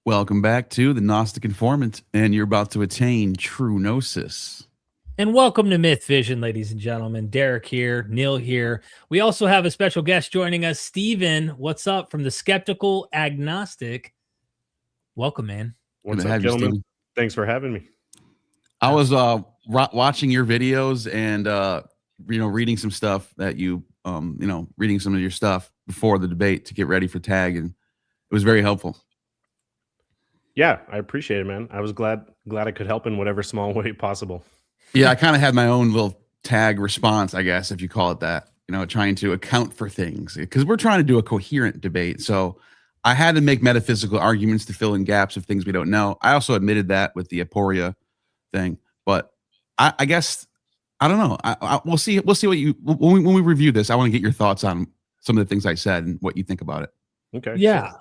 Welcome back to the Gnostic Informant, and you're about to attain true gnosis. And welcome to Myth Vision, ladies and gentlemen. Derek here, Neil here. We also have a special guest joining us, Steven. What's up from the Skeptical Agnostic? Welcome, man. What's up, gentlemen? Thanks for having me. I was watching your videos and reading some stuff that you reading some of your stuff before the debate to get ready for tag, and it was very helpful. Yeah, I appreciate it, man. I was glad I could help in whatever small way possible. Yeah, I kind of had my own little tag response, I guess, if you call it that, trying to account for things, because we're trying to do a coherent debate. So I had to make metaphysical arguments to fill in gaps of things we don't know. I also admitted that with the aporia thing, but I guess, I don't know. We'll see what when we review this, I want to get your thoughts on some of the things I said and what you think about it. Okay. Yeah. Sure.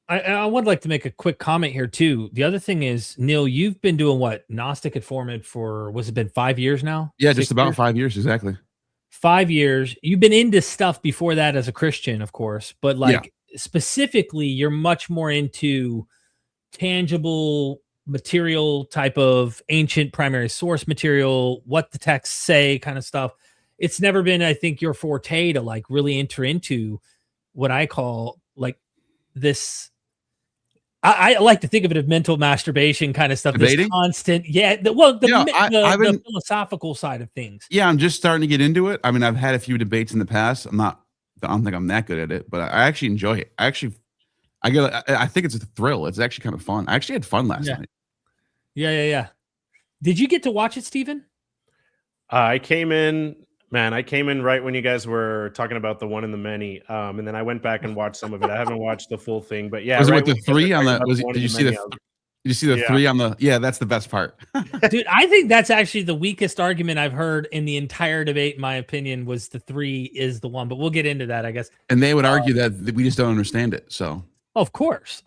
I would like to make a quick comment here too. The other thing is, Neil, you've been doing what? Gnostic Informant for, was it been 5 years now? Yeah, just about 5 years, exactly. 5 years. You've been into stuff before that as a Christian, of course, but specifically, you're much more into tangible material type of ancient primary source material, what the texts say kind of stuff. It's never been, I think, your forte to like really enter into what I call like this. I like to think of it as mental masturbation kind of stuff. Debating? This constant, the philosophical side of things. Yeah, I'm just starting to get into it. I mean, I've had a few debates in the past. I don't think I'm that good at it, but I actually enjoy it. I think it's a thrill. It's actually kind of fun. I actually had fun last night. Yeah. Did you get to watch it, Steven? I came in right when you guys were talking about the one and the many, and then I went back and watched some of it. I haven't watched the full thing, but yeah. Was it with the three on the? Did you see the three on the? Yeah, that's the best part. Dude, I think that's actually the weakest argument I've heard in the entire debate. In my opinion, was the three is the one, but we'll get into that, I guess. And they would argue that we just don't understand it. So of course.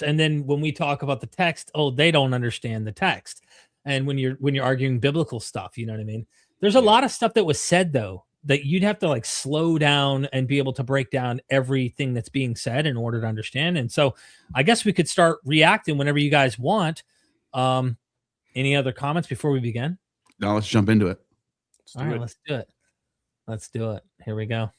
And then when we talk about the text, they don't understand the text. And when you're arguing biblical stuff, you know what I mean? There's a lot of stuff that was said, though, that you'd have to like slow down and be able to break down everything that's being said in order to understand. And so I guess we could start reacting whenever you guys want. Any other comments before we begin? No, let's jump into it. All right, let's do it. Here we go.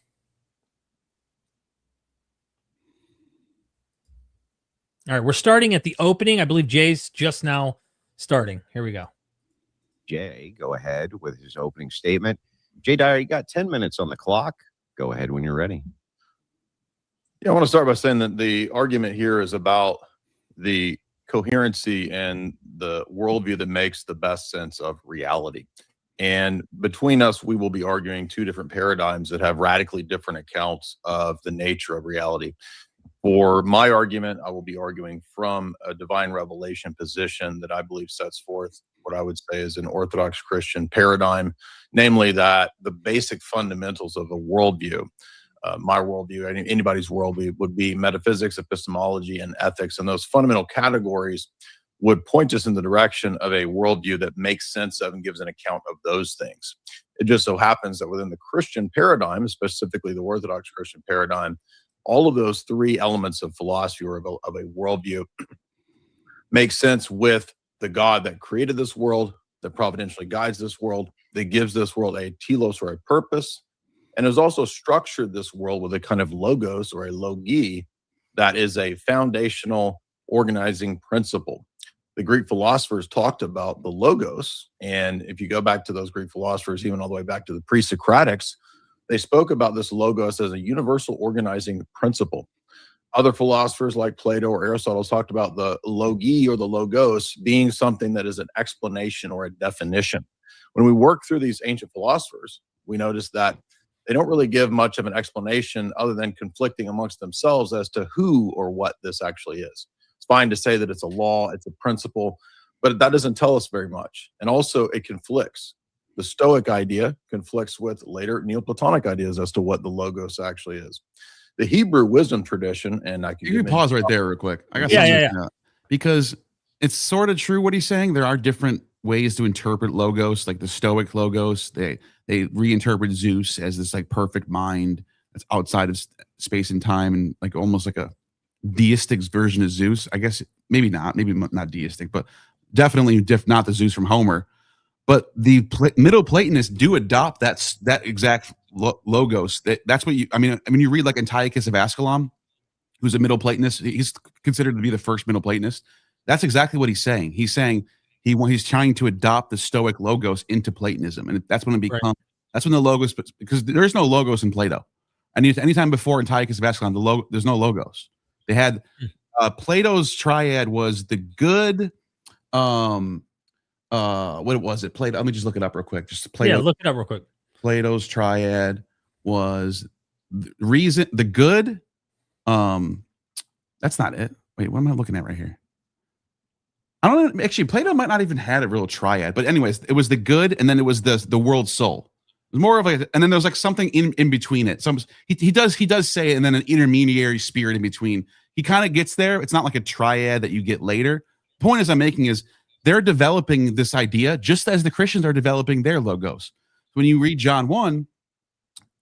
All right, we're starting at the opening. I believe Jay's just now starting. Here we go. Jay, go ahead with his opening statement. Jay Dyer, you got 10 minutes on the clock. Go ahead when you're ready. Yeah, I want to start by saying that the argument here is about the coherency and the worldview that makes the best sense of reality. And between us, we will be arguing two different paradigms that have radically different accounts of the nature of reality. For my argument, I will be arguing from a divine revelation position that I believe sets forth what I would say is an Orthodox Christian paradigm, namely that the basic fundamentals of a worldview, my worldview, anybody's worldview, would be metaphysics, epistemology, and ethics. And those fundamental categories would point us in the direction of a worldview that makes sense of and gives an account of those things. It just so happens that within the Christian paradigm, specifically the Orthodox Christian paradigm, all of those three elements of philosophy or of a worldview make sense with the God that created this world, that providentially guides this world, that gives this world a telos or a purpose, and has also structured this world with a kind of logos or a logi that is a foundational organizing principle. The Greek philosophers talked about the logos, and if you go back to those Greek philosophers, even all the way back to the pre-Socratics, they spoke about this logos as a universal organizing principle. Other philosophers like Plato or Aristotle talked about the logi or the logos being something that is an explanation or a definition. When we work through these ancient philosophers, we notice that they don't really give much of an explanation other than conflicting amongst themselves as to who or what this actually is. It's fine to say that it's a law, it's a principle, but that doesn't tell us very much. And also it conflicts. The Stoic idea conflicts with later Neoplatonic ideas as to what the logos actually is. The Hebrew wisdom tradition, and you can pause right there real quick. I got because it's sort of true what he's saying. There are different ways to interpret logos, like the Stoic logos. They reinterpret Zeus as this like perfect mind that's outside of space and time, and like almost like a deistic version of Zeus. I guess maybe not deistic, but definitely not the Zeus from Homer. But the Middle Platonists do adopt that exact logos. That's what you. I mean, you read like Antiochus of Ascalon, who's a Middle Platonist. He's considered to be the first Middle Platonist. That's exactly what he's saying. He's saying he's trying to adopt the Stoic logos into Platonism, and that's when it becomes. Right. That's when the logos, because there is no logos in Plato. And anytime before Antiochus of Ascalon, there's no logos. They had Plato's triad was the good. What was it? Plato. Let me just look it up real quick. Just Plato. Yeah, look it up real quick. Plato's triad was the good. That's not it. Wait, what am I looking at right here? I don't know. Actually, Plato might not even had a real triad, but anyways, it was the good, and then it was the world soul. It was more of and then there was like something in between it. He does say it, and then an intermediary spirit in between. He kind of gets there. It's not like a triad that you get later. The point I'm making is they're developing this idea just as the Christians are developing their logos. When you read John 1,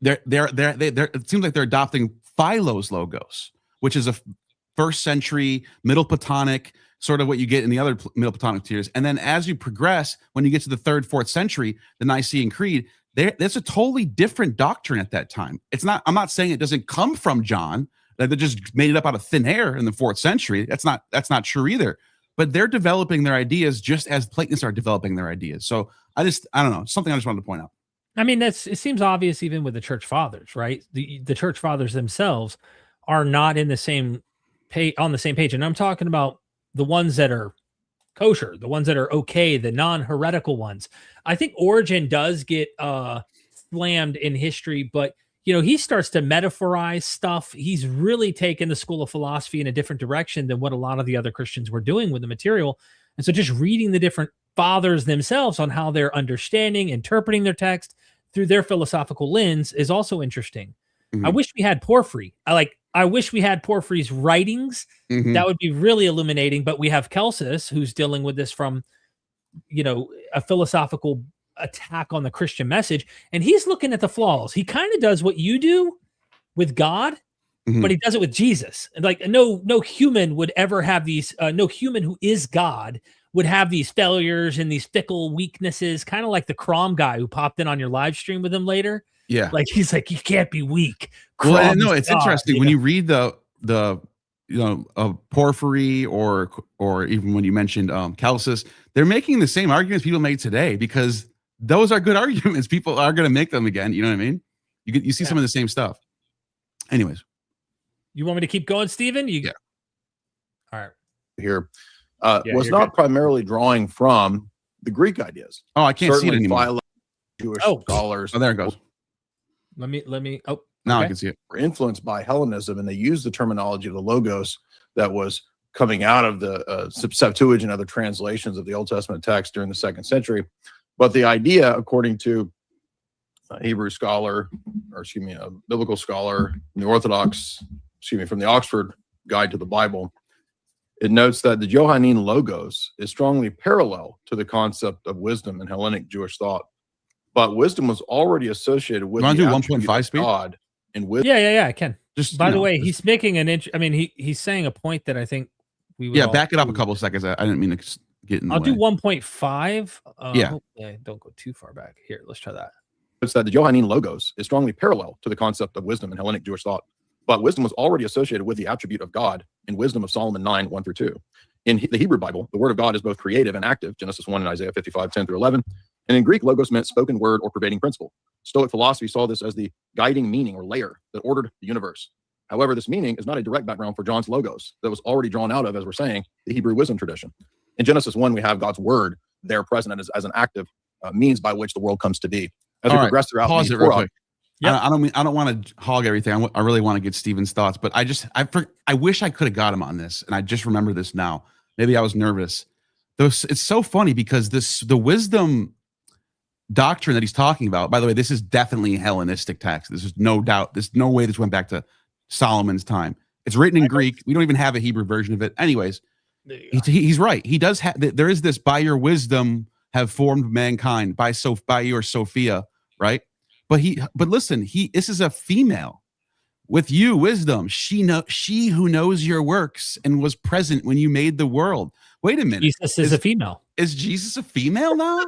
it seems like they're adopting Philo's logos, which is a first century Middle Platonic, sort of what you get in the other Middle Platonic tiers. And then as you progress, when you get to the 3rd, 4th century, the Nicene Creed, there's a totally different doctrine at that time. I'm not saying it doesn't come from John, that they just made it up out of thin air in the 4th century. That's not true either. But they're developing their ideas just as Platonists are developing their ideas. So I don't know, something I just wanted to point out. I mean, it seems obvious even with the church fathers, right? The church fathers themselves are not in the same on the same page. And I'm talking about the ones that are kosher, the ones that are okay, the non-heretical ones. I think Origen does get slammed in history, but he starts to metaphorize stuff. He's really taken the school of philosophy in a different direction than what a lot of the other Christians were doing with the material. And so just reading the different fathers themselves on how they're understanding, interpreting their text through their philosophical lens is also interesting. Mm-hmm. I wish we had Porphyry. I wish we had Porphyry's writings. Mm-hmm. That would be really illuminating, but we have Celsus, who's dealing with this from, a philosophical attack on the Christian message, and he's looking at the flaws. He kind of does what you do with God, mm-hmm. but he does it with Jesus. And like no human would ever have these. No human who is God would have these failures and these fickle weaknesses. Kind of like the Crom guy who popped in on your live stream with him later. Yeah, like he's like, you can't be weak. Well, no, it's interesting when you read the Porphyry or even when you mentioned Celsus, they're making the same arguments people made today because those are good arguments. People are going to make them again. You know what I mean? You see some of the same stuff. Anyways, you want me to keep going, Stephen? Yeah. All right. Here was not good. Primarily drawing from the Greek ideas. Oh, I can't see it anymore. Jewish scholars. Oh, there it goes. Let me. Oh, now I can see it. Were influenced by Hellenism, and they used the terminology of the logos that was coming out of the Septuagint and other translations of the Old Testament text during the 2nd century. But the idea, according to a Hebrew scholar, a biblical scholar, from the Oxford Guide to the Bible, it notes that the Johannine logos is strongly parallel to the concept of wisdom in Hellenic Jewish thought. But wisdom was already associated with the 1.5 speed. God and wisdom. Yeah, I can. By the way, he's making he's saying a point that I think we would back it up a couple of seconds. I didn't mean to get in the way. I'll do 1.5. Don't go too far back. Here, let's try that. It's that the Johannine logos is strongly parallel to the concept of wisdom in Hellenic Jewish thought. But wisdom was already associated with the attribute of God in Wisdom of Solomon 9, 1-2. In the Hebrew Bible, the word of God is both creative and active, Genesis 1 and Isaiah 55, 10-11. And in Greek, logos meant spoken word or pervading principle. Stoic philosophy saw this as the guiding meaning or layer that ordered the universe. However, this meaning is not a direct background for John's logos that was already drawn out of, as we're saying, the Hebrew wisdom tradition. In Genesis 1, we have God's word there present as an active means by which the world comes to be. As we progress throughout pause it real quick. Yep. I don't want to hog everything. I really want to get Stephen's thoughts, but I wish I could have got him on this, and I just remember this now. Maybe I was nervous. It's so funny because the wisdom doctrine that he's talking about, by the way, this is definitely a Hellenistic text. This is no doubt. There's no way this went back to Solomon's time. It's written in Greek. We don't even have a Hebrew version of it. Anyways, he's right. He does have. There is this, by your wisdom have formed mankind, by your Sophia, right? But listen, this is a female. with you, wisdom, she who knows your works and was present when you made the world. Wait a minute. Jesus is a female. Is Jesus a female now?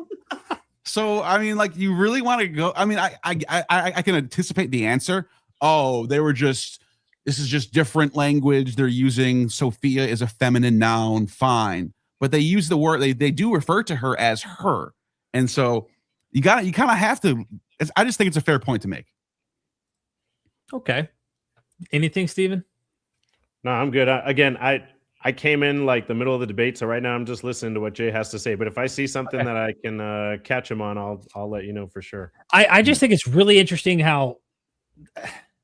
So, I mean, like, you really want to go? I mean, I can anticipate the answer. Oh, this is just different language they're using. Sophia is a feminine noun. Fine. But they use the word, they do refer to her as her. And so you kind of have to, I just think it's a fair point to make. Okay. Anything, Stephen? No, I'm good. I came in like the middle of the debate, so right now I'm just listening to what Jay has to say. But if I see something that I can catch him on, I'll let you know for sure. I just think it's really interesting how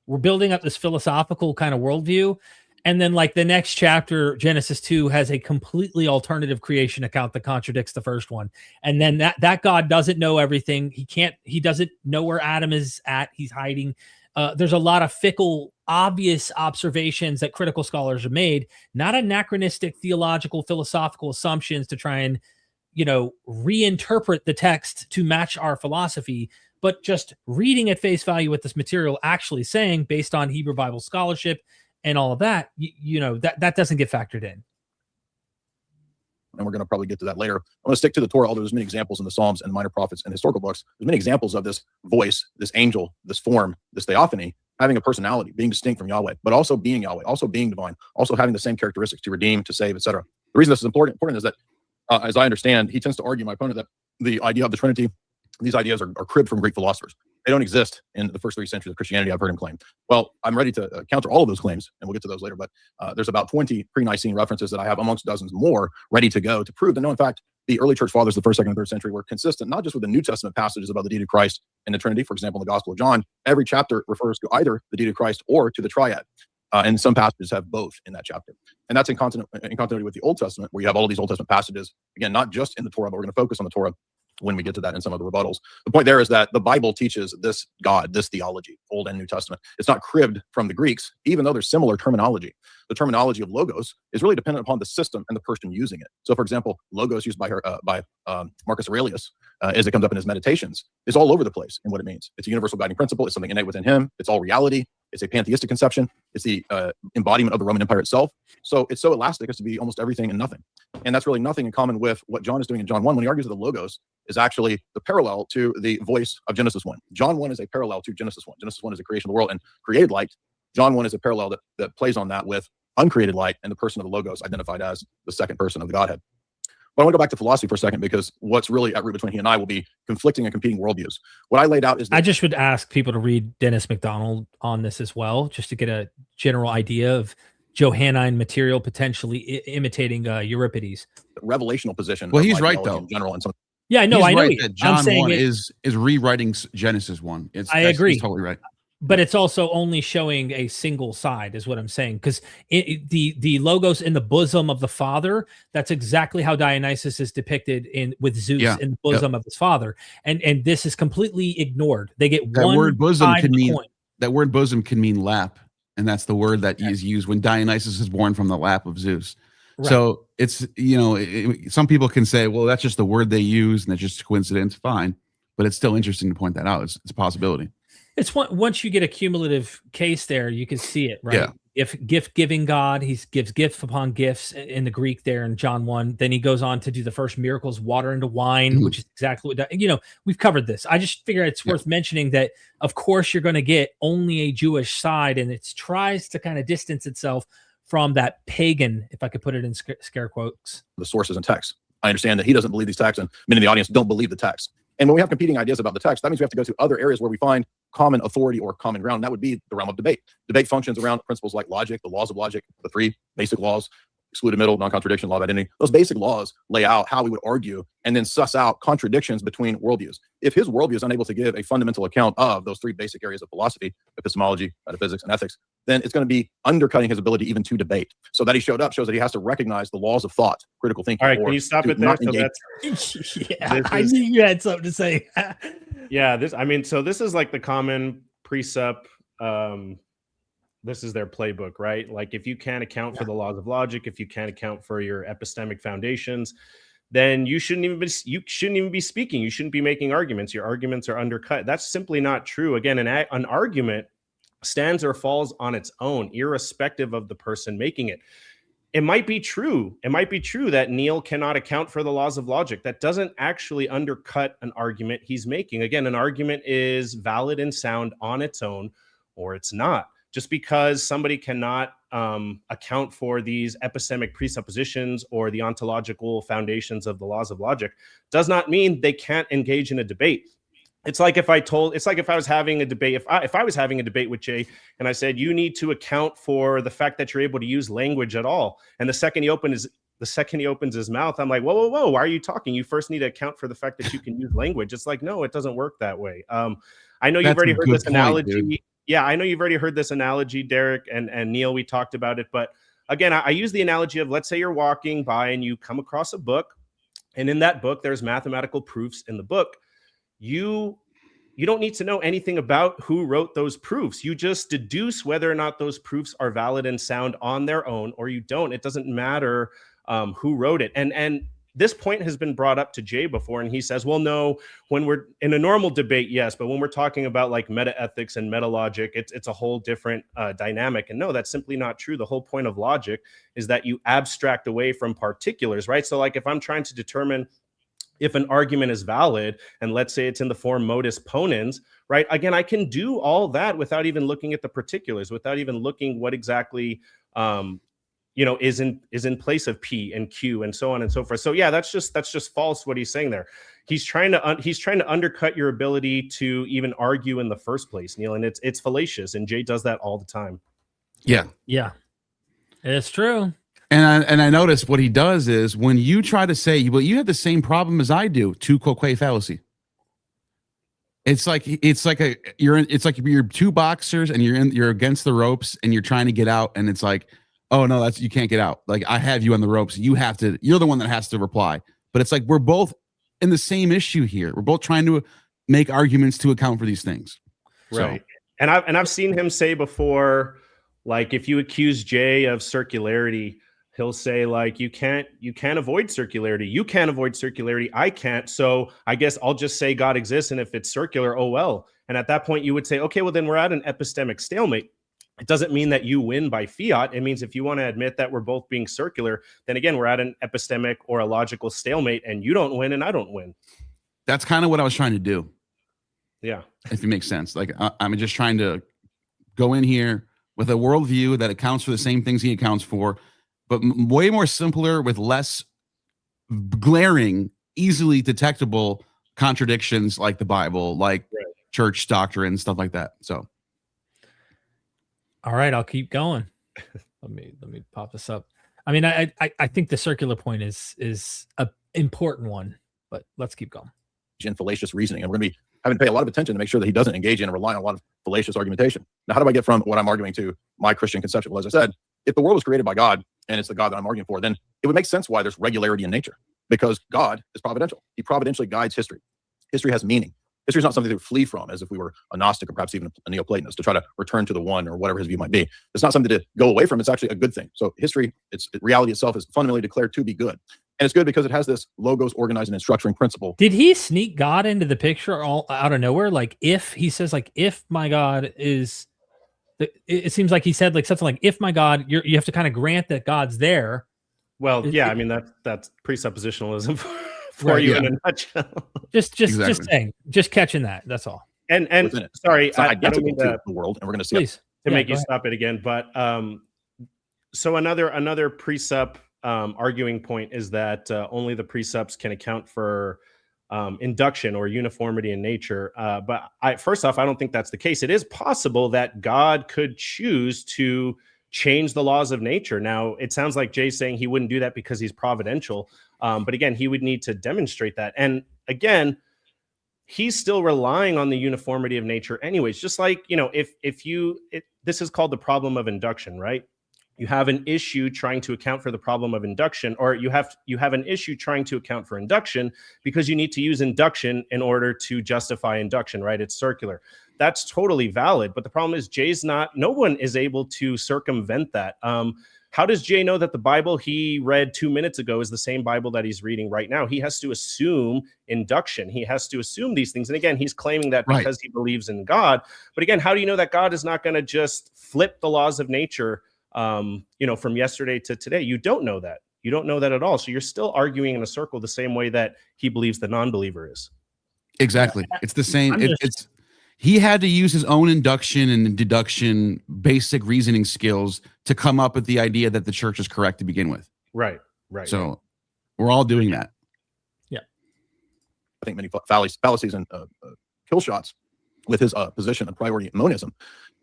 we're building up this philosophical kind of worldview, and then like the next chapter, Genesis 2, has a completely alternative creation account that contradicts the first one. And then that God doesn't know everything. He doesn't know where Adam is at. He's hiding. There's a lot of fickle, obvious observations that critical scholars have made, not anachronistic theological, philosophical assumptions to try and, reinterpret the text to match our philosophy, but just reading at face value what this material actually saying based on Hebrew Bible scholarship and all of that, that doesn't get factored in. And we're going to probably get to that later. I'm going to stick to the Torah, although there's many examples in the Psalms and minor prophets and historical books. There's many examples of this voice, this angel, this form, this theophany, having a personality, being distinct from Yahweh, but also being Yahweh, also being divine, also having the same characteristics to redeem, to save, etc. The reason this is important is that, as I understand, he tends to argue, my opponent, that the idea of the Trinity, these ideas are cribbed from Greek philosophers. They don't exist in the first 3 centuries of Christianity, I've heard him claim. Well, I'm ready to counter all of those claims, and we'll get to those later, but there's about 20 pre-Nicene references that I have amongst dozens more ready to go to prove that, no, in fact, the early church fathers, the 1st, 2nd, and 3rd century, were consistent, not just with the New Testament passages about the deity of Christ and the Trinity. For example, in the Gospel of John, every chapter refers to either the deity of Christ or to the triad. And some passages have both in that chapter. And that's in continuity with the Old Testament, where you have all of these Old Testament passages, again, not just in the Torah, but we're going to focus on the Torah when we get to that in some of the rebuttals. The point there is that the Bible teaches this God, this theology, Old and New Testament. It's not cribbed from the Greeks, even though there's similar terminology. The terminology of logos is really dependent upon the system and the person using it. So, for example, logos used by Marcus Aurelius, as it comes up in his Meditations, is all over the place in what it means. It's a universal guiding principle. It's something innate within him. It's all reality. It's a pantheistic conception. It's the embodiment of the Roman Empire itself. So it's so elastic as to be almost everything and nothing. And that's really nothing in common with what John is doing in John 1 when he argues that the logos is actually the parallel to the voice of Genesis 1. John 1 is a parallel to Genesis 1. Genesis 1 is the creation of the world and created light. John 1 is a parallel that plays on that with uncreated light and the person of the logos identified as the second person of the Godhead. But I want to go back to philosophy for a second, because what's really at root between he and I will be conflicting and competing worldviews. What I laid out is that I just would ask people to read Dennis MacDonald on this as well, just to get a general idea of Johannine material potentially imitating Euripides. Revelational position. Well, he's right, though. In general, and some. Yeah, no, I know. Right that John 1 is rewriting Genesis 1. I agree. He's totally right. But it's also only showing a single side, is what I'm saying. Because the logos in the bosom of the father, that's exactly how Dionysus is depicted with Zeus in the bosom of his father. And this is completely ignored. They get that one word bosom side can of the mean coin. That word bosom can mean lap, and that's the word that is used when Dionysus is born from the lap of Zeus. Right. So it's some people can say, well, that's just the word they use, and that's just a coincidence. Fine, but it's still interesting to point that out. It's a possibility. It's once you get a cumulative case there, you can see it, right? Yeah. If gift giving God, he gives gift upon gifts in the Greek there in John 1. Then he goes on to do the first miracles, water into wine, which is exactly what, we've covered this. I just figure it's worth mentioning that, of course, you're going to get only a Jewish side, and it tries to kind of distance itself from that pagan, if I could put it in scare quotes. The sources and texts. I understand that he doesn't believe these texts, and many in the audience don't believe the text. And when we have competing ideas about the text, that means we have to go to other areas where we find common authority or common ground. And that would be the realm of debate. Debate functions around principles like logic, the laws of logic, the 3 basic laws, excluded middle, non-contradiction, law of identity. Those basic laws lay out how we would argue and then suss out contradictions between worldviews. If his worldview is unable to give a fundamental account of those 3 basic areas of philosophy, epistemology, metaphysics, and ethics, then it's going to be undercutting his ability even to debate. So that he showed up shows that he has to recognize the laws of thought, critical thinking. All right, can you stop it there? So I knew you had something to say. So this is like the common precept. This is their playbook, right? Like, if you can't account for the laws of logic, if you can't account for your epistemic foundations, then you shouldn't even be speaking. You shouldn't be making arguments. Your arguments are undercut. That's simply not true. Again, an argument stands or falls on its own, irrespective of the person making it. It might be true. It might be true that Neil cannot account for the laws of logic. That doesn't actually undercut an argument he's making. Again, an argument is valid and sound on its own, or it's not. Just because somebody cannot account for these epistemic presuppositions or the ontological foundations of the laws of logic does not mean they can't engage in a debate. It's like if I was having a debate, if I was having a debate with Jay and I said, you need to account for the fact that you're able to use language at all. And the second he opens his mouth, I'm like, whoa, why are you talking? You first need to account for the fact that you can use language. It's like, no, it doesn't work that way. I know you've already heard this analogy. Dude. Yeah, I know you've already heard this analogy, Derek and Neil, we talked about it. But again, I use the analogy of, let's say you're walking by and you come across a book, and in that book, there's mathematical proofs in the book. You don't need to know anything about who wrote those proofs. You just deduce whether or not those proofs are valid and sound on their own, or you don't. It doesn't matter who wrote it. And this point has been brought up to Jay before, and he says, well, no, when we're in a normal debate, yes, but when we're talking about like meta-ethics and meta-logic, it's a whole different dynamic. And no, that's simply not true. The whole point of logic is that you abstract away from particulars, right? So like if I'm trying to determine if an argument is valid, and let's say it's in the form modus ponens, right? Again, I can do all that without even looking at the particulars, without even looking what exactly, is in place of P and Q and so on and so forth. So yeah, that's just false what he's saying there. He's trying to undercut your ability to even argue in the first place, Neil, and it's fallacious. And Jay does that all the time. Yeah, it's true. And I noticed what he does is when you try to say, well, you have the same problem as I do, tu quoque fallacy. It's like you're two boxers and you're against the ropes and you're trying to get out, and it's like, oh no, you can't get out. Like I have you on the ropes. You're the one that has to reply. But it's like we're both in the same issue here. We're both trying to make arguments to account for these things. Right. So. And I've seen him say before, like if you accuse Jay of circularity, he'll say like, you can't avoid circularity. You can't avoid circularity. I can't. So I guess I'll just say God exists. And if it's circular, oh, well. And at that point you would say, okay, well then we're at an epistemic stalemate. It doesn't mean that you win by fiat. It means if you want to admit that we're both being circular, then again, we're at an epistemic or a logical stalemate, and you don't win and I don't win. That's kind of what I was trying to do. Yeah. If it makes sense. Like I'm just trying to go in here with a worldview that accounts for the same things he accounts for, but way more simpler with less glaring, easily detectable contradictions like the Bible, like church doctrine, stuff like that. So, all right, I'll keep going. Let me pop this up. I mean, I think the circular point is a important one, but let's keep going. And fallacious reasoning, and we're going to be having to pay a lot of attention to make sure that he doesn't engage in and rely on a lot of fallacious argumentation. Now, how do I get from what I'm arguing to my Christian conception? Well, as I said, if the world was created by God and it's the God that I'm arguing for, then it would make sense why there's regularity in nature, because God is providential. He providentially guides history. History has meaning. History is not something to flee from, as if we were a Gnostic or perhaps even a Neoplatonist, to try to return to the one or whatever his view might be. It's not something to go away from. It's actually a good thing. So history, reality itself is fundamentally declared to be good. And it's good because it has this logos organizing and structuring principle. Did he sneak God into the picture all out of nowhere? Like if he says like, if my God is, it seems like he said like something like, if my God, you have to kind of grant that God's there. Well, yeah, I mean, that's presuppositionalism for you in a nutshell. Just saying, just catching that. That's all. And sorry, so I don't mean to the world, and we're going to see to make you stop it again. But so another presup arguing point is that only the presups can account for induction or uniformity in nature. But first off, I don't think that's the case. It is possible that God could choose to change the laws of nature. Now, it sounds like Jay's saying he wouldn't do that because he's providential. But again, he would need to demonstrate that. And again, he's still relying on the uniformity of nature anyways. Just like, this is called the problem of induction, right? You have an issue trying to account for the problem of induction, or you have an issue trying to account for induction because you need to use induction in order to justify induction, right? It's circular. That's totally valid. But the problem is no one is able to circumvent that. How does Jay know that the Bible he read 2 minutes ago is the same Bible that he's reading right now? He has to assume induction. He has to assume these things. And again, he's claiming that because he believes in God. But again, how do you know that God is not going to just flip the laws of nature, from yesterday to today? You don't know that. You don't know that at all. So you're still arguing in a circle the same way that he believes the non-believer is. Exactly. It's the same. He had to use his own induction and deduction, basic reasoning skills to come up with the idea that the church is correct to begin with. Right. So we're all doing that. I think many fallacies and kill shots with his position on priority monism.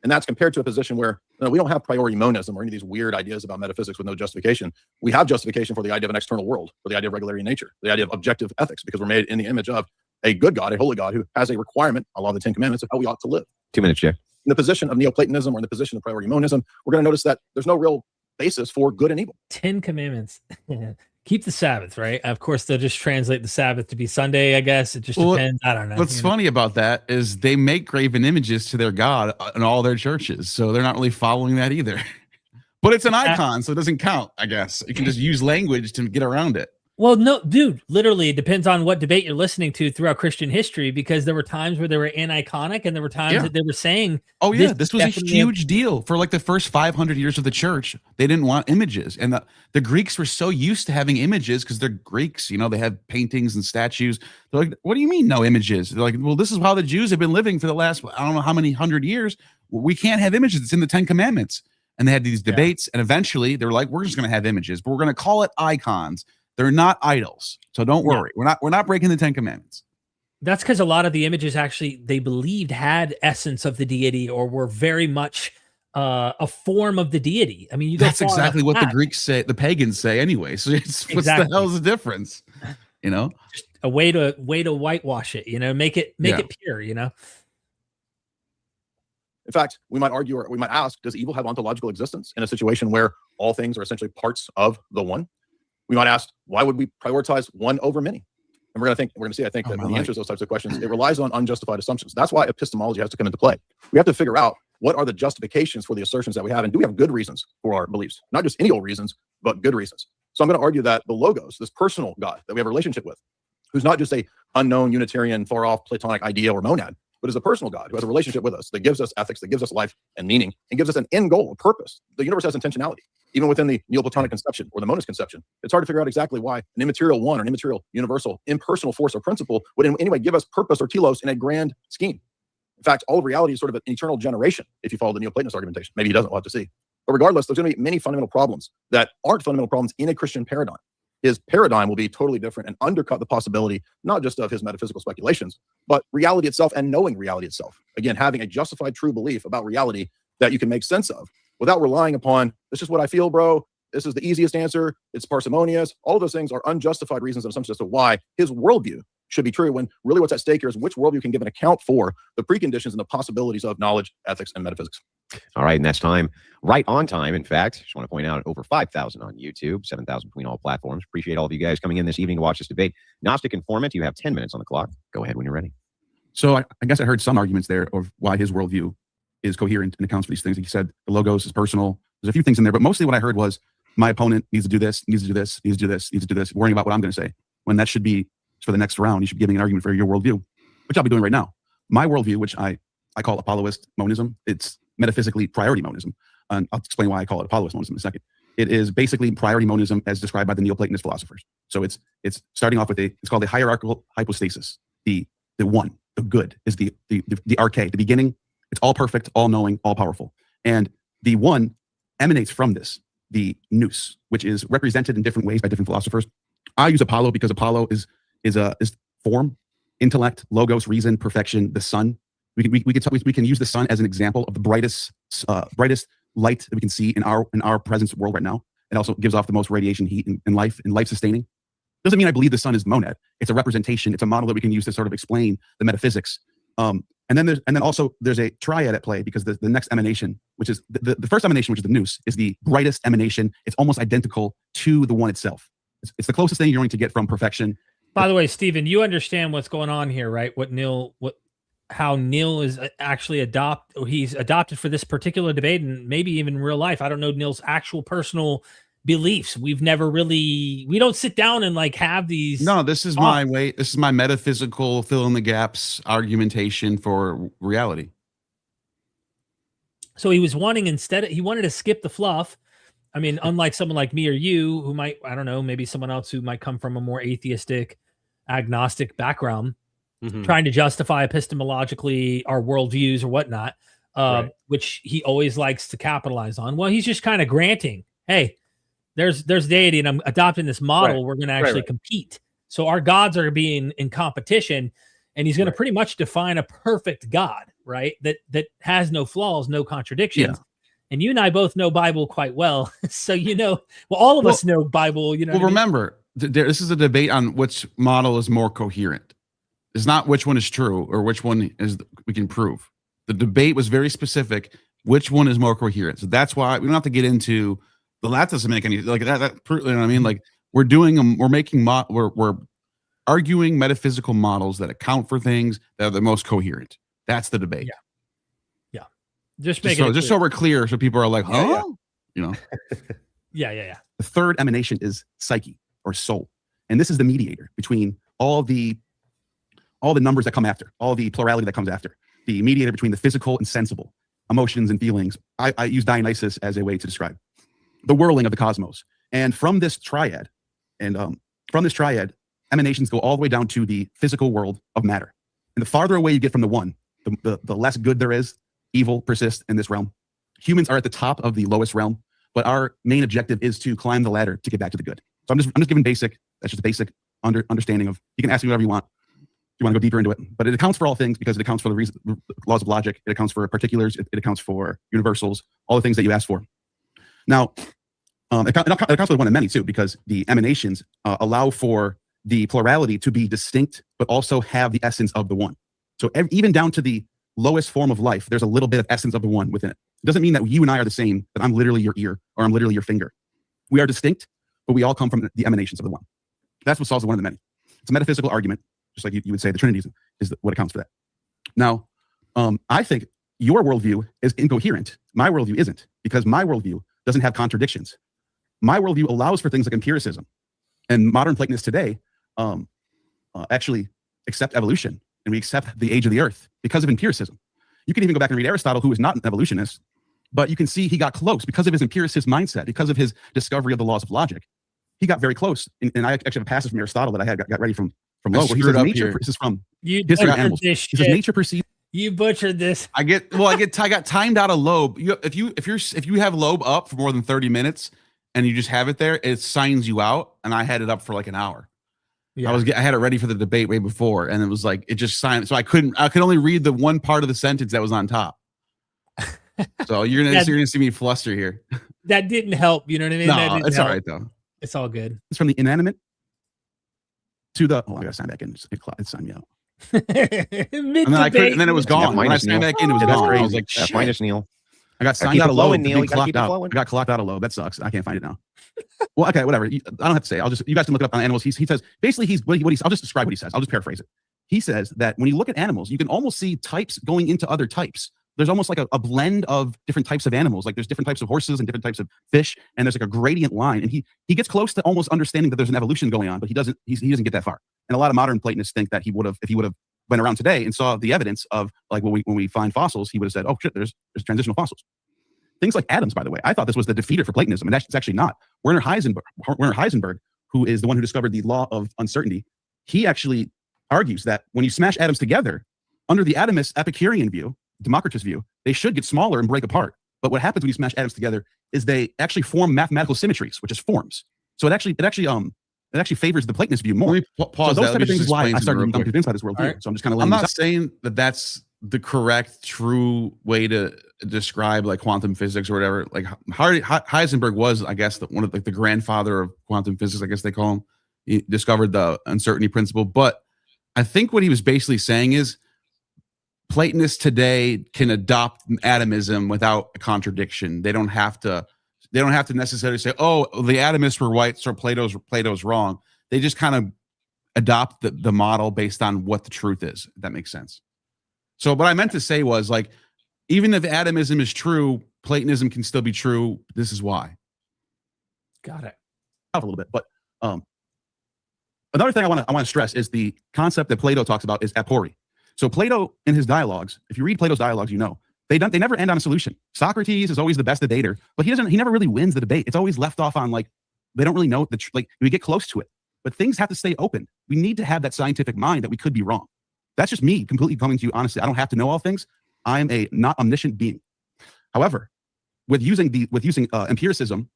And that's compared to a position where we don't have priority monism or any of these weird ideas about metaphysics with no justification. We have justification for the idea of an external world, for the idea of regularity in nature, the idea of objective ethics, because we're made in the image of a good God, a holy God who has a requirement, a law of the 10 Commandments, of how we ought to live. 2 minutes, Jay. In the position of neoplatonism or in the position of priority monism, we're going to notice that there's no real basis for good and evil. 10 commandments. Keep the Sabbath, right? Of course, they'll just translate the Sabbath to be Sunday, I guess. It just depends. I don't know. What's funny about that is they make graven images to their God in all their churches. So they're not really following that either. But it's an icon, so it doesn't count, I guess. You can just use language to get around it. Well, no, dude, literally it depends on what debate you're listening to throughout Christian history, because there were times where they were aniconic and there were times that they were saying, oh yeah, this was a huge deal for like the first 500 years of the church. They didn't want images. And the Greeks were so used to having images because they're Greeks, they have paintings and statues. They're like, what do you mean no images? They're like, well, this is how the Jews have been living for the last, I don't know how many 100 years. We can't have images. It's in the 10 Commandments. And they had these debates. And eventually they were like, we're just going to have images, but we're going to call it icons. They're not idols. So don't worry. We're not breaking the 10 Commandments. That's because a lot of the images actually they believed had essence of the deity or were very much a form of the deity. I mean, that's exactly what the Greeks say, the pagans say anyway. So what's the hell's the difference? Just a way to whitewash it, make it pure, In fact, we might argue, or we might ask, does evil have ontological existence in a situation where all things are essentially parts of the one? We might ask, why would we prioritize one over many? And we're going to see, I think, that when he answers those types of questions, it relies on unjustified assumptions. That's why epistemology has to come into play. We have to figure out what are the justifications for the assertions that we have, and do we have good reasons for our beliefs? Not just any old reasons, but good reasons. So I'm going to argue that the Logos, this personal God that we have a relationship with, who's not just a unknown, Unitarian, far-off Platonic idea or monad, but is a personal God who has a relationship with us, that gives us ethics, that gives us life and meaning, and gives us an end goal, a purpose. The universe has intentionality. Even within the Neoplatonic conception or the monist conception, it's hard to figure out exactly why an immaterial one or an immaterial universal impersonal force or principle would in any way give us purpose or telos in a grand scheme. In fact, all of reality is sort of an eternal generation, if you follow the Neoplatonist argumentation. Maybe he doesn't, we'll have to see. But regardless, there's going to be many fundamental problems that aren't fundamental problems in a Christian paradigm. His paradigm will be totally different and undercut the possibility, not just of his metaphysical speculations, but reality itself and knowing reality itself. Again, having a justified true belief about reality that you can make sense of without relying upon, this is what I feel, bro. This is the easiest answer. It's parsimonious. All of those things are unjustified reasons and assumptions as to why his worldview should be true, when really what's at stake here is which worldview can give an account for the preconditions and the possibilities of knowledge, ethics, and metaphysics. All right, and that's time. Right on time, in fact. Just want to point out, over 5,000 on YouTube, 7,000 between all platforms. Appreciate all of you guys coming in this evening to watch this debate. Gnostic Informant, you have 10 minutes on the clock. Go ahead when you're ready. So I guess I heard some arguments there of why his worldview is coherent and accounts for these things. He said the Logos is personal. There's a few things in there, but mostly what I heard was my opponent needs to do this, needs to do this, needs to do this, needs to do this, worrying about what I'm going to say. When that should be for the next round, you should be giving an argument for your worldview, which I'll be doing right now. My worldview, which I call Apolloist monism, it's metaphysically priority monism. And I'll explain why I call it Apolloist monism in a second. It is basically priority monism as described by the Neoplatonist philosophers. So it's starting off with it's called the hierarchical hypostasis. The one, the good, is the arche, the beginning. It's all perfect, all knowing, all powerful. And the one emanates from this, the nous, which is represented in different ways by different philosophers. I use Apollo because Apollo is form, intellect, logos, reason, perfection, the sun. We can use the sun as an example of the brightest light that we can see in our present world right now. It also gives off the most radiation, heat, and life sustaining. Doesn't mean I believe the sun is monad. It's a representation. It's a model that we can use to sort of explain the metaphysics. And then also there's a triad at play, because the next emanation, which is the first emanation, which is the nous, is the brightest emanation. It's almost identical to the one itself. It's the closest thing you're going to get from perfection. By the way, Stephen, you understand what's going on here, right? What how Neil is actually he's adopted for this particular debate, and maybe even in real life. I don't know Neil's actual personal beliefs. We've never really, we don't sit down and like have these. No, this is my way. This is my metaphysical fill in the gaps argumentation for reality. So he was wanting, he wanted to skip the fluff. I mean, unlike someone like me or you, who might, I don't know, maybe someone else who might come from a more atheistic, agnostic background, trying to justify epistemologically our worldviews or whatnot, Right. which he always likes to capitalize on. Well, he's just kind of granting, hey, there's deity, and I'm adopting this model. Right. We're going to actually compete. So our gods are being in competition, and he's going to pretty much define a perfect God, right? That has no flaws, no contradictions. Yeah. And you and I both know Bible quite well. So, all of us know Bible, Well, remember, this is a debate on which model is more coherent. It's not which one is true or which one is we can prove. The debate was very specific. Which one is more coherent? So that's why we don't have to get into that doesn't make any like that. You know what I mean? Like we're arguing metaphysical models that account for things that are the most coherent. That's the debate. Yeah. Just so we're clear, so people are like, huh? Yeah. The third emanation is psyche or soul. And this is the mediator between all the numbers that come after, all the plurality that comes after, the mediator between the physical and sensible, emotions and feelings. I use Dionysus as a way to describe the whirling of the cosmos. And from this triad, emanations go all the way down to the physical world of matter. And the farther away you get from the one, the less good there is. Evil persists in this realm. Humans are at the top of the lowest realm, but our main objective is to climb the ladder to get back to the good. So I'm just giving basic. That's just a basic understanding of. You can ask me whatever you want. You want to go deeper into it, but it accounts for all things because it accounts for the laws of logic. It accounts for particulars. It accounts for universals. All the things that you asked for. Now, it accounts for the one and many too, because the emanations allow for the plurality to be distinct, but also have the essence of the one. So even down to the lowest form of life, there's a little bit of essence of the one within it. It doesn't mean that you and I are the same, that I'm literally your ear or I'm literally your finger. We are distinct, but we all come from the emanations of the one. That's what solves the one and the many. It's a metaphysical argument, just like you would say the Trinity is what accounts for that. Now, I think your worldview is incoherent. My worldview isn't, because my worldview doesn't have contradictions. My worldview allows for things like empiricism. And modern Platonists today actually accept evolution, and we accept the age of the earth because of empiricism. You can even go back and read Aristotle, who is not an evolutionist, but you can see he got close because of his empiricist mindset, because of his discovery of the laws of logic. He got very close. And I actually have a passage from Aristotle that I had got ready from Lowe, where he says nature. This is from History of Animals. He says nature perceives. You butchered this. I got timed out of Loeb. If you have Loeb up for more than 30 minutes and you just have it there, it signs you out. And I had it up for like an hour. Yeah. I had it ready for the debate way before, and it was like it just signed. So I could only read the one part of the sentence that was on top. So you're gonna see me fluster here. That didn't help. You know what I mean? No, it's all right though. It's all good. It's from the inanimate to the. Oh, I gotta sign back in. It signed me out. And then it was gone. When I signed back in, it was gone. I was like, shit. Minus Neil. I got signed out of Loeb. Neil. Clocked out. I got clocked out of Loeb. That sucks. I can't find it now. Well, okay, whatever. I don't have to say. You guys can look it up on Animals. He says basically I'll just describe what he says. I'll just paraphrase it. He says that when you look at animals, you can almost see types going into other types. There's almost like a blend of different types of animals. Like there's different types of horses and different types of fish, and there's like a gradient line. And he gets close to almost understanding that there's an evolution going on, but he doesn't get that far. And a lot of modern Platonists think that if he would have went around today and saw the evidence of like when we find fossils, he would have said, oh shit, there's transitional fossils. Things like atoms, by the way. I thought this was the defeater for Platonism, and it's actually not. Werner Heisenberg, who is the one who discovered the law of uncertainty, he actually argues that when you smash atoms together, under the atomist Epicurean view, Democritus view, they should get smaller and break apart. But what happens when you smash atoms together is they actually form mathematical symmetries, which is forms. So it actually favors the Platonist view more. Let me pause. So those type of things is why I explain started something becoming real quick. convinced by this worldview. Right. So I'm just kind of. I'm not saying that that's the correct, true way to describe like quantum physics or whatever. Like Heisenberg was, I guess, one of the grandfather of quantum physics. I guess they call him. He discovered the uncertainty principle. But I think what he was basically saying is Platonists today can adopt atomism without a contradiction. They don't have to necessarily say, "Oh, the atomists were right, so Plato's wrong." They just kind of adopt the model based on what the truth is. If that makes sense. So what I meant to say was, like, even if atomism is true, Platonism can still be true. This is why. Got it. A little bit, but another thing I want to stress is the concept that Plato talks about is apory. So Plato, in his dialogues, if you read Plato's dialogues, you know they never end on a solution. Socrates is always the best debater, but he never really wins the debate. It's always left off on, like, they don't really know like we get close to it, but things have to stay open. We need to have that scientific mind that we could be wrong. That's just me completely coming to you honestly. I don't have to know all things. I'm a not omniscient being. However, with using empiricism,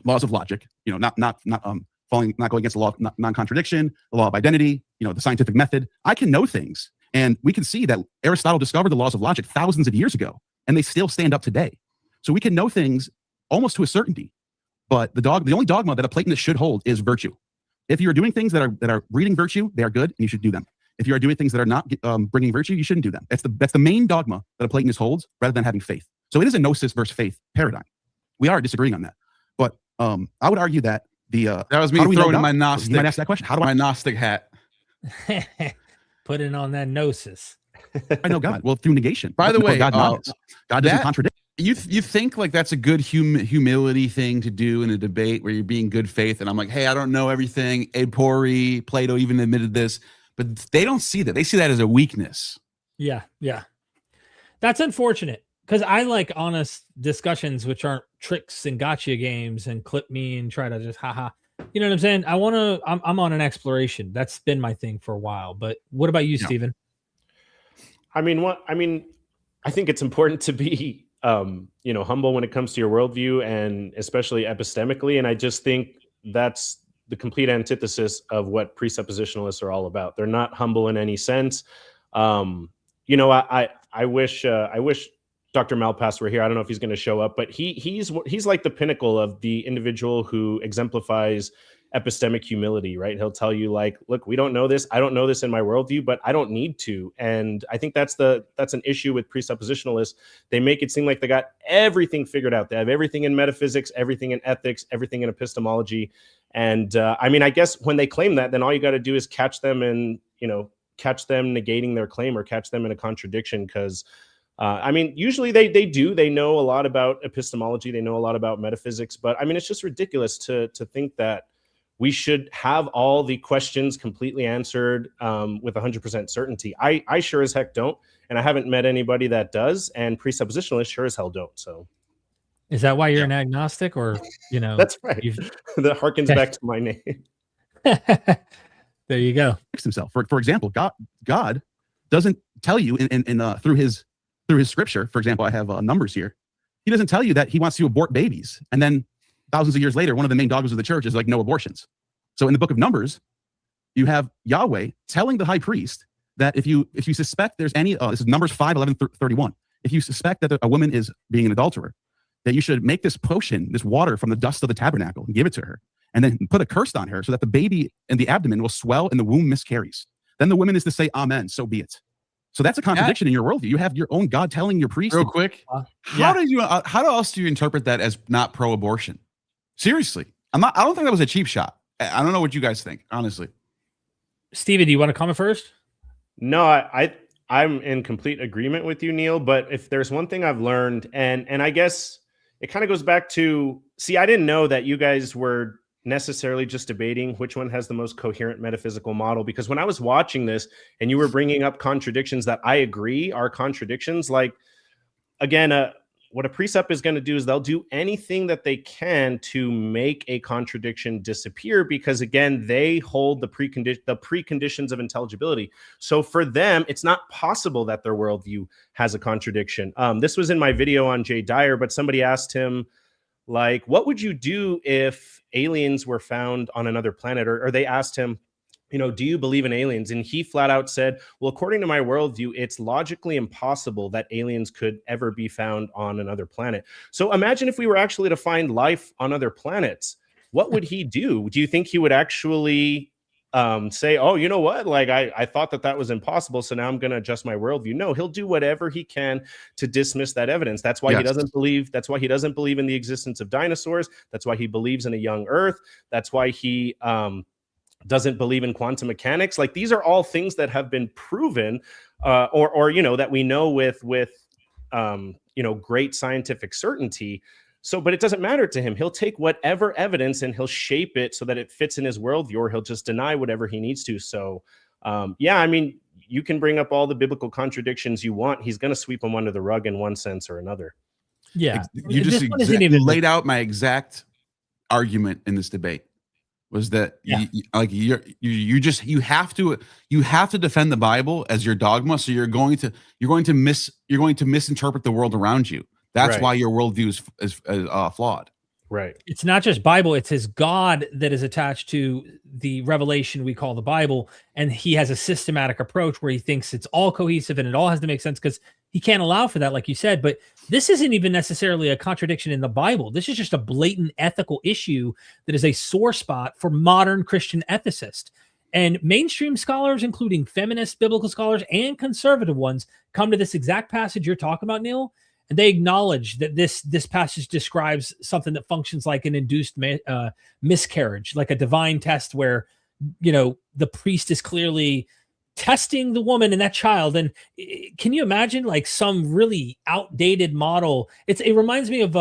laws of logic, you know, not going against the law of non-contradiction, the law of identity, you know, the scientific method, I can know things. And we can see that Aristotle discovered the laws of logic thousands of years ago, and they still stand up today. So we can know things almost to a certainty. But the only dogma that a Platonist should hold is virtue. If you're doing things that are breeding virtue, they are good, and you should do them. If you are doing things that are not bringing virtue, you shouldn't do them. That's the main dogma that a Platonist holds, rather than having faith. So it is a gnosis versus faith paradigm. We are disagreeing on that. But I would argue that that was me throwing in my Gnostic. You might ask that question. How do my Gnostic hat? Put it on that gnosis. I know God? Well, through negation. By the way, God doesn't contradict. You think like that's a good humility thing to do in a debate where you're being good faith, and I'm like, hey, I don't know everything. Apory, Plato even admitted this, but they don't see that. They see that as a weakness. Yeah. That's unfortunate, because I like honest discussions, which aren't tricks and gotcha games and clip me and try to just haha. You know what I'm saying? I'm on an exploration. That's been my thing for a while. But what about you, Stephen? I think it's important to be humble when it comes to your worldview, and especially epistemically. And I just think that's the complete antithesis of what presuppositionalists are all about. They're not humble in any sense. I wish Dr. Malpass were here. I don't know if he's going to show up, but he's like the pinnacle of the individual who exemplifies epistemic humility, right? He'll tell you, like, look, we don't know this. I don't know this in my worldview, but I don't need to. And I think that's an issue with presuppositionalists. They make it seem like they got everything figured out. They have everything in metaphysics, everything in ethics, everything in epistemology. And I guess when they claim that, then all you got to do is catch them negating their claim, or catch them in a contradiction. Because usually they know a lot about epistemology. They know a lot about metaphysics, but it's just ridiculous to think that we should have all the questions completely answered with 100% certainty. I sure as heck don't, and I haven't met anybody that does, and presuppositionalists sure as hell don't. So, is that why you're an agnostic, or That's right. That harkens back to my name. There you go. Himself, for example, God doesn't tell you through his scripture. For example, I have Numbers here. He doesn't tell you that he wants to abort babies, and then thousands of years later, one of the main dogmas of the church is like no abortions. So in the book of Numbers, you have Yahweh telling the high priest that if you suspect there's any, this is Numbers 5:11-31. If you suspect that a woman is being an adulterer, that you should make this potion, this water from the dust of the tabernacle, and give it to her, and then put a curse on her so that the baby in the abdomen will swell and the womb miscarries. Then the woman is to say, amen, so be it. So that's a contradiction in your worldview. You have your own God telling your priest. Real quick, how else do you interpret that as not pro-abortion? Seriously, I don't think that was a cheap shot. I don't know what you guys think, honestly. Steven, do you want to comment first? No, I'm in complete agreement with you, Neil. But if there's one thing I've learned, and I guess it kind of goes back to, I didn't know that you guys were necessarily just debating which one has the most coherent metaphysical model, because when I was watching this and you were bringing up contradictions that I agree are contradictions, like, again, what a precept is going to do is they'll do anything that they can to make a contradiction disappear, because again, they hold the preconditions of intelligibility. So for them, it's not possible that their worldview has a contradiction. This was in my video on Jay Dyer, but somebody asked him, like, what would you do if aliens were found on another planet? Or they asked him, do you believe in aliens? And he flat out said, well, according to my worldview, it's logically impossible that aliens could ever be found on another planet. So imagine if we were actually to find life on other planets, what would he do? Do you think he would actually say, oh, you know what? Like, I thought that was impossible, so now I'm going to adjust my worldview. No, he'll do whatever he can to dismiss that evidence. That's why he doesn't believe. That's why he doesn't believe in the existence of dinosaurs. That's why he believes in a young Earth. That's why he doesn't believe in quantum mechanics. Like, these are all things that have been proven or you know, that we know with you know, great scientific certainty. So, but it doesn't matter to him. He'll take whatever evidence and he'll shape it so that it fits in his worldview, or he'll just deny whatever he needs to. So, yeah, I mean, you can bring up all the biblical contradictions you want. He's going to sweep them under the rug in one sense or another. Yeah, You just laid out my exact argument in this debate. Was that you have to defend the Bible as your dogma, so you're going to misinterpret the world around you. That's Right. why your worldview is flawed. Right. It's not just Bible, it's his God that is attached to the revelation we call the Bible. And he has a systematic approach where he thinks it's all cohesive and it all has to make sense, because he can't allow for that, like you said. But this isn't even necessarily a contradiction in the Bible. This is just a blatant ethical issue that is a sore spot for modern Christian ethicists. And mainstream scholars, including feminist biblical scholars and conservative ones, come to this exact passage you're talking about, Neil, and they acknowledge that this passage describes something that functions like an induced miscarriage, like a divine test where, you know, the priest is clearly testing the woman and that child. And can you imagine like some really outdated model? It reminds me of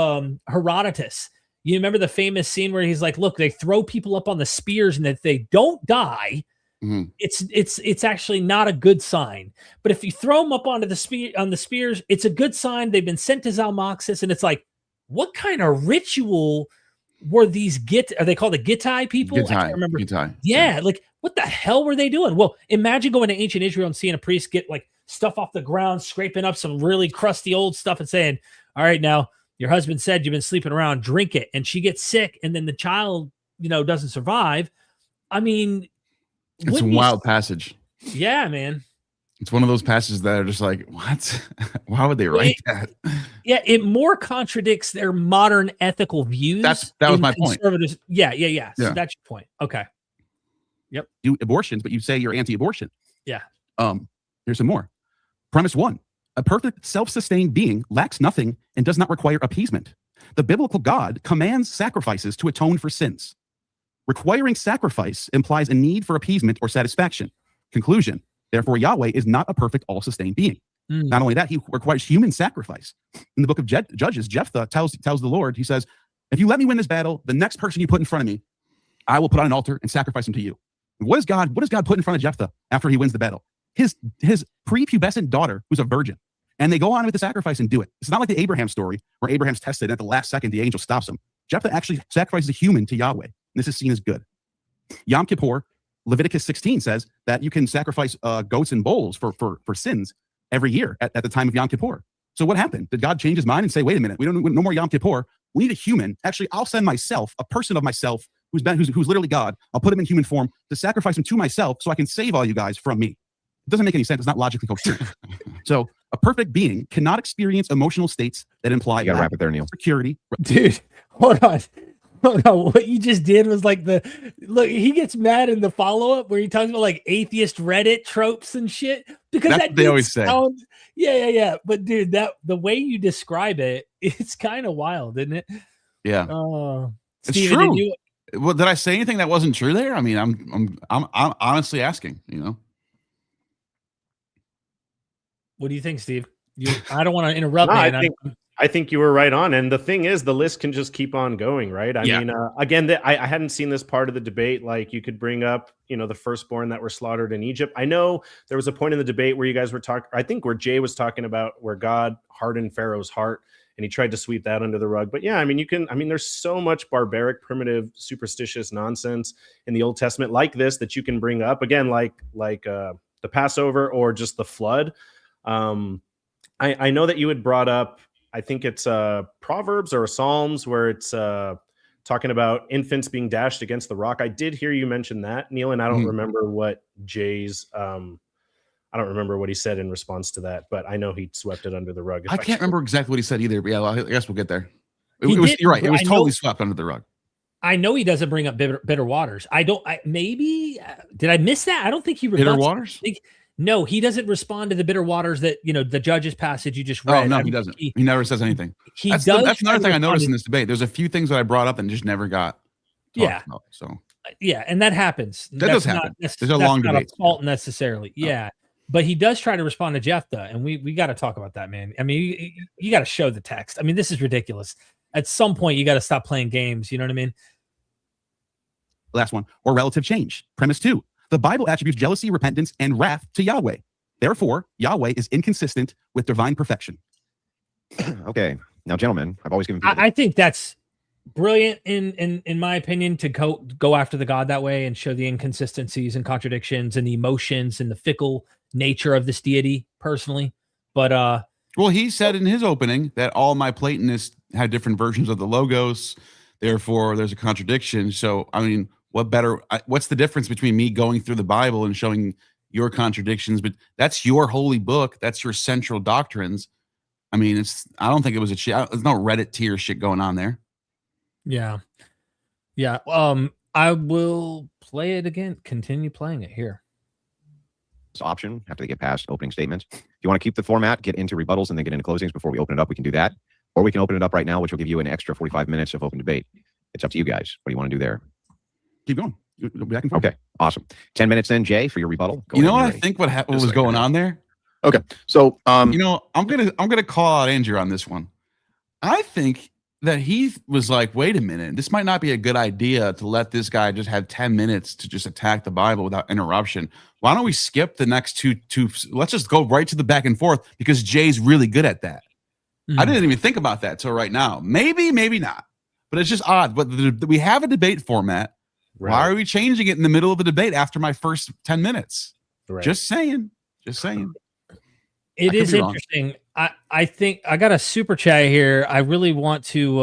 Herodotus. You remember the famous scene where he's like, look, they throw people up on the spears, and if they don't die, it's actually not a good sign. But if you throw them up onto the spears, it's a good sign. They've been sent to Zalmoxis. And it's like, what kind of ritual were these are they called the Gitai people? I can't remember. Gitai. Yeah, like what the hell were they doing? Well, imagine going to ancient Israel and seeing a priest get like stuff off the ground, scraping up some really crusty old stuff and saying, all right, now your husband said you've been sleeping around, drink it. And she gets sick, and then the child, you know, doesn't survive. I mean, it's a wild passage. Yeah, man. It's one of those passages that are just like, what? Why would they write that? Yeah, it more contradicts their modern ethical views. That was my point. Yeah. So that's your point. Okay. Yep. Do abortions, but you say you're anti-abortion. Yeah. Here's some more. Premise 1. A perfect self-sustained being lacks nothing and does not require appeasement. The biblical God commands sacrifices to atone for sins. Requiring sacrifice implies a need for appeasement or satisfaction. Conclusion. Therefore, Yahweh is not a perfect, all-sustained being. Not only that, he requires human sacrifice. In the book of Judges, Jephthah tells the Lord, he says, if you let me win this battle, the next person you put in front of me, I will put on an altar and sacrifice him to you. What does God put in front of Jephthah after he wins the battle? His prepubescent daughter, who's a virgin. And they go on with the sacrifice and do it. It's not like the Abraham story where Abraham's tested and at the last second the angel stops him. Jephthah actually sacrifices a human to Yahweh. And this is seen as good. Yom Kippur, Leviticus 16 says that you can sacrifice goats and bulls for sins every year at the time of Yom Kippur. So what happened? Did God change his mind and say, wait a minute, we don't no more Yom Kippur. We need a human. Actually, I'll send myself, a person of myself, who's literally God. I'll put him in human form to sacrifice him to myself so I can save all you guys from me. It doesn't make any sense. It's not logically coherent. So a perfect being cannot experience emotional states that imply You gotta wrap it there, Neil. security. Dude, hold on. What you just did was like look, he gets mad in the follow-up where he talks about like atheist Reddit tropes and shit. Because That's that what they always say. Yeah. But dude, the way you describe it, it's kind of wild, isn't it? Yeah. Oh, It's Steven, true. Well, did I say anything that wasn't true there? I mean, I'm honestly asking, you know. What do you think, Steve? I don't want to interrupt. No, I think you were right on. And the thing is, the list can just keep on going, right? I mean, again, I hadn't seen this part of the debate. Like you could bring up, you know, the firstborn that were slaughtered in Egypt. I know there was a point in the debate where you guys were talking, I think where Jay was talking about where God hardened Pharaoh's heart and he tried to sweep that under the rug. But yeah, I mean, there's so much barbaric, primitive, superstitious nonsense in the Old Testament like this that you can bring up again, like the Passover or just the flood. I know that you had brought up, I think it's Proverbs or Psalms where it's talking about infants being dashed against the rock. I did hear you mention that, Neil, and I don't remember what Jay's, I don't remember what he said in response to that, but I know he swept it under the rug. I can't remember exactly what he said either, but yeah, I guess we'll get there. You're right. It was totally swept under the rug. I know he doesn't bring up bitter waters. Maybe did I miss that? I don't think he bitter waters. No, he doesn't respond to the bitter waters that, you know, the Judges passage you just read. Oh, no, he doesn't. He never says anything. That's another thing I noticed in this debate. There's a few things that I brought up and just never got talked about. So yeah, and that happens. That does happen. There's a long debate. Not fault necessarily. Yeah. But he does try to respond to Jephthah, and we got to talk about that, man. I mean, you got to show the text. I mean, this is ridiculous. At some point, you got to stop playing games. You know what I mean? Last one, or relative change. Premise 2. The Bible attributes jealousy, repentance, and wrath to Yahweh. Therefore, Yahweh is inconsistent with divine perfection. Okay. Now, gentlemen, I've always given people I think that's brilliant in my opinion to go after the God that way and show the inconsistencies and contradictions and the emotions and the fickle nature of this deity personally. But well, he said in his opening that all my Platonists had different versions of the logos, therefore there's a contradiction. So I mean, what's the difference between me going through the Bible and showing your contradictions? But that's your holy book, that's your central doctrines. I mean, I don't think it was there's no Reddit tier shit going on there. Yeah. I will play it again. Continue playing it here. option after they get past opening statements. If you want to keep the format, get into rebuttals and then get into closings before we open it up, we can do that. Or we can open it up right now, which will give you an extra 45 minutes of open debate. It's up to you guys. What do you want to do there? Keep going. Back and forth. Okay, awesome. 10 minutes then, Jay, for your rebuttal. You know what I think what was going on there? Okay. So, I'm gonna call out Andrew on this one. I think that he was like, wait a minute, this might not be a good idea to let this guy just have 10 minutes to just attack the Bible without interruption. Why don't we skip the next two? Let's just go right to the back and forth because Jay's really good at that. I didn't even think about that till right now. Maybe not. But it's just odd. But we have a debate format. Right. Why are we changing it in the middle of a debate after my first 10 minutes? Right. Just saying. It is interesting. I think I got a super chat here. I really want to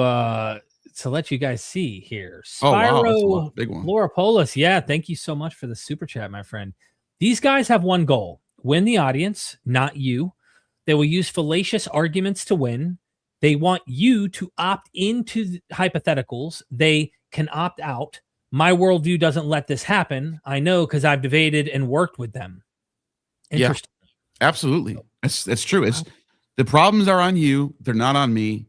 let you guys see here. Spyro big one. Floropolis. Yeah, thank you so much for the super chat, my friend. These guys have one goal: win the audience, not you. They will use fallacious arguments to win. They want you to opt into hypotheticals. They can opt out. My worldview doesn't let this happen. I know because I've debated and worked with them. Interesting. Yeah, absolutely. That's true. The problems are on you. They're not on me.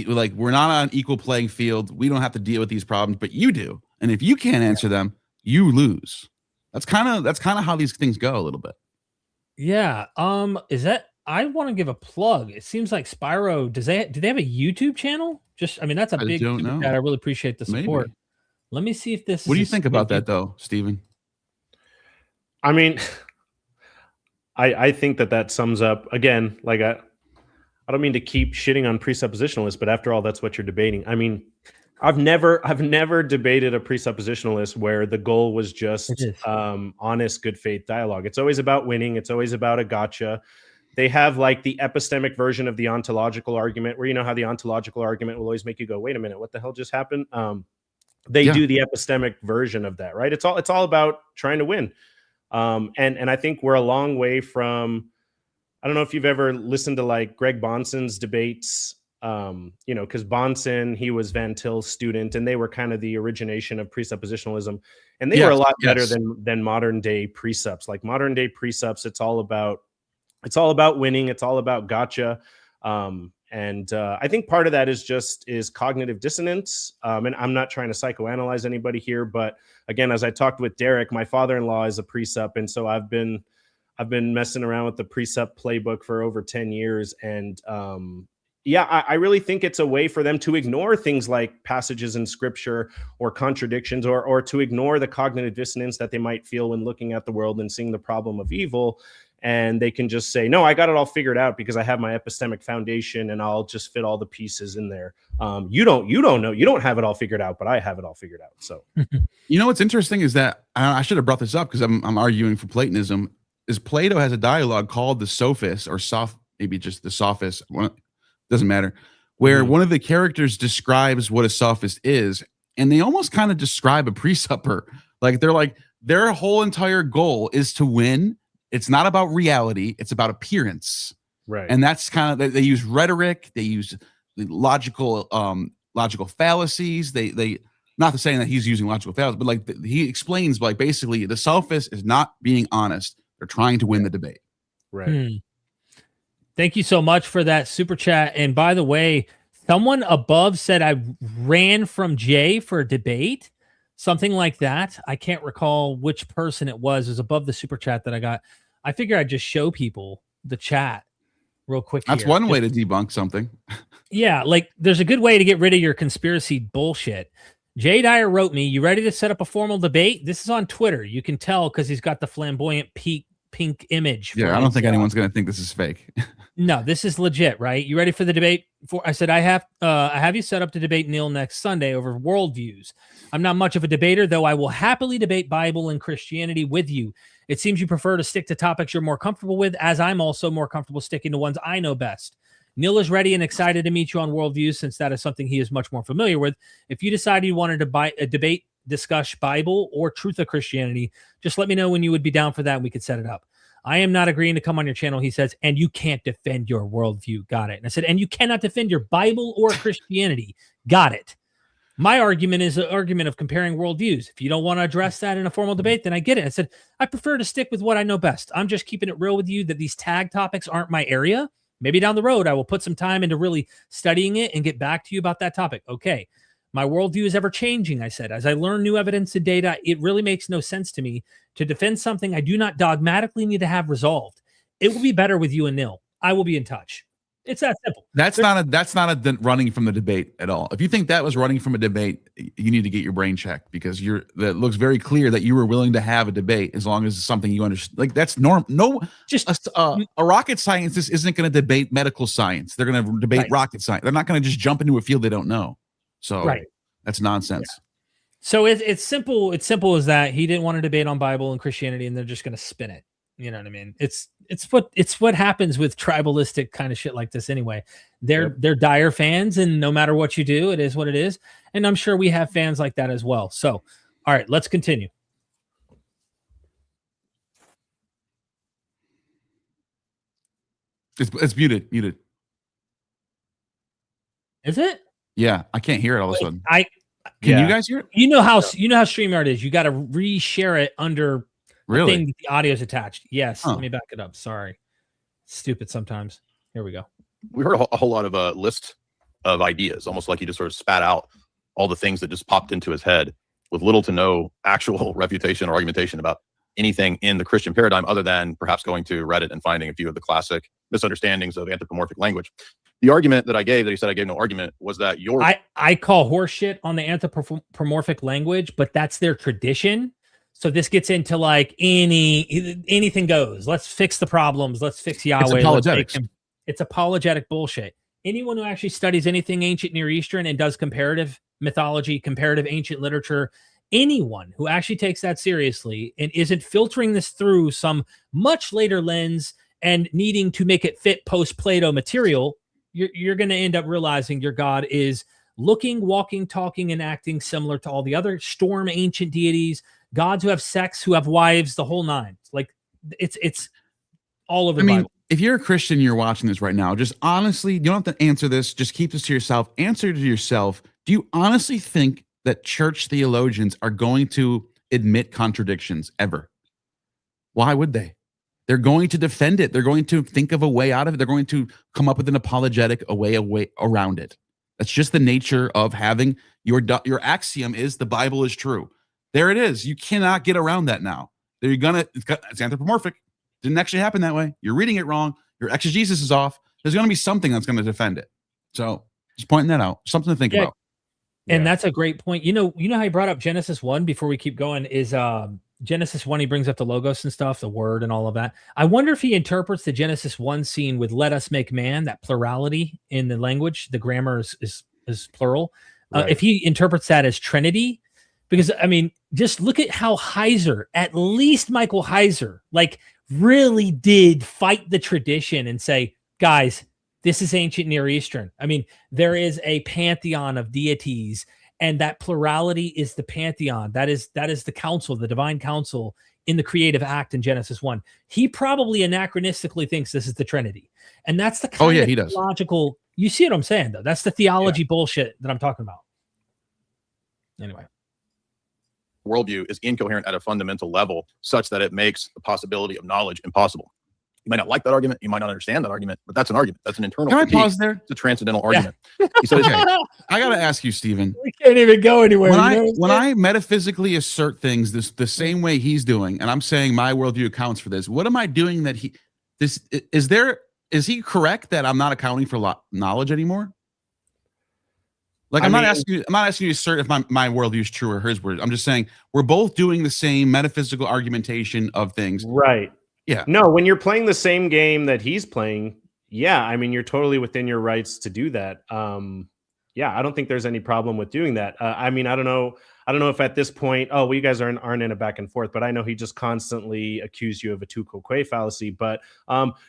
Like, we're not on equal playing field. We don't have to deal with these problems, but you do. And if you can't answer them, you lose. That's kind of how these things go a little bit. Yeah. I want to give a plug. It seems like Spyro, do they have a YouTube channel? That's a big super chat. I really appreciate the support. Maybe. Let me see if this What do you think about that though, Stephen? I mean, I think that sums up, again, like I don't mean to keep shitting on presuppositionalists, but after all, that's what you're debating. I mean, I've never debated a presuppositionalist where the goal was just honest, good faith dialogue. It's always about winning. It's always about a gotcha. They have like the epistemic version of the ontological argument, where you know how the ontological argument will always make you go, wait a minute, what the hell just happened? They do the epistemic version of that, right? It's all about trying to win. And I think we're a long way from, I don't know if you've ever listened to like Greg Bonson's debates, because Bonson, he was Van Til's student, and they were kind of the origination of presuppositionalism. And they were a lot better than modern day precepts. Like modern day precepts, it's all about winning. It's all about gotcha. And I think part of that is cognitive dissonance. And I'm not trying to psychoanalyze anybody here, but again, as I talked with Derek, my father-in-law is a precept. And so I've been messing around with the precept playbook for over 10 years. And I really think it's a way for them to ignore things like passages in scripture or contradictions, or to ignore the cognitive dissonance that they might feel when looking at the world and seeing the problem of evil. And they can just say, no, I got it all figured out because I have my epistemic foundation and I'll just fit all the pieces in there. You don't know. You don't have it all figured out, but I have it all figured out. So, what's interesting is that I should have brought this up because I'm arguing for Platonism. Is Plato has a dialogue called the Sophist, or maybe just the Sophist. Doesn't matter. Where one of the characters describes what a sophist is, and they almost kind of describe a presupper. Like they're like, their whole entire goal is to win. It's not about reality. It's about appearance. Right. And that's kind of, they use rhetoric. They use the logical fallacies. They not to saying that he's using logical fallacies, but like he explains, like basically the sophist is not being honest. They're trying to win the debate. Right. Thank you so much for that super chat. And by the way, someone above said I ran from Jay for a debate. Something like that. I can't recall which person it was. It was above the super chat that I got. I figure I'd just show people the chat real quick. That's here. one way to debunk something. Yeah, like there's a good way to get rid of your conspiracy bullshit. Jay Dyer wrote me, "You ready to set up a formal debate?" This is on Twitter. You can tell because he's got the flamboyant pink image. Yeah, I don't think anyone's going to think this is fake. No, this is legit, right? You ready for the debate? I said I have you set up to debate Neil next Sunday over worldviews. I'm not much of a debater, though I will happily debate Bible and Christianity with you. It seems you prefer to stick to topics you're more comfortable with, as I'm also more comfortable sticking to ones I know best. Neil is ready and excited to meet you on worldviews, since that is something he is much more familiar with. If you decided you wanted to debate, discuss Bible or truth of Christianity, just let me know when you would be down for that and we could set it up. I am not agreeing to come on your channel, he says, and you can't defend your worldview. Got it. And I said, and you cannot defend your Bible or Christianity. Got it. My argument is an argument of comparing worldviews. If you don't want to address that in a formal debate, then I get it. I said, I prefer to stick with what I know best. I'm just keeping it real with you that these tag topics aren't my area. Maybe down the road, I will put some time into really studying it and get back to you about that topic. Okay. My worldview is ever changing, I said. As I learn new evidence and data, it really makes no sense to me to defend something I do not dogmatically need to have resolved. It will be better with you and Nil. I will be in touch. It's that simple. That's not a running from the debate at all. If you think that was running from a debate, you need to get your brain checked, because that looks very clear that you were willing to have a debate as long as it's something you understand. Like, that's normal. No, Just a rocket scientist isn't going to debate medical science. They're going to debate rocket science. They're not going to just jump into a field they don't know. So that's nonsense. Yeah. So it's simple. It's simple as that. He didn't want to debate on Bible and Christianity, and they're just going to spin it. You know what I mean? It's what happens with tribalistic kind of shit like this anyway. They're Dyer fans, and no matter what you do, it is what it is. And I'm sure we have fans like that as well. So, all right, let's continue. It's muted. Is it? Yeah, I can't hear it all of a sudden. Can you guys hear it? You know how StreamYard is. You got to reshare it under the thing that the audio is attached. Yes. Let me back it up. Sorry. Stupid sometimes. Here we go. We heard a whole lot of a list of ideas, almost like he just sort of spat out all the things that just popped into his head with little to no actual refutation or argumentation about anything in the Christian paradigm, other than perhaps going to Reddit and finding a few of the classic misunderstandings of anthropomorphic language. The argument that I gave, that he said I gave no argument, was that I call horseshit on the anthropomorphic language, but that's their tradition. So this gets into like anything goes. Let's fix the problems. Let's fix Yahweh. It's apologetics. It's apologetic bullshit. Anyone who actually studies anything ancient Near Eastern and does comparative mythology, comparative ancient literature, anyone who actually takes that seriously and isn't filtering this through some much later lens and needing to make it fit post-Plato material, you're going to end up realizing your God is looking, walking, talking, and acting similar to all the other storm ancient deities, gods who have sex, who have wives, the whole nine. Like it's all over the Bible. If you're a Christian, you're watching this right now, just honestly, you don't have to answer this. Just keep this to yourself. Answer to yourself. Do you honestly think that church theologians are going to admit contradictions ever? Why would they? They're going to defend it. They're going to think of a way out of it. They're going to come up with an apologetic a way around it. That's just the nature of having your axiom is the Bible is true. There it is. You cannot get around that now. It's anthropomorphic. Didn't actually happen that way. You're reading it wrong. Your exegesis is off. There's going to be something that's going to defend it. So just pointing that out. Something to think about. And that's a great point. You know how he brought up Genesis 1 before we keep going is Genesis 1, he brings up the logos and stuff, the word and all of that. I wonder if he interprets the Genesis 1 scene with let us make man, that plurality in the language, the grammar is plural. Right. If he interprets that as Trinity, because I mean, just look at how Heiser, at least Michael Heiser, like really did fight the tradition and say, guys, this is ancient Near Eastern. I mean, there is a pantheon of deities, and that plurality is the pantheon. That is the council, the divine council in the creative act in Genesis 1. He probably anachronistically thinks this is the Trinity. And that's the kind of he does. logical, you see what I'm saying, though? That's the theology bullshit that I'm talking about. Anyway. Worldview is incoherent at a fundamental level, such that it makes the possibility of knowledge impossible. You might not like that argument. You might not understand that argument, but that's an argument. That's an internal. Can I critique. pause there? It's a transcendental argument. He says, Okay. I got to ask you, Stephen. We can't even go anywhere. When I metaphysically assert things the same way he's doing, and I'm saying my worldview accounts for this, what am I doing that is he correct that I'm not accounting for knowledge anymore? Like, I'm not asking you to assert if my worldview is true or his word. I'm just saying we're both doing the same metaphysical argumentation of things. Right. Yeah. No, when you're playing the same game that he's playing, yeah, I mean, you're totally within your rights to do that. Yeah, I don't think there's any problem with doing that. I mean, I don't know if at this point, well, you guys aren't in a back and forth, but I know he just constantly accused you of a tu quoque fallacy. But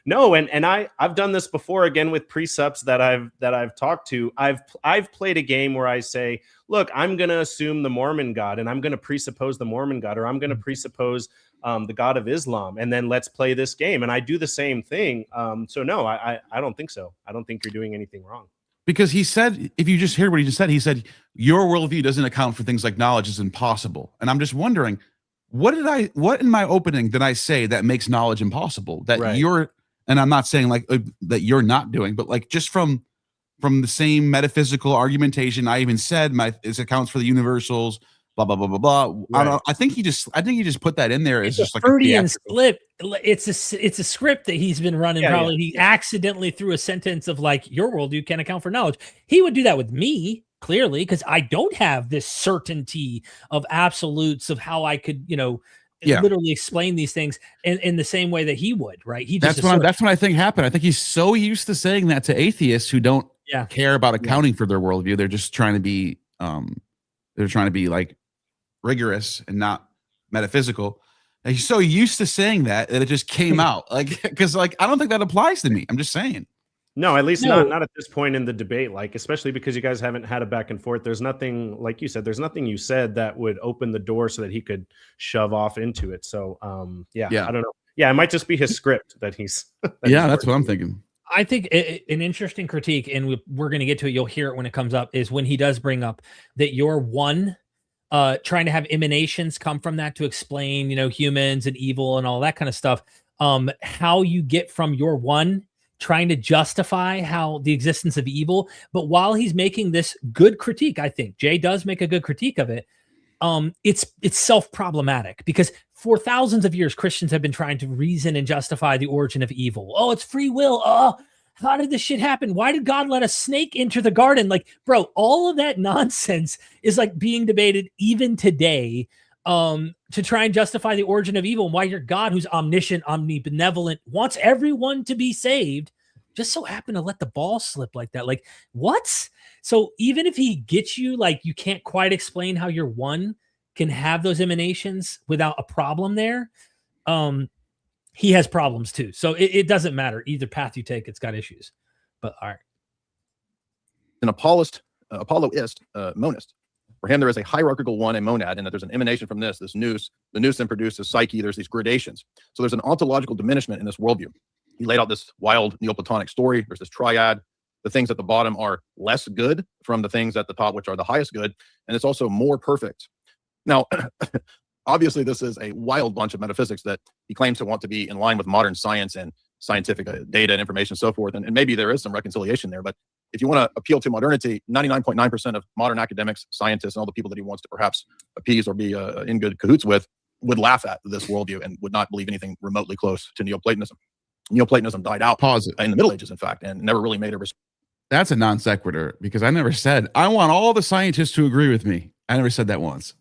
no, and I've done this before again with precepts that I've talked to. I've played a game where I say, look, I'm going to assume the Mormon God, and I'm going to presuppose the Mormon God, or I'm going to presuppose the God of Islam, and then let's play this game. And I do the same thing. So no, I don't think so. I don't think you're doing anything wrong. Because he said, if you just hear what he just said, he said, your worldview doesn't account for things like knowledge is impossible. And I'm just wondering, what in my opening did I say that makes knowledge impossible? That Right. And I'm not saying like that you're not doing, but like just from the same metaphysical argumentation, I even said this accounts for the universals, blah, blah, blah, blah, blah. Right. I think he just put that in there as just like Freudian a slip. It's a script that he's been running. Yeah, probably he accidentally threw a sentence of like, your worldview can't account for knowledge. He would do that with me, clearly, because I don't have this certainty of absolutes of how I could, literally explain these things in the same way that he would, right? that's what I think happened. I think he's so used to saying that to atheists who don't care about accounting for their worldview. They're just trying to be like rigorous and not metaphysical. And he's so used to saying that it just came out, like, because like I don't think that applies to me. I'm just saying. No, at least not at this point in the debate, like, especially because you guys haven't had a back and forth. There's nothing, like you said, there's nothing you said that would open the door so that he could shove off into it. So I don't know. Yeah, it might just be his script that he's that's what I'm thinking. I think an interesting critique, and we're going to get to it, you'll hear it when it comes up, is when he does bring up that you're one trying to have emanations come from that to explain, humans and evil and all that kind of stuff. How you get from your one trying to justify how the existence of evil. But while he's making this good critique, I think Jay does make a good critique of it. It's self-problematic because for thousands of years, Christians have been trying to reason and justify the origin of evil. Oh, it's free will. Oh, how did this shit happen? Why did God let a snake enter the garden? Like, bro, all of that nonsense is like being debated even today to try and justify the origin of evil and why your God, who's omniscient, omnibenevolent, wants everyone to be saved, just so happened to let the ball slip like that. Like, what? So even if he gets you, like, you can't quite explain how your one can have those emanations without a problem there. He has problems too. So it doesn't matter. Either path you take, it's got issues. But all right. An Apolloist, monist. For him, there is a hierarchical one, a monad, and that there's an emanation from this nous. The nous then produces psyche. There's these gradations. So there's an ontological diminishment in this worldview. He laid out this wild Neoplatonic story. There's this triad. The things at the bottom are less good from the things at the top, which are the highest good. And it's also more perfect. Now, obviously, this is a wild bunch of metaphysics that he claims to want to be in line with modern science and scientific data and information and so forth. And maybe there is some reconciliation there. But if you want to appeal to modernity, 99.9% of modern academics, scientists, and all the people that he wants to perhaps appease or be in good cahoots with would laugh at this worldview and would not believe anything remotely close to Neoplatonism. Neoplatonism died out in the Middle Ages, in fact, and never really made a response. That's a non sequitur because I never said, I want all the scientists to agree with me. I never said that once.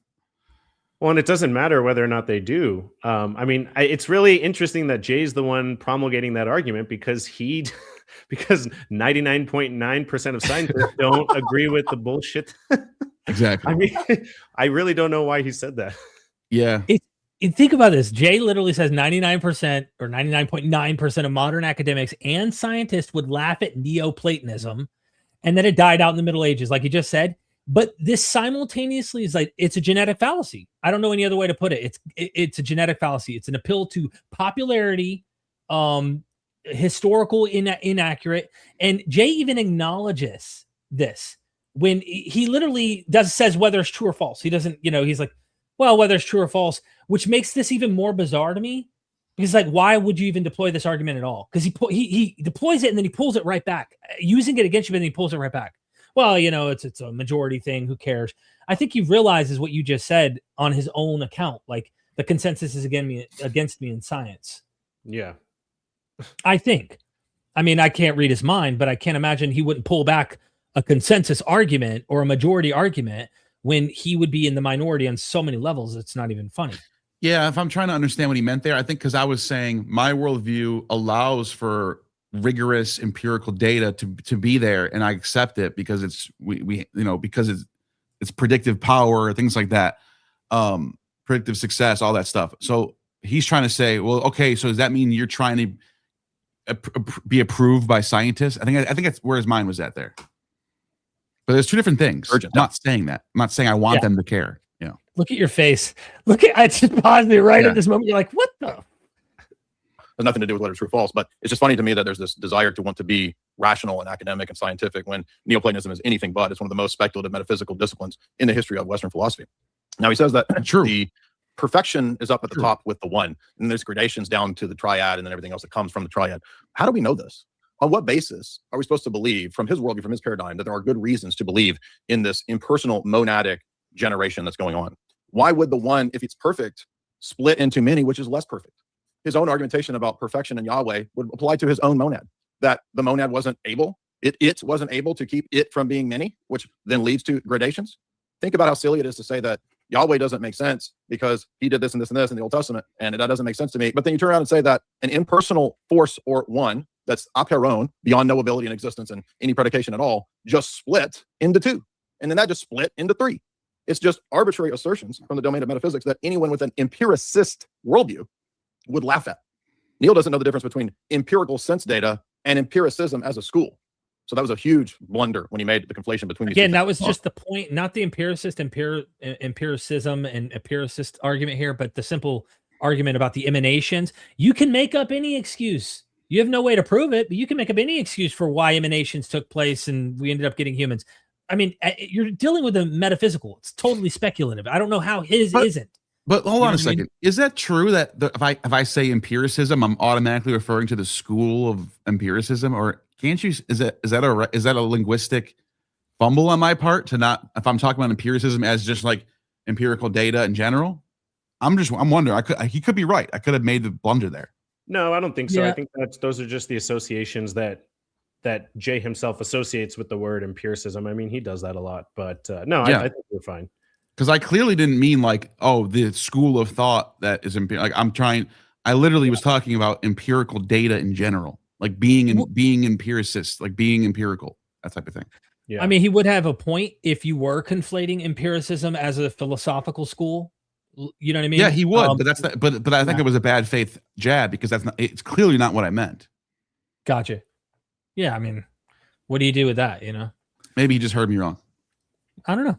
Well, and it doesn't matter whether or not they do. It's really interesting that Jay's the one promulgating that argument because because 99.9% of scientists don't agree with the bullshit. Exactly. I mean, I really don't know why he said that. Yeah. Think about this. Jay literally says 99% or 99.9% of modern academics and scientists would laugh at Neoplatonism and then it died out in the Middle Ages, like you just said. But this simultaneously is like, it's a genetic fallacy. I don't know any other way to put it. It's a genetic fallacy. It's an appeal to popularity, historical inaccurate. And Jay even acknowledges this when he literally says whether it's true or false. He doesn't, he's like, well, whether it's true or false, which makes this even more bizarre to me He's like, why would you even deploy this argument at all? Because he deploys it and then he pulls it right back, using it against you, but then he pulls it right back. Well, it's a majority thing. Who cares? I think he realizes what you just said on his own account. Like, the consensus is against me in science. Yeah. I think. I mean, I can't read his mind, but I can't imagine he wouldn't pull back a consensus argument or a majority argument when he would be in the minority on so many levels. It's not even funny. Yeah, if I'm trying to understand what he meant there, I think because I was saying my worldview allows for rigorous empirical data to be there, and I accept it because it's because it's predictive power, things like that, predictive success, all that stuff. So he's trying to say, well, okay, so does that mean you're trying to be approved by scientists? I think that's where his mind was at there. But there's two different things. I'm not saying that. I'm not saying I want them to care. Look at your face. I just paused me right at this moment. You're like, what the? Has nothing to do with whether it's true or false, but it's just funny to me that there's this desire to want to be rational and academic and scientific when neoplatonism is anything but. It's one of the most speculative metaphysical disciplines in the history of Western philosophy. Now he says that the perfection is up at the top with the one, and there's gradations down to the triad and then everything else that comes from the triad. How do we know this? On what basis are we supposed to believe from his worldview, from his paradigm, that there are good reasons to believe in this impersonal monadic generation that's going on? Why would the one, if it's perfect, split into many, which is less perfect? His own argumentation about perfection in Yahweh would apply to his own monad, that the monad wasn't able, it wasn't able to keep it from being many, which then leads to gradations. Think about how silly it is to say that Yahweh doesn't make sense because he did this and this and this in the Old Testament, and that doesn't make sense to me. But then you turn around and say that an impersonal force or one that's aperon, beyond no ability in existence and any predication at all, just split into two. And then that just split into three. It's just arbitrary assertions from the domain of metaphysics that anyone with an empiricist worldview would laugh at. Neil doesn't know the difference between empirical sense data and empiricism as a school. So that was a huge blunder when he made the conflation between these two. Again, that was just the point, not the empiricism and empiricist argument here, but the simple argument about the emanations. You can make up any excuse. You have no way to prove it, but you can make up any excuse for why emanations took place and we ended up getting humans. I mean, you're dealing with a metaphysical. It's totally speculative. I don't know how his isn't. But hold on a second. Is that true that if I say empiricism, I'm automatically referring to the school of empiricism, or can't you? Is that a linguistic fumble on my part to not? If I'm talking about empiricism as just like empirical data in general, I'm wondering. He could be right. I could have made the blunder there. No, I don't think so. Yeah. I think those are just the associations that Jay himself associates with the word empiricism. I mean, he does that a lot, but no, I think we're fine. Because I clearly didn't mean like, oh, the school of thought that is I literally was talking about empirical data in general, like being empiricist, like being empirical, that type of thing. Yeah. I mean, he would have a point if you were conflating empiricism as a philosophical school. You know what I mean? Yeah, he would, but that's not, but I think it was a bad faith jab because it's clearly not what I meant. Gotcha. Yeah, I mean, what do you do with that? Maybe he just heard me wrong. I don't know.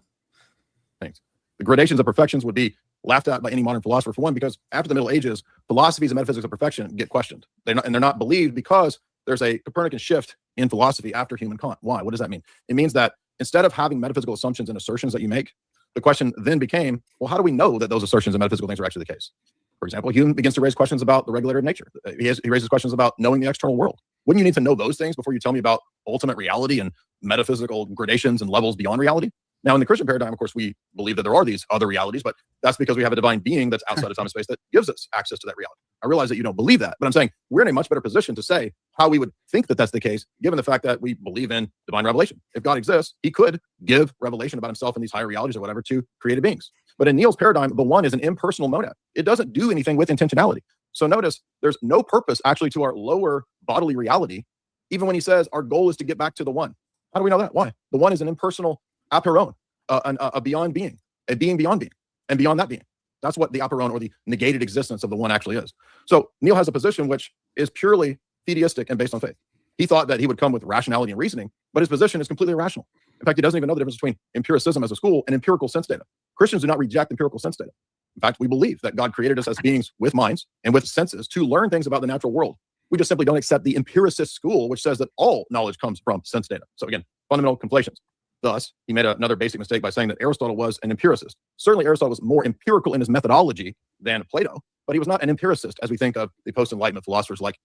Thanks. The gradations of perfections would be laughed at by any modern philosopher, for one, because after the Middle Ages, philosophies and metaphysics of perfection get questioned. They're not believed because there's a Copernican shift in philosophy after human Kant. Why? What does that mean? It means that instead of having metaphysical assumptions and assertions that you make, the question then became, well, how do we know that those assertions and metaphysical things are actually the case? For example, Hume begins to raise questions about the regularity of nature. He raises questions about knowing the external world. Wouldn't you need to know those things before you tell me about ultimate reality and metaphysical gradations and levels beyond reality? Now, in the Christian paradigm, of course, we believe that there are these other realities, but that's because we have a divine being that's outside of time and space that gives us access to that reality. I realize that you don't believe that, but I'm saying we're in a much better position to say how we would think that that's the case, given the fact that we believe in divine revelation. If God exists, he could give revelation about himself in these higher realities or whatever to created beings. But in Neil's paradigm, the one is an impersonal monad. It doesn't do anything with intentionality. So notice there's no purpose actually to our lower bodily reality, even when he says our goal is to get back to the one. How do we know that? Why? The one is an impersonal aperon, a beyond being, a being beyond being, and beyond that being. That's what the aperon or the negated existence of the one actually is. So Neil has a position which is purely theistic and based on faith. He thought that he would come with rationality and reasoning, but his position is completely irrational. In fact, he doesn't even know the difference between empiricism as a school and empirical sense data. Christians do not reject empirical sense data. In fact, we believe that God created us as beings with minds and with senses to learn things about the natural world. We just simply don't accept the empiricist school, which says that all knowledge comes from sense data. So again, fundamental conflations. Thus, he made another basic mistake by saying that Aristotle was an empiricist. Certainly, Aristotle was more empirical in his methodology than Plato, but he was not an empiricist, as we think of the post-Enlightenment philosophers like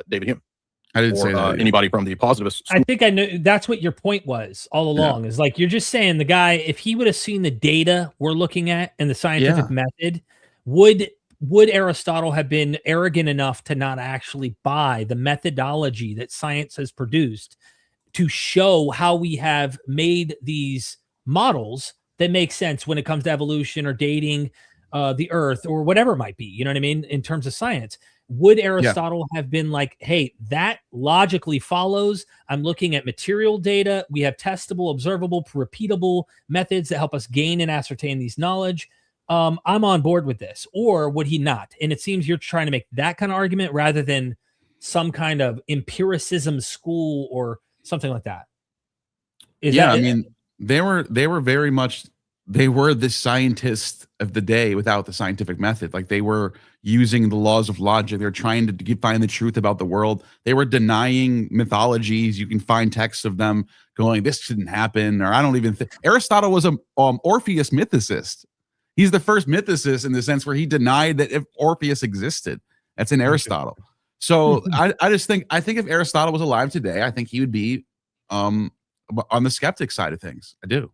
David Hume. I didn't Or say that. anybody from the positivist I think I know that's what your point was all along. Is like you're just saying the guy, if he would have seen the data we're looking at and the scientific method, would Aristotle have been arrogant enough to not actually buy the methodology that science has produced to show how we have made these models that make sense when it comes to evolution or dating the earth or whatever it might be, you know what I mean, in terms of science? Would Aristotle have been like, hey, that logically follows. I'm looking at material data. We have testable, observable, repeatable methods that help us gain and ascertain these knowledge. I'm on board with this. Or would he not? And it seems you're trying to make that kind of argument rather than some kind of empiricism school or something like that. I mean, they were very much, they were the scientists of the day without the scientific method. Like they were using the laws of logic. They're trying to find the truth about the world. They were denying mythologies. You can find texts of them going, this didn't happen. Or I don't even think Aristotle was a Orpheus mythicist. He's the first mythicist in the sense where he denied that if Orpheus existed. That's in Aristotle. So I think if Aristotle was alive today, I think he would be on the skeptic side of things. I do.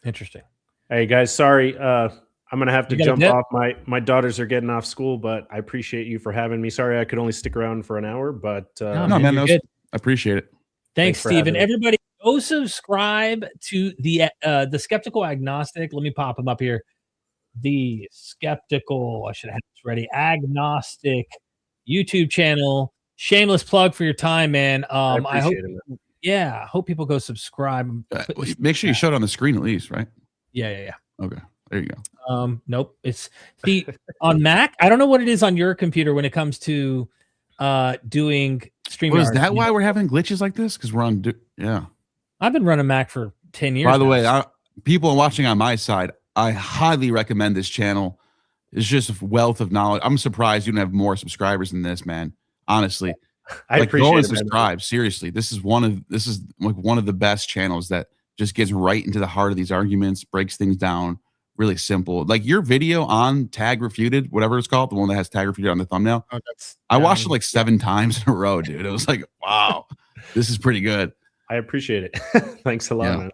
Interesting. Hey guys, sorry. I'm going to have to You got a jump dip? off. My daughters are getting off school, but I appreciate you for having me. Sorry I could only stick around for an hour, but No, No, man, you're I good. appreciate it. Thanks, for Stephen. having me. Everybody, go subscribe to the Skeptical Agnostic. Let me pop him up here. The Skeptical, I should have this ready. Agnostic YouTube channel. Shameless plug for your time, man. I I hope, appreciate it. I hope people go subscribe. Make sure you show it on the screen at least, right? Yeah. Okay, there you go. Nope. It's on Mac. I don't know what it is on your computer when it comes to doing streaming. Is that why we're having glitches like this? Because we're on. I've been running Mac for 10 years. By the now. way, people watching on my side, I highly recommend this channel. It's just a wealth of knowledge. I'm surprised you don't have more subscribers than this, man. Honestly, I like appreciate go and it, man. subscribe. Seriously, this is one of the best channels that just gets right into the heart of these arguments, breaks things down, really simple. Like your video on Tag Refuted, whatever it's called, the one that has Tag Refuted on the thumbnail. I watched it like 7 times in a row, dude. It was like, wow, this is pretty good. I appreciate it. Thanks a lot, man.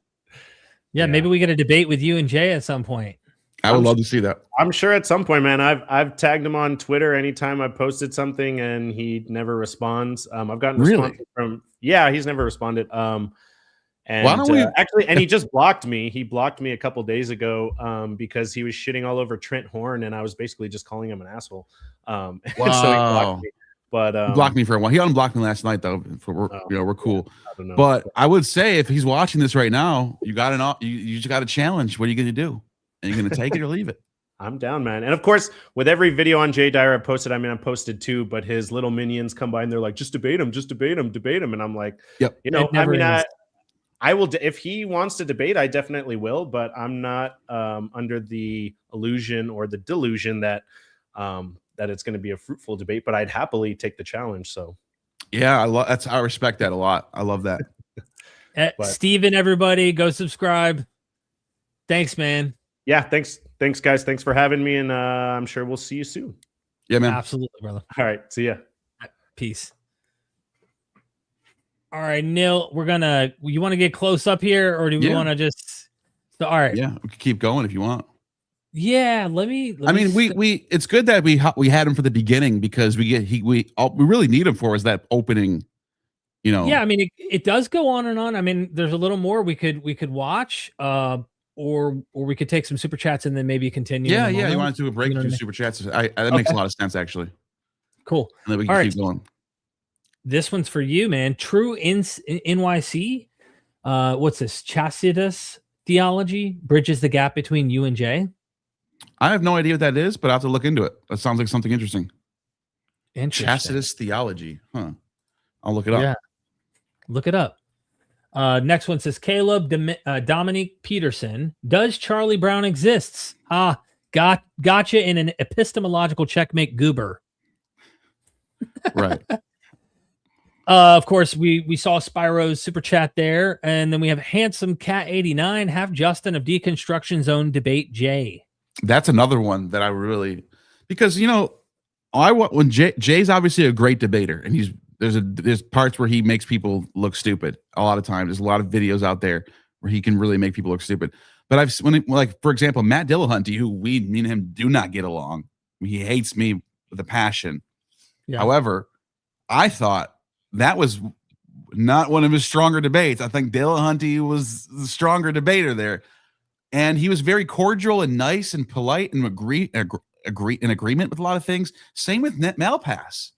Yeah, maybe we get a debate with you and Jay at some point. I would love to see that. I'm sure at some point, man. I've tagged him on Twitter anytime I posted something and he never responds. I've gotten responses from he's never responded. And why don't we actually? And he just blocked me. He blocked me a couple days ago because he was shitting all over Trent Horn, and I was basically just calling him an asshole. Wow. So he blocked me. But he blocked me for a while. He unblocked me last night though. We're cool. I don't know. But I would say if he's watching this right now, you just got a challenge. What are you going to do? Are you going to take it or leave it? I'm down, man. And of course, with every video on Jay Dyer I posted, I posted 2, but his little minions come by and they're like, just debate him. And I'm like, yep. I will, if he wants to debate, I definitely will, but I'm not under the illusion or the delusion that it's going to be a fruitful debate, but I'd happily take the challenge. So yeah, I respect that a lot. I love that. Steven, everybody go subscribe. Thanks, man. Yeah. Thanks guys. Thanks for having me. And I'm sure we'll see you soon. Yeah, man. Absolutely, brother. All right. See ya. Peace. All right, Neil, you want to get close up here or do we want to just, all right. Yeah, we could keep going if you want. Yeah, it's good that we had him for the beginning because we really need him for is that opening, Yeah, it does go on and on. There's a little more we could watch, or we could take some super chats and then maybe continue. Yeah. You want to do a break through super chats? That makes a lot of sense actually. Cool. And then we can keep going. This one's for you, man. True NYC. What's this? Chastitas theology bridges the gap between you and Jay. I have no idea what that is, but I have to look into it. That sounds like something interesting. Chastitas theology. Huh. I'll look it up. Yeah. Look it up. Next one says Caleb Dominique Peterson. Does Charlie Brown exists? Gotcha in an epistemological checkmate goober. Right. Of course, we saw Spyro's super chat there, and then we have Handsome Cat 89. Have Justin of Deconstruction Zone debate Jay. That's another one that I really, because when Jay's obviously a great debater, and there's parts where he makes people look stupid a lot of times. There's a lot of videos out there where he can really make people look stupid. But for example, Matt Dillahunty, who me and him do not get along. He hates me with a passion. Yeah. However, I thought that was not one of his stronger debates. I think Dillahunty was the stronger debater there. And he was very cordial and nice and polite and agree in agreement with a lot of things. Same with Net Malpass.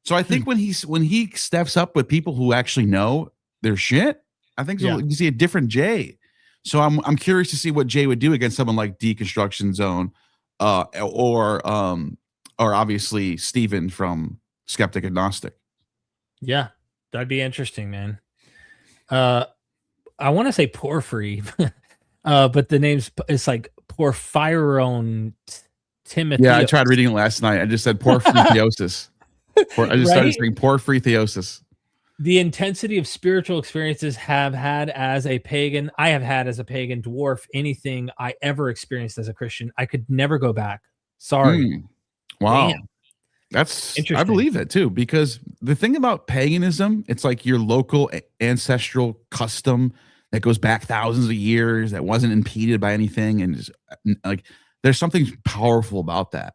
So I think when he steps up with people who actually know their shit, I think you see a different Jay. So I'm curious to see what Jay would do against someone like Deconstruction Zone, or obviously Steven from Skeptic and Gnostic. Yeah, that'd be interesting, man. I want to say Porphyry, but the it's like Porphyron Timothy. Yeah, I tried reading it last night. I just said Porphyrotheosis. I just started saying Porphyrotheosis. The intensity of spiritual experiences I have had as a pagan dwarf anything I ever experienced as a Christian. I could never go back. Sorry. Wow. Damn. That's interesting. I believe it too, because the thing about paganism, it's like your local ancestral custom that goes back thousands of years that wasn't impeded by anything. And like, there's something powerful about that.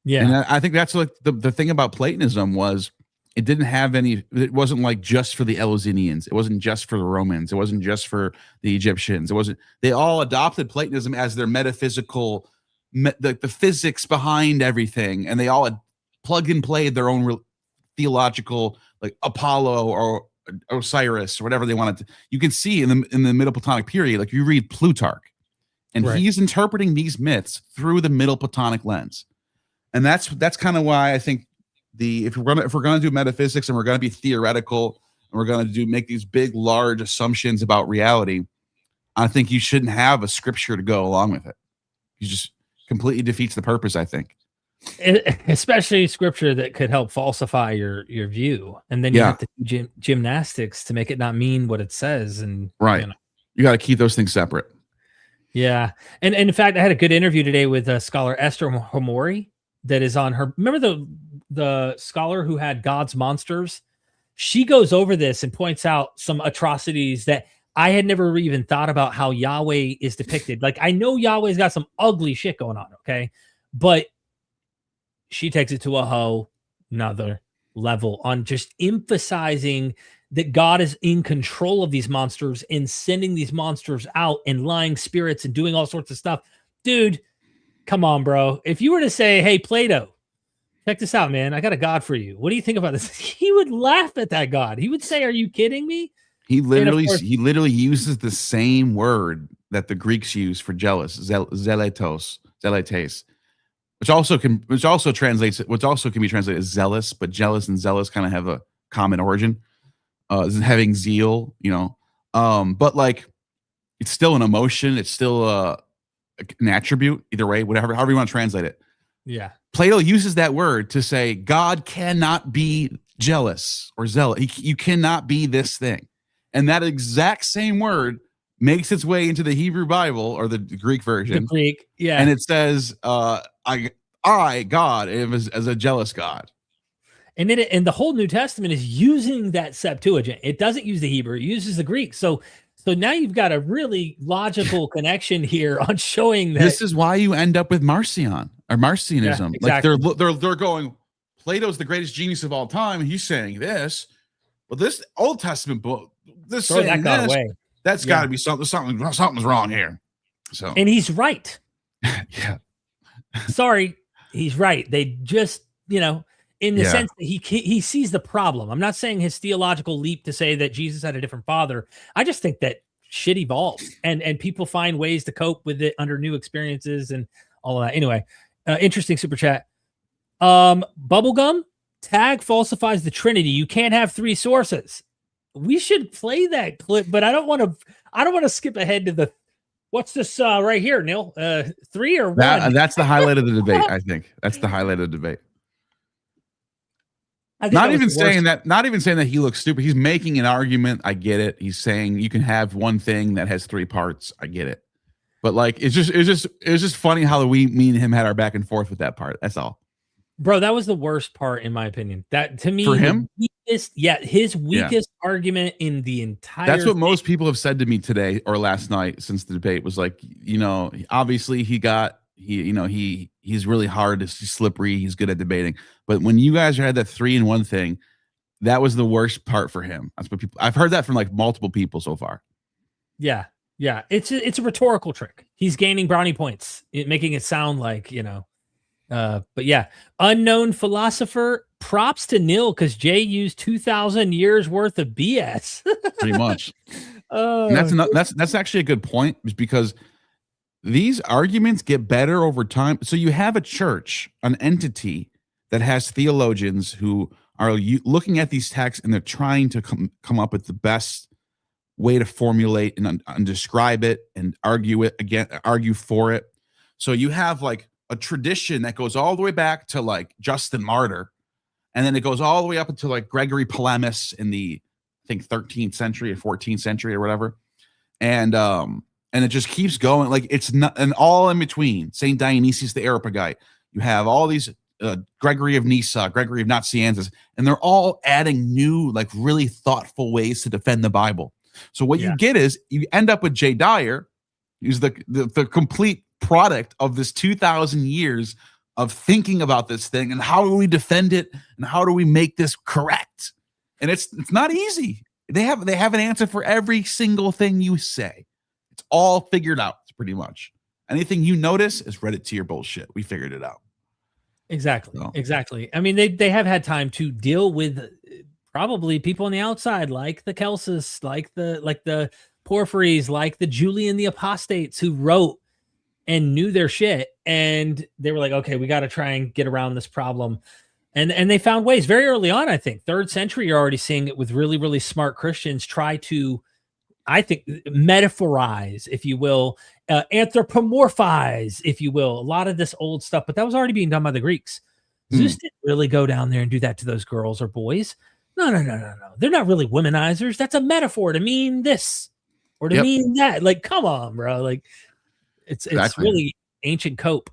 Yeah. And I think that's like the thing about Platonism was it didn't have it wasn't like just for the Eleusinians. It wasn't just for the Romans. It wasn't just for the Egyptians. They all adopted Platonism as their metaphysical, the physics behind everything. And they all had plug and played their own theological, like Apollo or Osiris or whatever they wanted to. You can see in the Middle Platonic period, like you read Plutarch, and he's interpreting these myths through the Middle Platonic lens. And that's kind of why I think if we're gonna do metaphysics and we're gonna be theoretical and we're gonna make these big, large assumptions about reality, I think you shouldn't have a scripture to go along with it. You just completely defeats the purpose, I think. Especially scripture that could help falsify your view, and then you have to do gymnastics to make it not mean what it says. And you got to keep those things separate. Yeah, and in fact, I had a good interview today with scholar Esther Homori that is on her. Remember the scholar who had God's Monsters? She goes over this and points out some atrocities that I had never even thought about how Yahweh is depicted. Like, I know Yahweh's got some ugly shit going on, okay, but she takes it to a whole nother level on just emphasizing that God is in control of these monsters and sending these monsters out and lying spirits and doing all sorts of stuff. Dude, come on, bro. If you were to say, hey, Plato, check this out, man. I got a God for you. What do you think about this? He would laugh at that God. He would say, are you kidding me? He literally uses the same word that the Greeks use for jealous, zeletes, which also can be translated as zealous, but jealous and zealous kind of have a common origin. Having zeal, but like it's still an emotion, it's still an attribute, either way, however you want to translate it. Yeah. Plato uses that word to say God cannot be jealous or zealous. You cannot be this thing. And that exact same word makes its way into the Hebrew Bible or the Greek version. The Greek, yeah. And it says, I God as a jealous God. And the whole New Testament is using that Septuagint. It doesn't use the Hebrew, it uses the Greek. So now you've got a really logical connection here on showing that this is why you end up with Marcion or Marcionism. Yeah, exactly. Like they're going, Plato's the greatest genius of all time. He's saying this, but this Old Testament book, this throw that God away. That's got to be something's wrong here. So, and he's right. Yeah. Sorry, he's right. They just, in the sense that he sees the problem. I'm not saying his theological leap to say that Jesus had a different father. I just think that shit evolves and people find ways to cope with it under new experiences and all of that. Anyway, interesting super chat. Bubblegum tag falsifies the Trinity. You can't have three sources. We should play that clip, but I don't want to skip ahead to what's this right here, Neil? 3 or 1? That's the highlight of the debate. I think that's the highlight of the debate. Not even saying that he looks stupid. He's making an argument. I get it. He's saying you can have one thing that has 3 parts. I get it. But like, it's just funny how me and him had our back and forth with that part. That's all. Bro, that was the worst part in my opinion. That to me, For him, his weakest argument in the entire. That's what most people have said to me today or last night since the debate was like, obviously he's really hard, he's slippery, he's good at debating. But when you guys had that 3-in-1 thing, that was the worst part for him. That's what I've heard that from like multiple people so far. Yeah. Yeah. It's a rhetorical trick. He's gaining brownie points, making it sound like, but yeah, unknown philosopher, props to Neil because Jay used 2,000 years worth of BS. Pretty much. And that's actually a good point, is because these arguments get better over time. So you have a church, an entity that has theologians who are looking at these texts and they're trying to come up with the best way to formulate and describe it and argue for it. So you have like a tradition that goes all the way back to like Justin Martyr, and then it goes all the way up until like Gregory Palamas in the, I think, 13th century or 14th century or whatever. And it just keeps going. Like it's not, and all in between. Saint Dionysius the Areopagite. You have all these Gregory of Nyssa, Gregory of Nazianzus, and they're all adding new, like really thoughtful ways to defend the Bible. So what you get is you end up with Jay Dyer, who's the complete product of this 2,000 years of thinking about this thing and how do we defend it and how do we make this correct. And it's not easy. They have an answer for every single thing you say. It's all figured out pretty much. Anything you notice is Reddit to your bullshit. We figured it out. Exactly. So. Exactly. I mean, they have had time to deal with probably people on the outside, like the Celsus, like the Porphyries, like the Julian the Apostates, who wrote and knew their shit. And they were like, okay, we got to try and get around this problem. And they found ways very early on. I think 3rd century, you're already seeing it with really, really smart Christians try to, I think, metaphorize, if you will, anthropomorphize, if you will, a lot of this old stuff, but that was already being done by the Greeks. Zeus didn't really go down there and do that to those girls or boys. No. They're not really womanizers. That's a metaphor to mean this or to mean that. Like, come on, bro. Like, it's really ancient cope.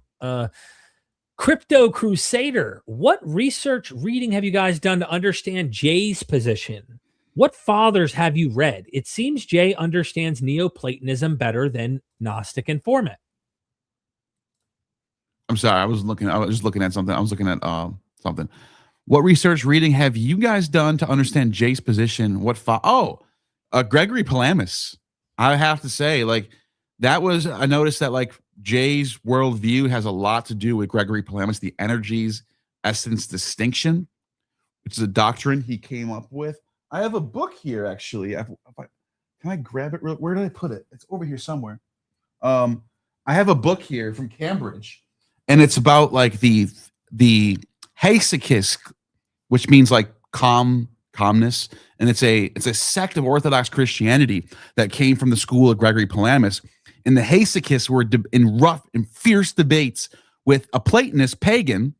Crypto Crusader, what research reading have you guys done to understand Jay's position? What fathers have you read? It seems Jay understands Neoplatonism better than Gnostic Informant. I'm sorry. I was just looking at something. I was looking at something. What research reading have you guys done to understand Jay's position? Gregory Palamas. I have to say, like, I noticed that like Jay's worldview has a lot to do with Gregory Palamas, the energies, essence, distinction, which is a doctrine he came up with. I have a book here, actually. Can I grab it? Where did I put it? It's over here somewhere. I have a book here from Cambridge, and it's about like the hesychist, which means like calmness, and it's a sect of Orthodox Christianity that came from the school of Gregory Palamas. And the hesychists were in rough and fierce debates with a Platonist pagan,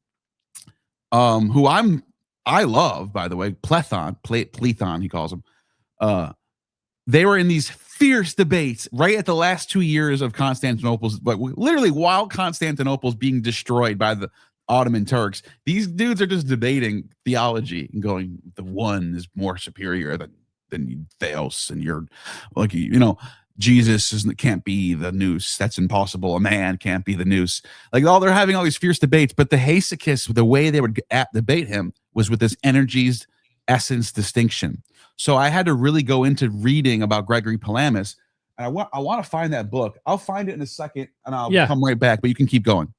who I love, by the way, Platon, he calls him. They were in these fierce debates right at the last 2 years of Constantinople's, but literally while Constantinople's being destroyed by the Ottoman Turks. These dudes are just debating theology and going, the one is more superior than Theos, and you're like, Jesus can't be the nous. That's impossible. A man can't be the nous. Like, they're having all these fierce debates, but the hesychists, the way they would debate him was with this energies, essence, distinction. So I had to really go into reading about Gregory Palamas, and I want to find that book. I'll find it in a second, and I'll come right back. But you can keep going.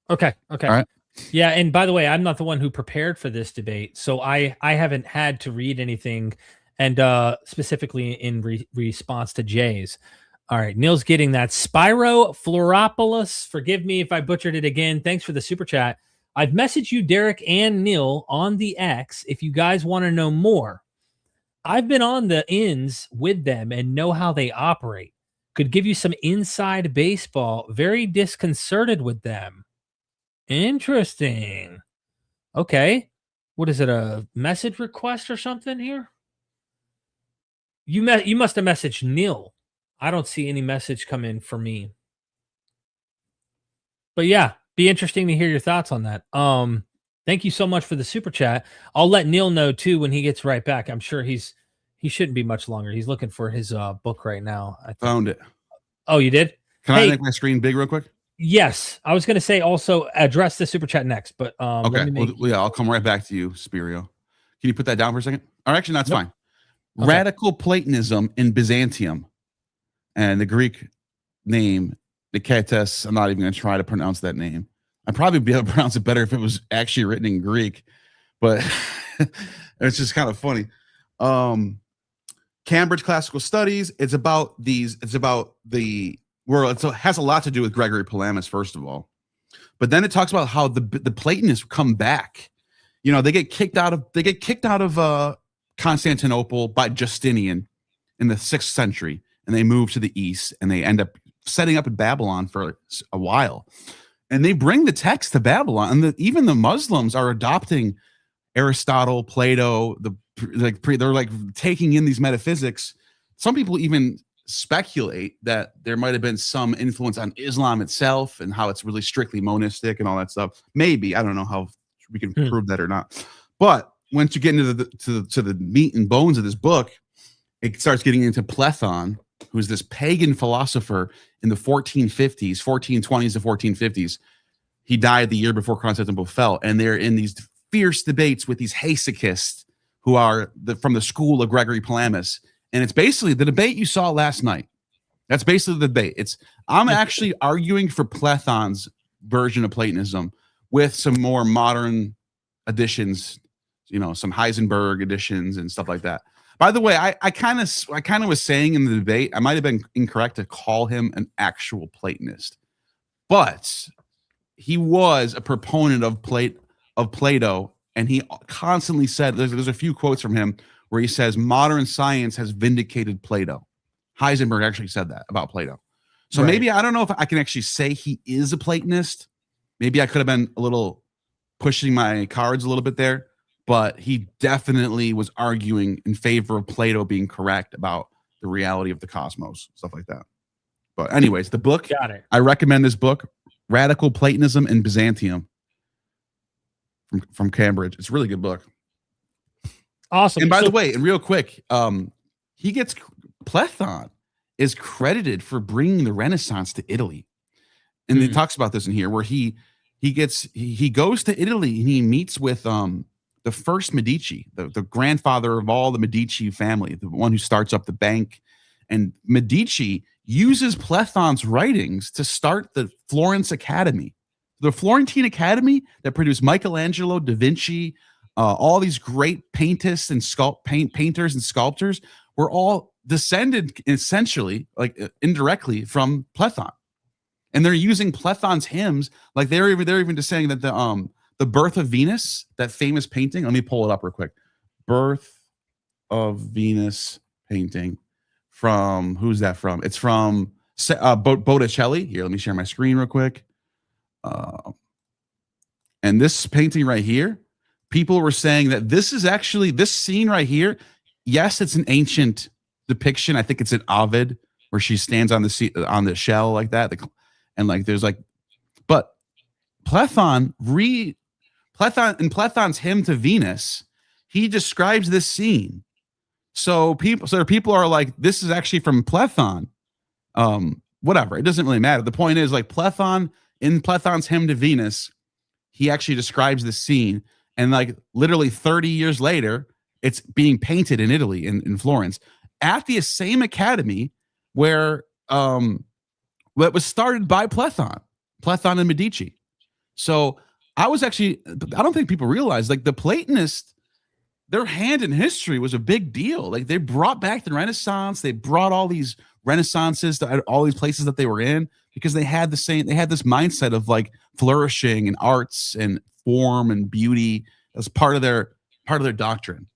Okay. All right. Yeah, and by the way, I'm not the one who prepared for this debate, so I haven't had to read anything. And specifically in response to Jay's. All right, Neil's getting that. Spyro Floropoulos, forgive me if I butchered it again. Thanks for the super chat. I've messaged you, Derek and Neil, on the X if you guys want to know more. I've been on the ins with them and know how they operate. Could give you some inside baseball. Very disconcerted with them. Interesting. Okay. What is it, a message request or something here? You must have messaged Neil. I don't see any message come in for me. But yeah, be interesting to hear your thoughts on that. Thank you so much for the super chat. I'll let Neil know too when he gets right back. I'm sure he shouldn't be much longer. He's looking for his book right now. I think. Found it. Oh, you did? Can I make my screen big real quick? Yes. I was going to say also address the super chat next, but okay. I'll come right back to you, Spirio. Can you put that down for a second? Or actually, that's fine. Okay. Radical Platonism in Byzantium. And the Greek name, Niketas, I'm not even going to try to pronounce that name. I'd probably be able to pronounce it better if it was actually written in Greek, but it's just kind of funny. Cambridge Classical Studies. It's about the world. It has a lot to do with Gregory Palamas, first of all, but then it talks about how the Platonists come back. You know, they get kicked out of Constantinople by Justinian in the 6th century, and they move to the east, and they end up setting up in Babylon for a while. And they bring the text to Babylon, and even the Muslims are adopting Aristotle, Plato. They're like taking in these metaphysics. Some people even speculate that there might have been some influence on Islam itself and how it's really strictly monistic and all that stuff. Maybe, I don't know how we can prove that or not. But once you get into the meat and bones of this book, it starts getting into Platon, who's this pagan philosopher in the 1450s, 1420s to 1450s. He died the year before Constantinople fell, and they're in these fierce debates with these hesychists who are from the school of Gregory Palamas. And it's basically the debate you saw last night. That's basically the debate. I'm actually arguing for Platon's version of Platonism with some more modern additions, you know, some Heisenberg additions and stuff like that. By the way, I kind of was saying in the debate, I might have been incorrect to call him an actual Platonist, but he was a proponent of Plato, and he constantly said, there's a few quotes from him where he says, modern science has vindicated Plato. Heisenberg actually said that about Plato. So maybe, I don't know if I can actually say he is a Platonist. Maybe I could have been a little pushing my cards a little bit there. But he definitely was arguing in favor of Plato being correct about the reality of the cosmos, stuff like that. But anyways, the book, got it. I recommend this book, Radical Platonism in Byzantium from Cambridge. It's a really good book. Awesome. And by the way, and real quick, Platon is credited for bringing the Renaissance to Italy. And he talks about this in here where he goes to Italy and he meets with the first Medici, the grandfather of all the Medici family, the one who starts up the bank. And Medici uses Platon's writings to start the Florence Academy. The Florentine Academy that produced Michelangelo, Da Vinci, all these great painters and sculptors were all descended essentially, like indirectly, from Platon. And they're using Platon's hymns, like they're even just saying that the Birth of Venus, that famous painting. Let me pull it up real quick. Birth of Venus painting from, who's that from? It's from Botticelli. Here, let me share my screen real quick. And this painting right here, people were saying that this is actually, this scene right here, yes, it's an ancient depiction. I think it's an Ovid where she stands on the shell like that. And like, there's like, but Platon in Platon's hymn to Venus, he describes this scene. So people are like, this is actually from Platon. Whatever, it doesn't really matter. The point is, like, Platon, in Platon's hymn to Venus, he actually describes this scene, and like literally 30 years later, it's being painted in Italy, in Florence, at the same academy where what was started by Platon and Medici. So I don't think people realize, like, the Platonists, their hand in history was a big deal. Like, they brought back the Renaissance. They brought all these Renaissances to all these places that they were in because they had this mindset of like flourishing and arts and form and beauty as part of their doctrine.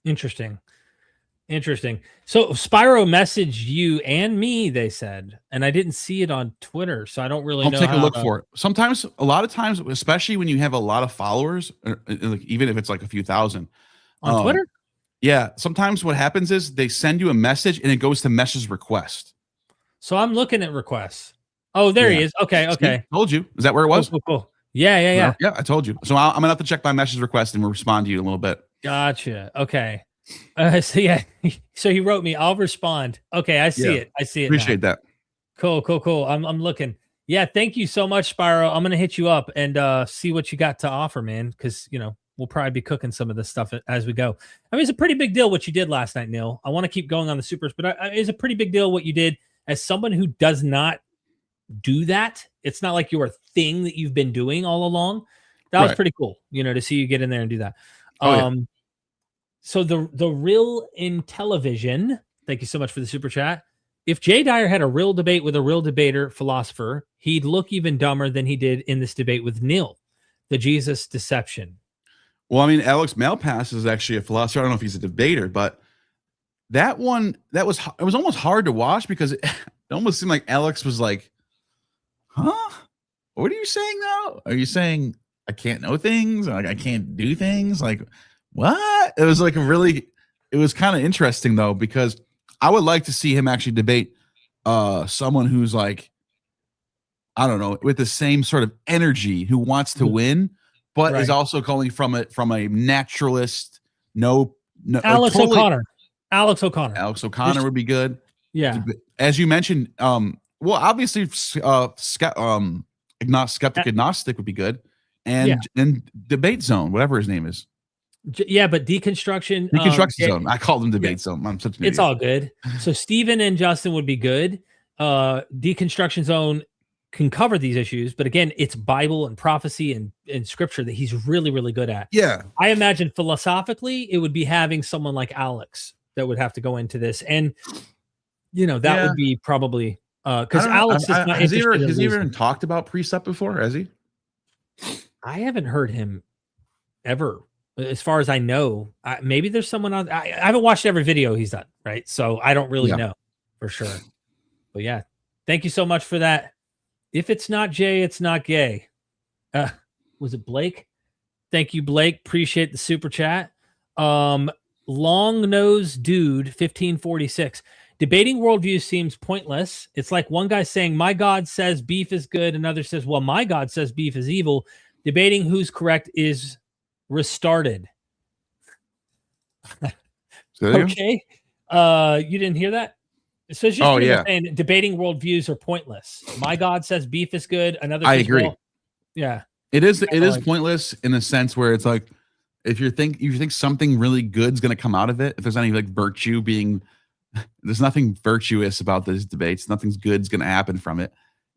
Interesting. So Spyro messaged you and me, they said, and I didn't see it on Twitter, so I don't really know. I'll take a look for it. Sometimes, a lot of times, especially when you have a lot of followers, like even if it's like a few thousand on Twitter. Yeah, sometimes what happens is they send you a message and it goes to message request. So I'm looking at requests. Oh, there he Yeah. is. Okay, See? okay. Told you. Is that where it was? Cool. Yeah. Yeah, I told you. So I'm gonna have to check my message request and we'll respond to you in a little bit. Gotcha. Okay. So yeah, so he wrote me. I'll respond. Okay, I see it. I see it. Appreciate that. Cool. I'm looking. Yeah, thank you so much, Spyro. I'm gonna hit you up and see what you got to offer, man. Because we'll probably be cooking some of this stuff as we go. I mean, it's a pretty big deal what you did last night, Neil. I want to keep going on the supers, but it's a pretty big deal what you did as someone who does not do that. It's not like your thing that you've been doing all along. That was pretty cool, to see you get in there and do that. So the real in television, thank you so much for the super chat. If Jay Dyer had a real debate with a real debater philosopher, he'd look even dumber than he did in this debate with Neil, the Jesus deception. Well, I mean, Alex Malpass is actually a philosopher. I don't know if he's a debater, but that one, it was almost hard to watch because it almost seemed like Alex was like, huh? What are you saying now? Are you saying I can't know things? Like I can't do things? Like what? It was like it was kind of interesting though, because I would like to see him actually debate someone who's like, I don't know, with the same sort of energy, who wants to win, but is also calling from a naturalist. No, Alex O'Connor. Alex O'Connor would be good. Yeah. As you mentioned, well, obviously skeptic agnostic would be good. And debate zone, whatever his name is. Yeah, but deconstruction zone. I called him debate zone. I'm such an idiot. It's all good. So Steven and Justin would be good. Deconstruction zone can cover these issues, but again, it's Bible and prophecy and scripture that he's really, really good at. Yeah. I imagine philosophically it would be having someone like Alex that would have to go into this. And that would be probably because Alex is not has he interested even talked about precept before? Has he? I haven't heard him ever. As far as I know, maybe there's someone on. I haven't watched every video he's done, right? So I don't really know for sure. But yeah, thank you so much for that. If it's not Jay, it's not gay. Was it Blake? Thank you, Blake. Appreciate the super chat. Long nose dude 1546. Debating worldview seems pointless. It's like one guy saying, my God says beef is good. Another says, well, my God says beef is evil. Debating who's correct is restarted. Okay. You didn't hear that? So it's just saying debating worldviews are pointless. My God says beef is good. Another I agree. Well, yeah. It is pointless in a sense where it's like if you think something really good's gonna come out of it, if there's any like virtue being there's nothing virtuous about these debates, nothing's good's gonna happen from it.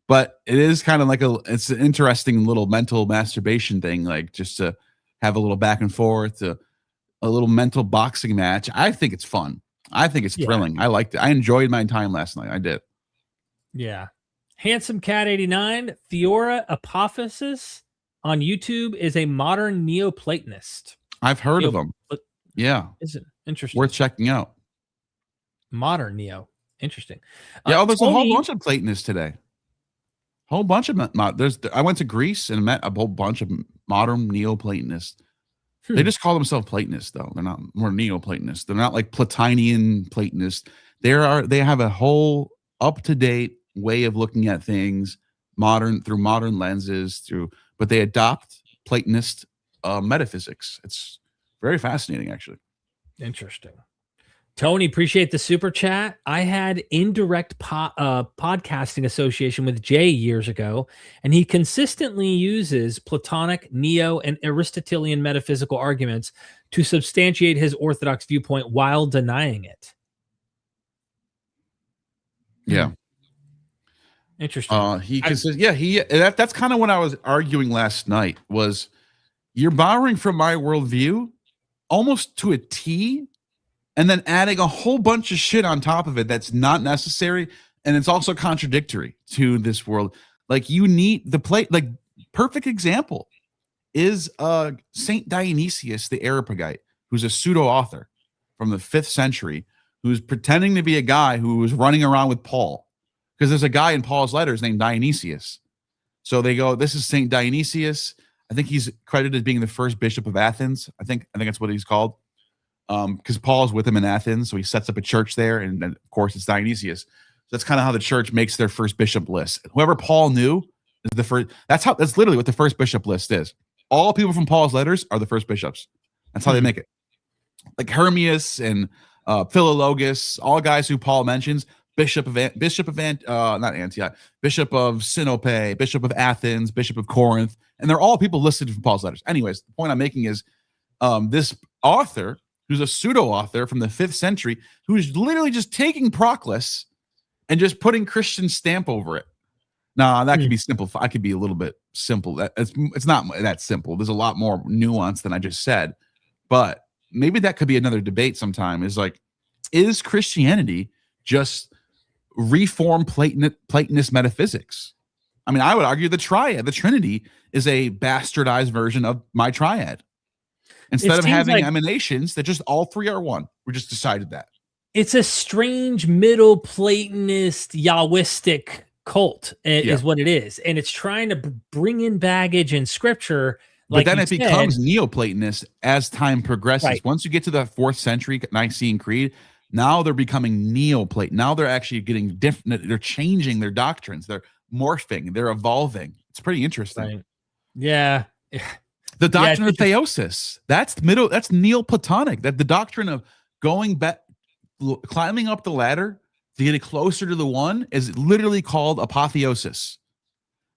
But it is kind of like it's an interesting little mental masturbation thing, like just to have a little back and forth, a little mental boxing match. I think it's fun. I think it's thrilling. I liked it. I enjoyed my time last night. I did. Yeah. Handsome Cat 89, Theora Apophysis on YouTube is a modern Neoplatonist. I've heard of him. Yeah. Is it interesting? Worth checking out. Modern Neo. Interesting. Yeah, there's a whole bunch of Platonists today. Whole bunch of I went to Greece and met a whole bunch of modern Neoplatonists. They just call themselves Platonists, though. They're not more Neoplatonists. They're not like Platonian Platonists. They have a whole up-to-date way of looking at things, through modern lenses, but they adopt Platonist metaphysics. It's very fascinating, actually. Interesting. Tony, appreciate the super chat. I had indirect podcasting association with Jay years ago, and he consistently uses Platonic, Neo, and Aristotelian metaphysical arguments to substantiate his orthodox viewpoint while denying it. Yeah. Interesting. That's kind of what I was arguing last night was you're borrowing from my worldview almost to a T, and then adding a whole bunch of shit on top of it that's not necessary, and it's also contradictory to this world. Like you need like perfect example is Saint Dionysius the Areopagite, who's a pseudo author from the 5th century, who's pretending to be a guy who was running around with Paul, because there's a guy in Paul's letters named Dionysius. So they go, this is Saint Dionysius. I think he's credited as being the first bishop of Athens. I think that's what he's called. Because Paul's with him in Athens, so he sets up a church there, and of course it's Dionysius. That's kind of how the church makes their first bishop list. Whoever Paul knew is the first. That's literally what the first bishop list is. All people from Paul's letters are the first bishops. That's how they make it. Like Hermias and Philologus, all guys who Paul mentions, bishop of Antioch, bishop of Sinope, bishop of Athens, bishop of Corinth, and they're all people listed from Paul's letters. Anyways, the point I'm making is this author, who's a pseudo author from the 5th century, who's literally just taking Proclus and just putting Christian stamp over it. Nah, that could be simple. I could be a little bit simple. It's not that simple. There's a lot more nuance than I just said, but maybe that could be another debate sometime. Is like, is Christianity just reformed Platonist metaphysics? I mean, I would argue the triad, the Trinity, is a bastardized version of my triad. Instead of having emanations, that just all three are one. We just decided that. It's a strange middle Platonist Yahwistic cult is what it is. And it's trying to bring in baggage in scripture. But then it becomes Neoplatonist as time progresses. Right. Once you get to the 4th century Nicene Creed, now they're becoming Neoplaton. Now they're actually getting different. They're changing their doctrines. They're morphing. They're evolving. It's pretty interesting. Right. Yeah. The doctrine of theosis. That's Neoplatonic. That the doctrine of going back, climbing up the ladder to get it closer to the one is literally called apotheosis.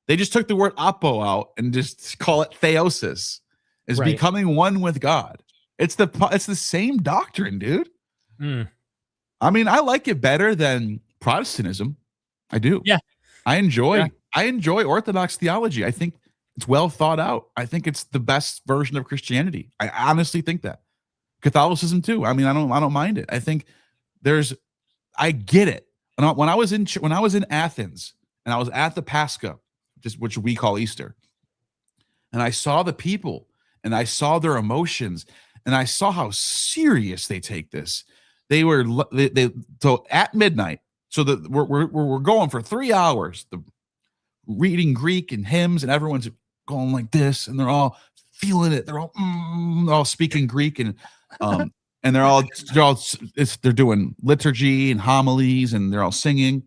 They just took the word apo out and just call it theosis. Is becoming one with God. It's the same doctrine, dude. I mean, I like it better than Protestantism. I do. Yeah. I enjoy Orthodox theology. I think it's well thought out. I think it's the best version of Christianity. I honestly think that. Catholicism too. I mean, I don't mind it. I think I get it. When I was in Athens and I was at the Pascha, which we call Easter, and I saw the people and I saw their emotions and I saw how serious they take this. So at midnight, so that we're going for 3 hours, reading Greek and hymns, and everyone's going like this, and they're all feeling it. They're all speaking Greek, and they're doing liturgy and homilies, and they're all singing,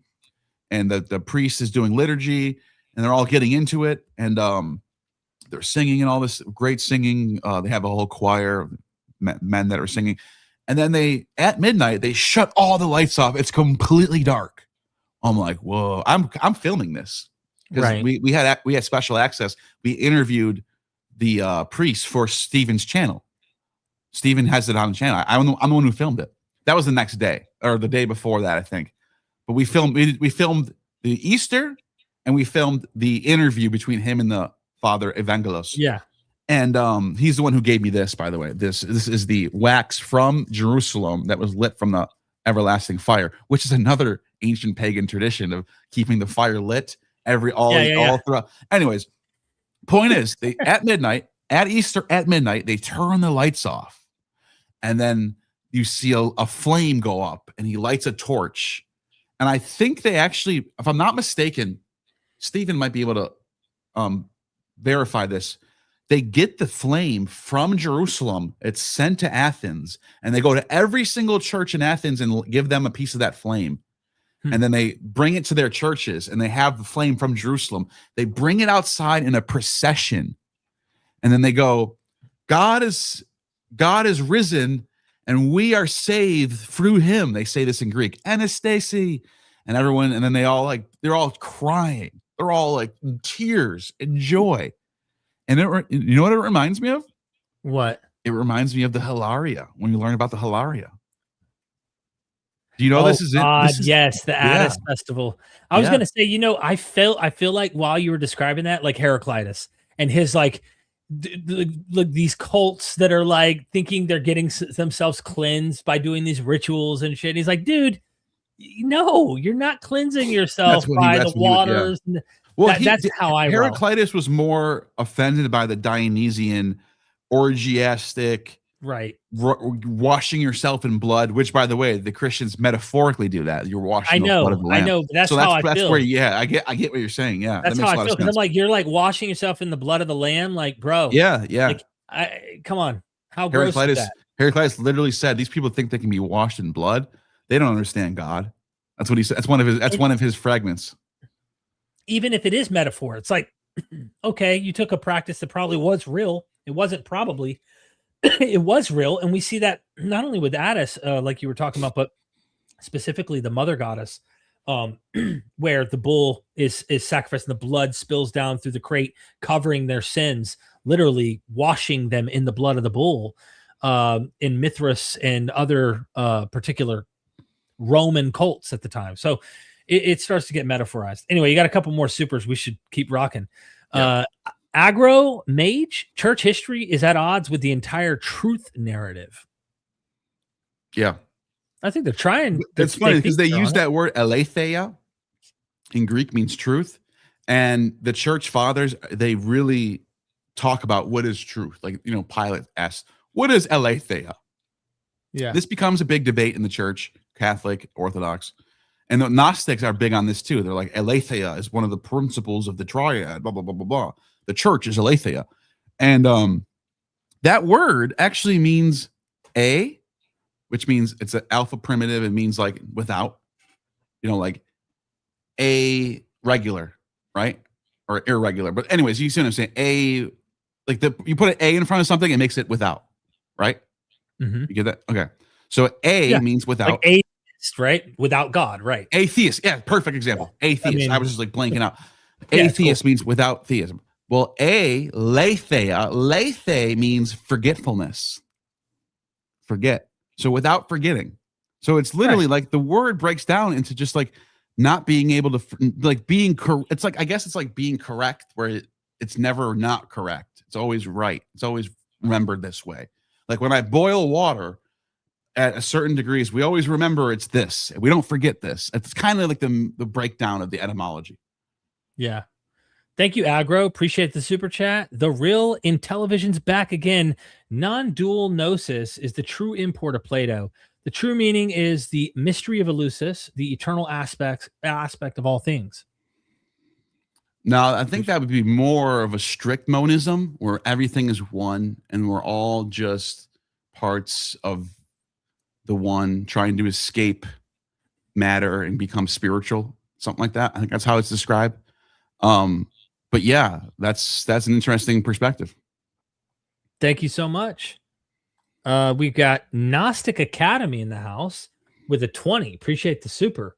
and the priest is doing liturgy, and they're all getting into it, and they're singing and all this great singing. They have a whole choir of men that are singing. And then at midnight, they shut all the lights off. It's completely dark. I'm like, whoa, I'm filming this. Because we had special access. We interviewed the priest for Stephen's channel. Stephen has it on the channel. I'm the one who filmed it. That was the next day or the day before that, I think. But we filmed the Easter, and we filmed the interview between him and the Father Evangelos. Yeah. And he's the one who gave me this, by the way. This is the wax from Jerusalem that was lit from the everlasting fire, which is another ancient pagan tradition of keeping the fire lit all throughout. Anyways, point is, at Easter at midnight, they turn the lights off, and then you see a flame go up, and he lights a torch. And I think they actually, if I'm not mistaken, Stephen might be able to verify this. They get the flame from Jerusalem. It's sent to Athens, and they go to every single church in Athens and give them a piece of that flame. And then they bring it to their churches, and they have the flame from Jerusalem. They bring it outside in a procession, and then they go, God is risen, and we are saved through him. They say this in Greek, Anastasi, and everyone, and then they're all crying. They're all like in tears and joy. And you know what it reminds me of? What? It reminds me of the Hilaria, when you learn about the Hilaria. Do you know this is it? Yes, the Addis festival. I was going to say, I feel like while you were describing that, like Heraclitus and his like these cults that are like thinking they're getting themselves cleansed by doing these rituals and shit. And he's like, dude, no, you're not cleansing yourself by the waters. Well, that's how Heraclitus was more offended by the Dionysian orgiastic, washing yourself in blood. Which, by the way, the Christians metaphorically do that. You're washing the blood of the lamb. I know. That's how I feel. That's where, I get what you're saying. Yeah, that's how I feel. Because I'm like, you're like washing yourself in the blood of the lamb, like, bro. Yeah. Like, come on, how gross is that? Heraclitus literally said, "These people think they can be washed in blood. They don't understand God." That's what he said. That's one of his fragments. Even if it is metaphor, it's like, okay, you took a practice that probably was real. It wasn't probably, it was real. And we see that not only with Attis, like you were talking about, but specifically the mother goddess, where the bull is sacrificed and the blood spills down through the crate, covering their sins, literally washing them in the blood of the bull, in Mithras and other particular Roman cults at the time. So it starts to get metaphorized. Anyway, you got a couple more supers. We should keep rocking. Yeah. Agro Mage, church history is at odds with the entire truth narrative. Yeah. I think they're trying. It's funny because they use that word aletheia in Greek, means truth. And the church fathers, they really talk about what is truth. Like, you know, Pilate asks, what is aletheia? Yeah. This becomes a big debate in the church, Catholic, Orthodox. And the Gnostics are big on this too. They're like, aletheia is one of the principles of the triad, blah, blah, blah, blah, blah. The church is aletheia. And that word actually means which means it's an alpha primitive. It means like without, you know, like a regular, right? Or irregular. But anyways, you see what I'm saying? You put an A in front of something, it makes it without, right? Mm-hmm. You get that? Okay. So means without. Like atheist, right? Without God, right? Atheist. Yeah, perfect example. Atheist. I was just like blanking out. Yeah, atheist means without theism. Well, lethe means forgetfulness. Forget. So without forgetting. So it's literally like the word breaks down into just like not being able to, like being, it's like, I guess it's like being correct where it's never not correct. It's always right. It's always remembered this way. Like when I boil water at a certain degrees, we always remember it's this. We don't forget this. It's kind of like the breakdown of the etymology. Yeah. Thank you, Agro. Appreciate the super chat. The real in television's back again. Non-dual gnosis is the true import of Plato. The true meaning is the mystery of Eleusis, the eternal aspect of all things. Now, I think that would be more of a strict monism where everything is one and we're all just parts of the one trying to escape matter and become spiritual, something like that. I think that's how it's described. But yeah, that's an interesting perspective. Thank you so much. We've got Gnostic Academy in the house with a 20. Appreciate the super.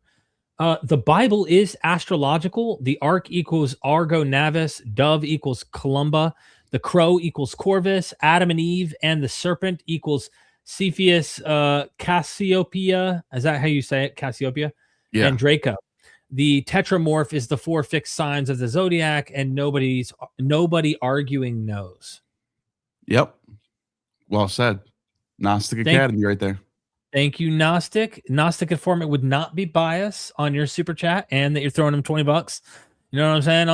The Bible is astrological. The ark equals Argo Navis. Dove equals Columba. The crow equals Corvus. Adam and Eve and the serpent equals Cepheus Cassiopeia. Is that how you say it? Cassiopeia? Yeah. And Draco. The tetramorph is the 4 fixed signs of the zodiac, and nobody arguing knows. Yep. Well said. Gnostic Academy right there. Thank you, Gnostic. Gnostic Informant would not be biased on your super chat and that you're throwing him $20. You know what I'm saying?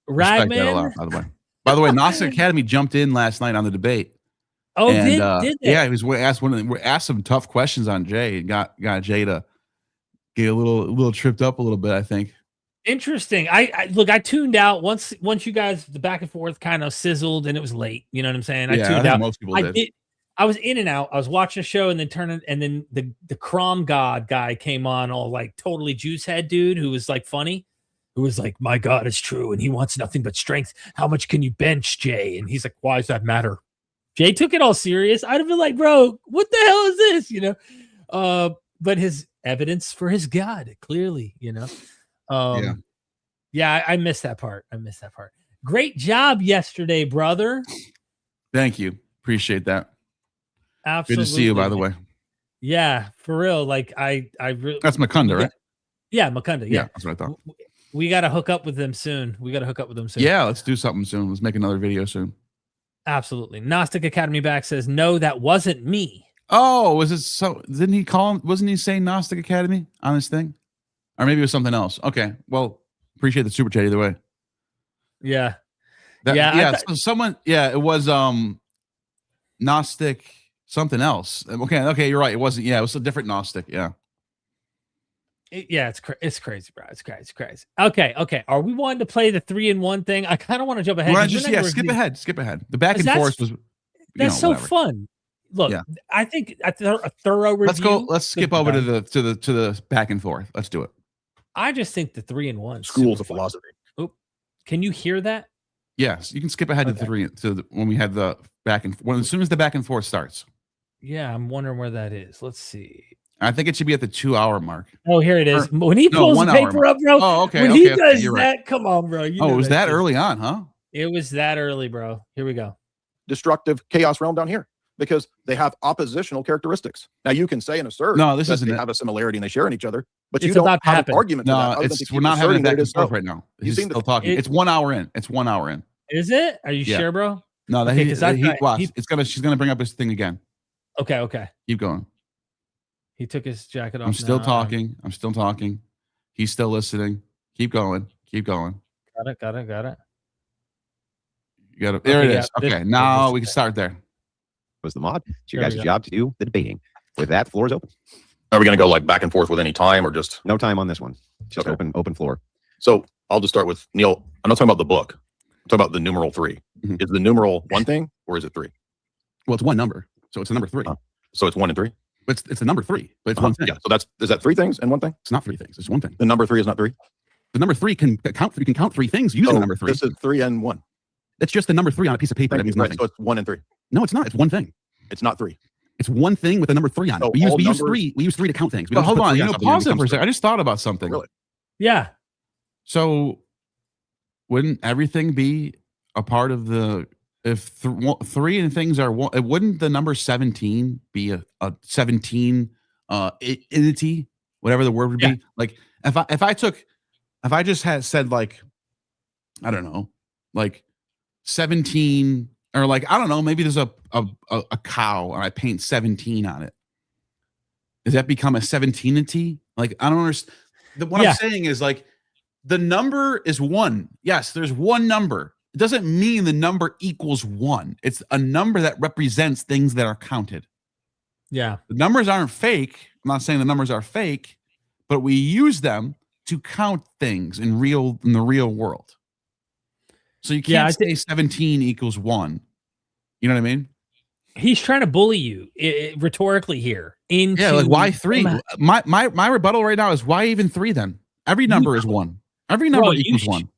Respect that a lot, by the way. By the way, Gnostic Academy jumped in last night on the debate. Oh, and, did they? Yeah, he was asked some tough questions on Jay and got Jay to get a little tripped up a little bit, I think. Interesting. I tuned out once you guys, the back and forth kind of sizzled and it was late. You know what I'm saying? I tuned out. Most people did. I was in and out. I was watching a show and then the Crom God guy came on, all like totally juice head dude who was like funny, who was like, my God is true and he wants nothing but strength. How much can you bench, Jay? And he's like, why does that matter? Jay took it all serious. I'd have been like, bro, what the hell is this? You know? But his evidence for his God, clearly, you know. I missed that part. Great job yesterday, brother. Thank you. Appreciate that. Absolutely. Good to see you, by the way. Yeah, for real. Like I really. That's Makunda, right? Yeah, Makunda. Yeah, that's what I thought. We got to hook up with them soon. Yeah, let's do something soon. Let's make another video soon. Absolutely. Gnostic Academy back says, no, that wasn't me. Oh, was it so? Didn't he call him? Wasn't he saying Gnostic Academy on his thing? Or maybe it was something else. Okay. Well, appreciate the super chat either way. Yeah. So someone, it was Gnostic something else. Okay, you're right. It wasn't. Yeah, it was a different Gnostic. Yeah. It's crazy, bro. It's crazy. Okay. Are we wanting to play the 3-in-1 thing? I kind of want to jump ahead. Skip ahead. The back and forth was. That's so fun. look, Yeah. I think a thorough review. Let's skip over to the back and forth. Let's do it. I just think the 3 and 1 Schools of philosophy. Oh, can you hear that? Yes, you can skip ahead to Okay. 3 when we have the back and as soon as the back and forth starts. Yeah, I'm wondering where that is. Let's see. I think it should be at the 2-hour mark. Oh, here it is. Or- When he no, pulls 1 the hour paper up, bro. Oh, okay. When okay, he okay, does you're that, right. come on, bro. You Oh, know it was that shit. early on, huh? It was that early, bro. Here we go. Destructive chaos realm down here because they have oppositional characteristics. Now you can say and assert No, this that isn't they it. have a similarity and they share in each other, but you It's don't about to have happen. an argument to that. No, other than to it's keep we're not having asserting that back it and is forth so. right now. You've He's seen the- still talking. it- It's 1 hour in. It's 1 hour in. Is it? Are you Yeah. sure, bro? No, that Okay, 'cause I thought watch. he- She's gonna bring up his thing again. Okay. Keep going. He took his jacket off. I'm still now. talking. I'm still talking. He's still listening. Keep going. Keep going. Got it. You got it. There Okay, it yeah, is. this- Okay, now this- we can start there. Was the mod. It's your There we guys' go. job to do the debating. With that, floor is open. Are we going to go like back and forth with any time or just? No time on this one. Just Okay. open floor. So I'll just start with Neil. I'm not talking about the book. I'm talking about the numeral 3. Mhm. Is the numeral one thing or is it 3? Well, it's one number, so it's the number 3. So it's 1 and 3. But it's the number 3, but it's one thing. Yeah. So is that 3 things and 1 thing? It's not 3 things. It's one thing. The number 3 is not 3. The number 3 can count. You can count 3 things using So the number 3. This is 3 and 1. It's just the number 3 on a piece of paper. That means Right, nothing. so it's 1 and 3. No, it's not. It's one thing. It's not 3. It's one thing with the number 3 on it. So We use all we use numbers- 3. We use 3 to count things. We But don't hold just put on. 3 You know, something and pause it it for a becomes second. I just thought about something. Really? Yeah. So, wouldn't everything be a part of the? If 3 and things are one, wouldn't the number 17 be a 17 entity, whatever the word would Yeah. be? Like if I just had said like, I don't know, like 17 or like I don't know, maybe there's a cow and I paint 17 on it. Does that become a 17 entity? Like I don't understand. What Yeah. I'm saying is like the number is 1. Yes, there's one number. It doesn't mean the number equals 1. It's a number that represents things that are counted. Yeah. The numbers aren't fake. I'm not saying the numbers are fake, but we use them to count things in the real world. So you Yeah, can't say 17 equals 1. You know what I mean? He's trying to bully you rhetorically here. Into Yeah, like why 3? My rebuttal right now is why even 3 then? Every number is 1. Every number Bro, you equals sh- 1.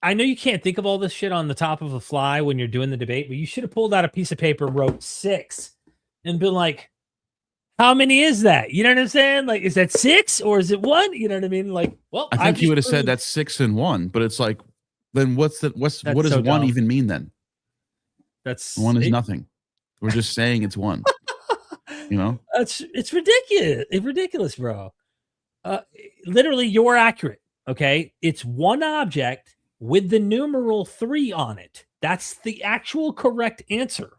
I know you can't think of all this shit on the top of a fly when you're doing the debate, but you should have pulled out a piece of paper, wrote 6, and been like, how many is that? You know what I'm saying? Like, is that 6 or is it 1? You know what I mean? Like, well, I think you just would have said proved- that's 6 and 1, but it's like, then what does That's 1 so dumb. even mean then? That's 1 is it- nothing. We're just saying it's 1. You know? It's ridiculous. It's ridiculous, bro. Literally, you're accurate. Okay, it's one object with the numeral 3 on it. That's the actual correct answer.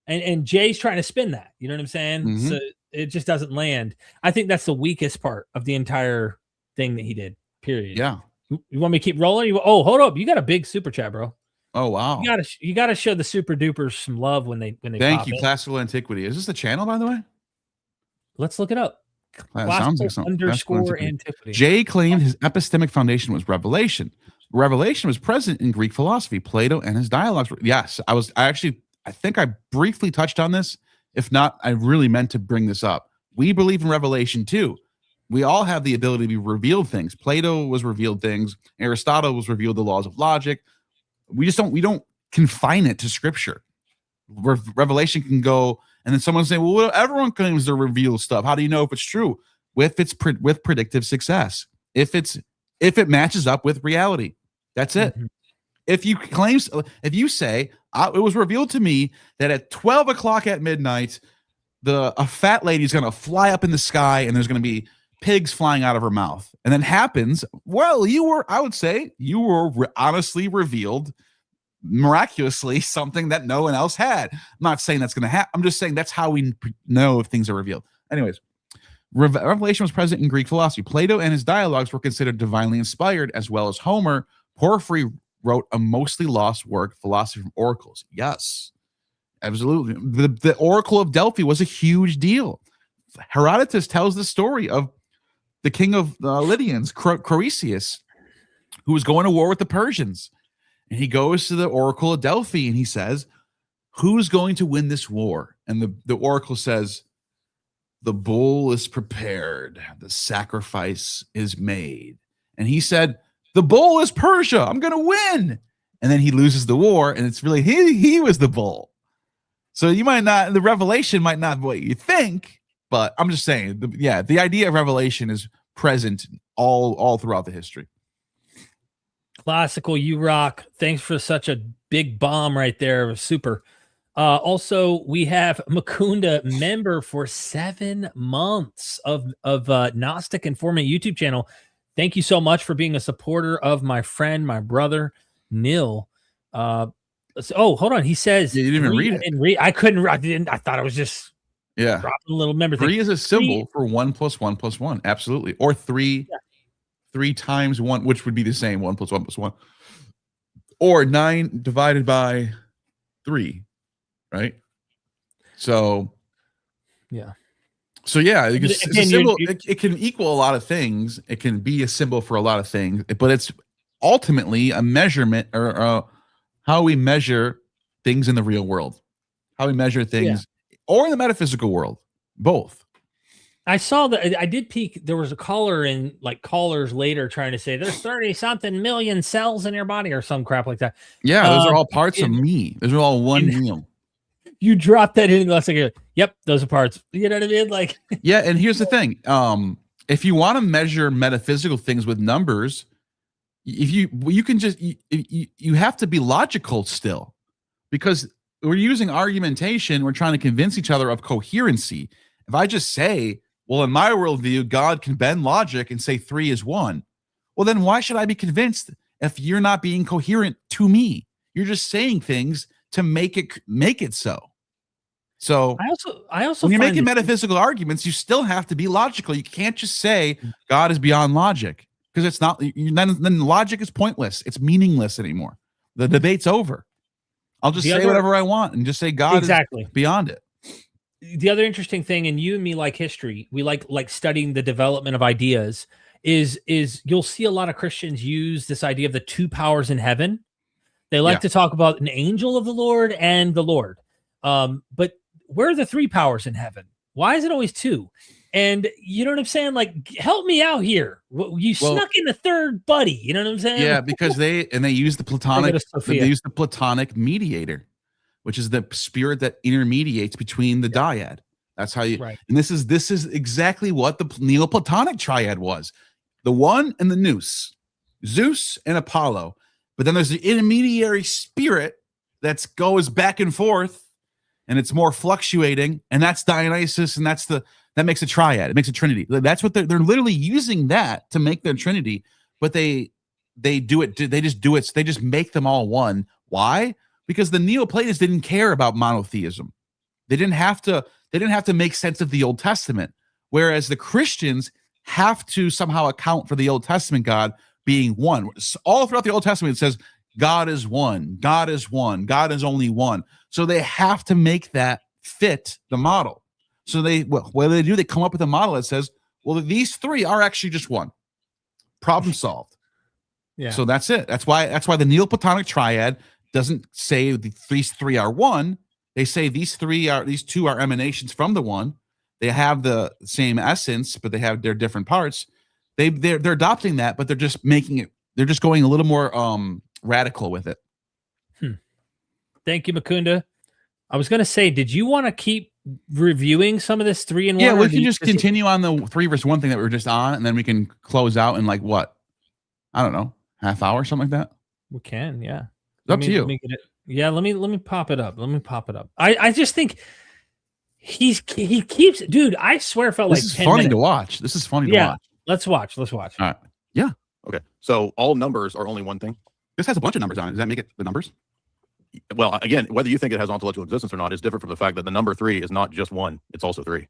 And Jay's trying to spin that. You know what I'm saying? Mhm. So it just doesn't land. I think that's the weakest part of the entire thing that he did. Period. Yeah. You want me to keep rolling? Hold up. You got a big super chat, bro. Oh wow. You gotta show the super dupers some love when they Thank pop you, in. Classical Antiquity. Is this the channel, by the way? Let's look it up. That sounds like something. Classical Classical _ Antiquity. antiquity. Jay claimed his epistemic foundation was revelation. Revelation was present in Greek philosophy, Plato, and his dialogues. Yes, I think I briefly touched on this. If not, I really meant to bring this up. We believe in revelation too. We all have the ability to be revealed things. Plato was revealed things. Aristotle was revealed the laws of logic. We don't confine it to scripture. Revelation can go, and then someone say, well, everyone claims to reveal stuff. How do you know if it's true? With predictive success. If it matches up with reality. That's it. Mhm. If you say it was revealed to me that at 12 o'clock at midnight, a fat lady is going to fly up in the sky and there's going to be pigs flying out of her mouth, and then happens. Well, I would say you were honestly revealed miraculously something that no one else had. I'm not saying that's going to happen. I'm just saying that's how we know if things are revealed. Anyways, revelation was present in Greek philosophy. Plato and his dialogues were considered divinely inspired, as well as Homer. Porphyry wrote a mostly lost work, Philosophy from Oracles. Yes, absolutely. The Oracle of Delphi was a huge deal. Herodotus tells the story of the king of Lydians, Croesus, who was going to war with the Persians. And he goes to the Oracle of Delphi and he says, who's going to win this war? And the oracle says, the bull is prepared, the sacrifice is made. And he said, the bull is Persia, I'm going to win. And then he loses the war, and it's really he was the bull. So you might not, the revelation might not be what you think, but I'm just saying, the idea of revelation is present all throughout the history. Classical, you rock. Thanks for such a big bomb right there. It was super. Also, we have Mukunda, member for 7 months of Gnostic Informant YouTube channel. Thank you so much for being a supporter of my friend, my brother, Nil. Oh, hold on. He says, you didn't even read it. I couldn't. I thought I was just dropping a little member thing. 3 is a symbol for 1 + 1 + 1. Absolutely. Or 3 times 1, which would be the same, 1 + 1 + 1. Or 9 divided by 3. Right. So yeah, it's a symbol. It can equal a lot of things. It can be a symbol for a lot of things, but it's ultimately a measurement or how we measure things in the real world, how we measure things or in the metaphysical world, both. I saw that. I did peek. There was a caller in like callers later trying to say there's 30-something million cells in your body or some crap like that. Yeah. Those are all parts of me. Those are all one meal. You dropped that in last second. Yep, those are parts. You know what I mean? Like, yeah. And here's the thing: if you want to measure metaphysical things with numbers, if you can just you have to be logical still, because we're using argumentation. We're trying to convince each other of coherency. If I just say, well, in my worldview, God can bend logic and say 3 is 1, well, then why should I be convinced if you're not being coherent to me? You're just saying things to make it so. So I also when you're making metaphysical arguments, you still have to be logical. You can't just say God is beyond logic, because it's not. Then logic is pointless. It's meaningless anymore. The debate's over. I'll just say whatever I want and just say God is beyond it. The other interesting thing, and you and me like history, we like studying the development of ideas, is you'll see a lot of Christians use this idea of the 2 powers in heaven. They like to talk about an angel of the Lord and the Lord. But where are the 3 powers in heaven? Why is it always 2? And you know what I'm saying? Like, help me out here. You snuck in a third buddy. You know what I'm saying? Yeah, because they use the Platonic mediator, which is the spirit that intermediates between the dyad. That's how you. Right. And this is exactly what the Neoplatonic triad was: the one and the nous, Zeus and Apollo. But then there's the intermediary spirit that goes back and forth, and it's more fluctuating, and that's Dionysus, and that makes a triad. It makes a trinity. That's what they're literally using that to make their trinity. But they do it. They just do it. They just make them all one. Why? Because the Neoplatonists didn't care about monotheism. They didn't have to make sense of the Old Testament, whereas the Christians have to somehow account for the Old Testament God being one. All throughout the Old Testament, it says God is one, God is one, God is only one. So they have to make that fit the model. So what do? They come up with a model that says, well, these 3 are actually just one. Problem solved. Yeah. So that's it. That's why the Neoplatonic triad doesn't say these 3 are one. They say these 2 are emanations from the one. They have the same essence, but they have their different parts. They're adopting that, but they're just making it. They're just going a little more radical with it. Thank you, Mukunda. I was going to say, did you want to keep reviewing some of this 3 and 1? Yeah, we can just continue on the 3 versus 1 thing that we were just on, and then we can close out in like what? I don't know, half hour, something like that. We can, yeah. It's up to you. Let me pop it up. I just think he keeps, dude. I swear, it felt like 10 minutes. Funny to watch. This is funny to watch. Let's watch. All right. Yeah. Okay. So all numbers are only one thing. This has a bunch of numbers on it. Does that make it the numbers? Well, again, whether you think it has ontological existence or not is different from the fact that the number 3 is not just 1; it's also 3.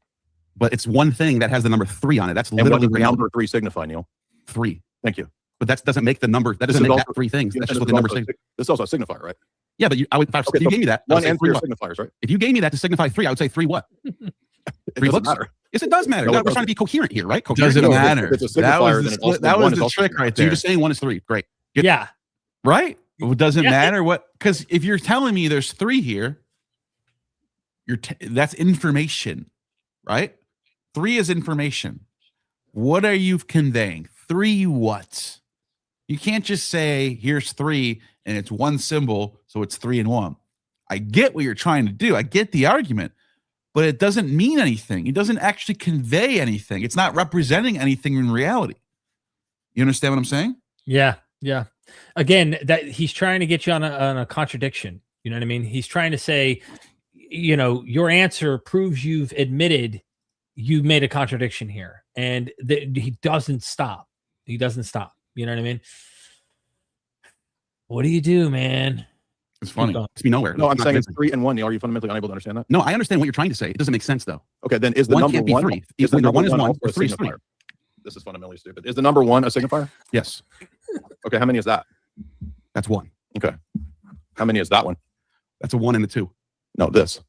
But it's one thing that has the number 3 on it. That's literally what does the number 3 signify, Neil? 3. Thank you. But that doesn't make the number. That doesn't make that 3 things. That's just what the number says. This is also a signifier, right? Yeah, but you gave me that. 1 and 3 are signifiers, right? If you gave me that to signify 3, I would say 3 what? 3 books? Matter. Yes, it does matter. We're trying to be coherent here, right? Does it matter? That was the trick right there. So you're just saying 1 is 3. Great. Yeah. Right? Well, does it matter what? Because if you're telling me there's 3 here, That's information, right? 3 is information. What are you conveying? 3 what? You can't just say, here's 3 and it's one symbol, so it's 3 and 1. I get what you're trying to do. I get the argument, but it doesn't mean anything. It doesn't actually convey anything. It's not representing anything in reality. You understand what I'm saying? Yeah. Yeah. Again, that he's trying to get you on a contradiction. You know what I mean? He's trying to say, you know, your answer proves you've admitted you made a contradiction here. And he doesn't stop. He doesn't stop. You know what I mean? What do you do, man? It's funny. It's me nowhere. No, I'm It's not saying it's convincing. 3 and 1. Are you fundamentally unable to understand that? No, I understand what you're trying to say. It doesn't make sense though. Okay, then is the One number can't be 1 3. is the Either number 1 is 1 also or a 3 is 3. signifier? This is fundamentally stupid. Is the number 1 a signifier? Yes, Okay, how many is that? that's 1. Okay. How many is that one? That's a 1 and a 2. No, this.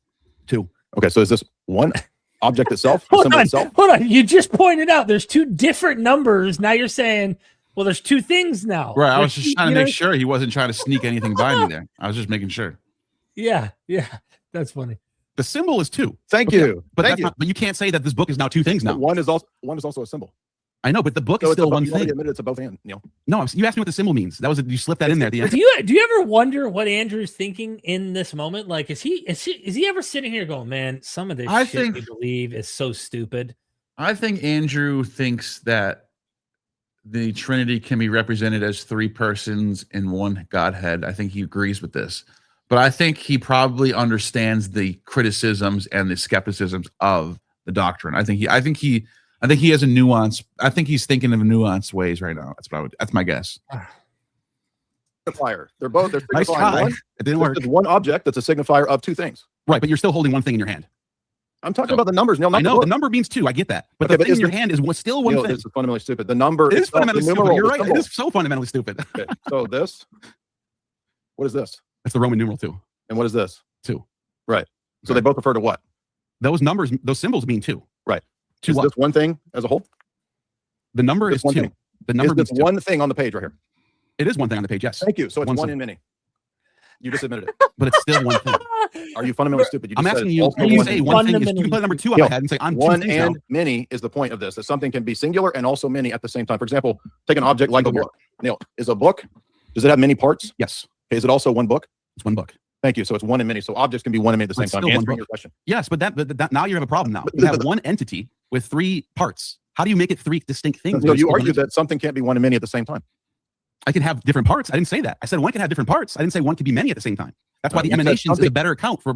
2. Okay, so is this one object itself? Hold symbol on. itself? Hold on. You just pointed out there's 2 different numbers. Now you're saying, well, there's 2 things now. Right. I There's was just 2, trying you to know? make sure he wasn't trying to sneak anything by me there. I was just making sure. Yeah. Yeah. That's funny. The symbol is 2. Thank Okay, you. But Thank that's you. not, but you can't say that this book is now 2 things But now. one is also a symbol. I know, but the book So is it's still a, one you already thing. admitted it's a both and, Neil. No, you asked me what the symbol means. That was you slipped that in there at the end. Do you ever wonder what Andrew's thinking in this moment? Like, is he ever sitting here going, man, some of this I shit think- we believe is so stupid? I think Andrew thinks that the Trinity can be represented as 3 persons in one Godhead. I think he agrees with this, but I think he probably understands the criticisms and the skepticisms of the doctrine. I think he has a nuance. I think he's thinking of nuanced ways right now. That's my guess. Signifier. They're both. They're Nice signifying try. one. It didn't work. There's one object that's a signifier of 2 things. Right, but you're still holding one thing in your hand. I'm talking about the numbers, Neil. Not I know the the book. number means 2. I get that, but Okay, the but thing is in your the- hand is still one Neil, thing. this is fundamentally stupid. The number It is itself, the fundamentally stupid. numeral, You're the right. It symbol. is so fundamentally stupid. Okay, so this. What is this? That's the Roman numeral 2. And what is this? 2. Right. So they both refer to what? Those numbers, those symbols mean 2. Right. 2 Is what? this one thing as a whole? The number This is one 2. thing. The number Is means this 2. one thing on the page right here? It is one thing on the page, yes. Thank you. So it's One one symbol. in many. You just admitted it. But it's still one thing. Are you fundamentally stupid? You I'm just said asking it's you, also when you one say thing. one thing is 2, Fundamentally- you put number 2 on Yo, my head and say, I'm 2 One things and now. many is the point of this, that something can be singular and also many at the same time. For example, take an object like a book. Neil, is a book, does it have many parts? Yes, Okay, is it also one book? it's one book. Thank you. So it's one and many. So objects can be one and many at the same It's time. still one Answering book. your question. Yes, but that now you have a problem now. But You have the- one entity with 3 parts. How do you make it 3 distinct things? So when it's you still one argue entity? that something can't be one and many at the same time. I can have different parts. I didn't say that. I said one can have different parts. I didn't say one can be many at the same time. That's why No, the you said emanations is a something- better account for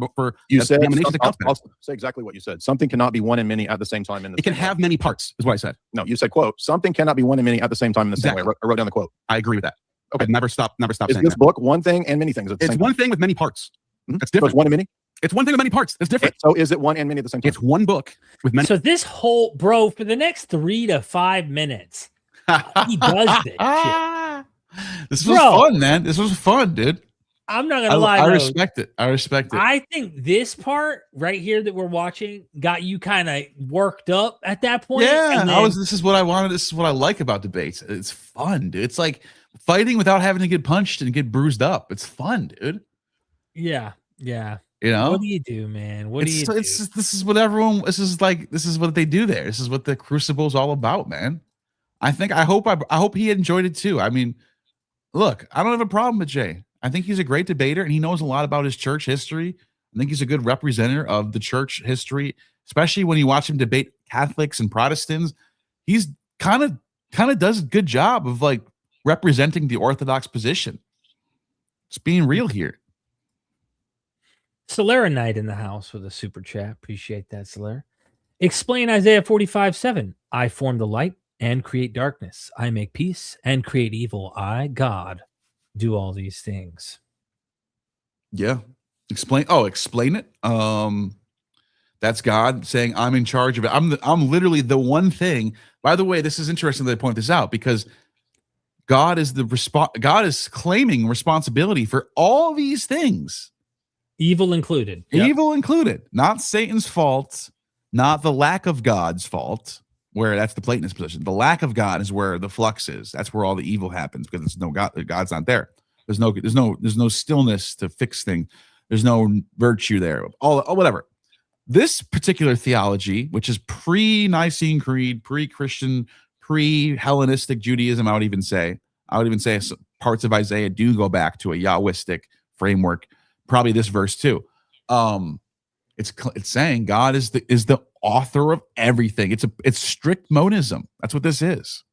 You the said, emanations accounts better. I'll say exactly what you said. Something cannot be one and many at the same time. In the It can same way. have many parts, is what I said. No, you said, quote, something cannot be one and many at the same time in the same way. Exactly. I wrote down the quote. I agree with that. Okay. I've never stopped Is saying this that. book one thing and many things at the It's same one time? thing with many parts. Mhm. That's So different. it's one and many? It's one thing with many parts. That's different. So is it one and many at the same time? It's one book with many. So this whole bro for the next 3 to 5 minutes, he does this shit. This was Bro. fun, man. This was fun, dude. I'm not gonna lie. I though. respect it. I respect it. I think this part right here that we're watching got you kind of worked up at that point. Yeah, and then- this is what I wanted. This is what I like about debates. It's fun, dude. It's like fighting without having to get punched and get bruised up. It's fun, dude. yeah. You know, What do you do, man? What do you do? this is what everyone. This is what they do there. This is what the Crucible is all about, man. I hope he enjoyed it too. I mean, look, I don't have a problem with Jay. I think he's a great debater and he knows a lot about his church history. I think he's a good representative of the church history, especially when you watch him debate Catholics and Protestants. He's kind of does a good job of like representing the Orthodox position. Just being real here. Solera Knight in the house with a super chat. Appreciate that, Solera. Explain Isaiah 45:7. I form the light and create darkness. I make peace and create evil. I, God, do all these things. Yeah. Explain it. That's God saying I'm in charge of it. I'm literally the one thing. By the way, this is interesting that I point this out because God is God is claiming responsibility for all these things. Evil included. Evil included. Not Satan's fault, not the lack of God's fault, where that's the Platonist position. The lack of God is where the flux is. That's where all the evil happens because there's no God. God's not there. There's no stillness to fix things. There's no virtue there. All whatever. this particular theology, which is pre-Nicene Creed, pre-Christian, pre-Hellenistic Judaism, I would even say parts of Isaiah do go back to a Yahwistic framework. Probably this verse too. It's saying God is the author of everything. It's strict monism. That's what this is.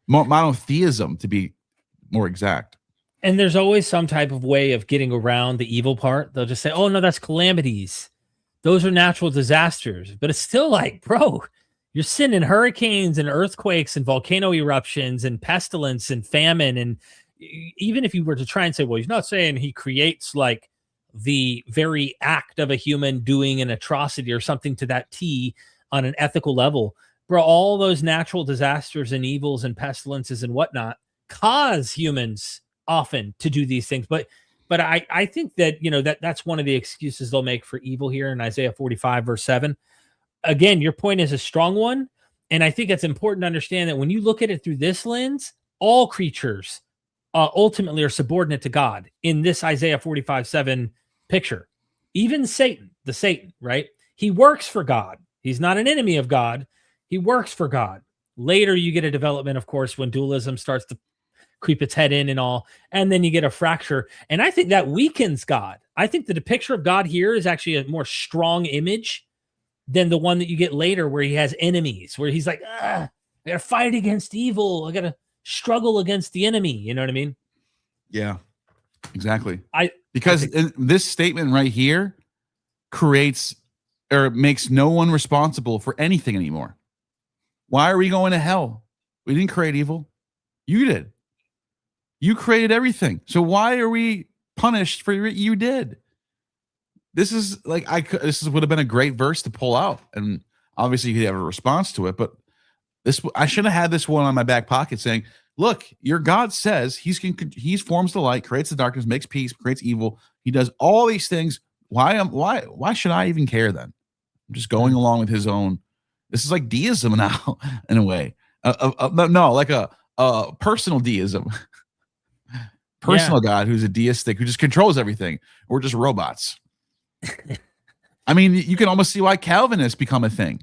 Monotheism, to be more exact. And there's always some type of way of getting around the evil part. They'll just say, "Oh no, that's calamities. Those are natural disasters." But it's still like, bro, you're sending hurricanes and earthquakes and volcano eruptions and pestilence and famine. And even if you were to try and say, well, he's not saying he creates like the very act of a human doing an atrocity or something to that T on an ethical level, bro, all those natural disasters and evils and pestilences and whatnot cause humans often to do these things. But I think that, that's one of the excuses they'll make for evil here in Isaiah 45 verse 7. Again, your point is a strong one. And I think it's important to understand that when you look at it through this lens, all creatures ultimately are subordinate to God in this Isaiah 45:7 picture. Even Satan, right? He works for God. He's not an enemy of God. He works for God. Later, you get a development, of course, when dualism starts to creep its head in and all, and then you get a fracture. And I think that weakens God. I think that the picture of God here is actually a more strong image than the one that you get later where he has enemies, where he's like, I gotta fight against evil. I gotta struggle against the enemy. You know what I mean? Yeah, exactly. Because this statement right here creates or makes no one responsible for anything anymore. Why are we going to hell? We didn't create evil. You did. You created everything. So why are we punished for what you did? This is like would have been a great verse to pull out, and obviously you could have a response to it. But I should have had this one on my back pocket saying, "Look, your God says he forms the light, creates the darkness, makes peace, creates evil. He does all these things. Why should I even care then? I'm just going along with his own. This is like deism now, in a way. No, like a personal deism." Personal God who's a deistic, who just controls everything. We're just robots. I mean, you can almost see why Calvinists become a thing.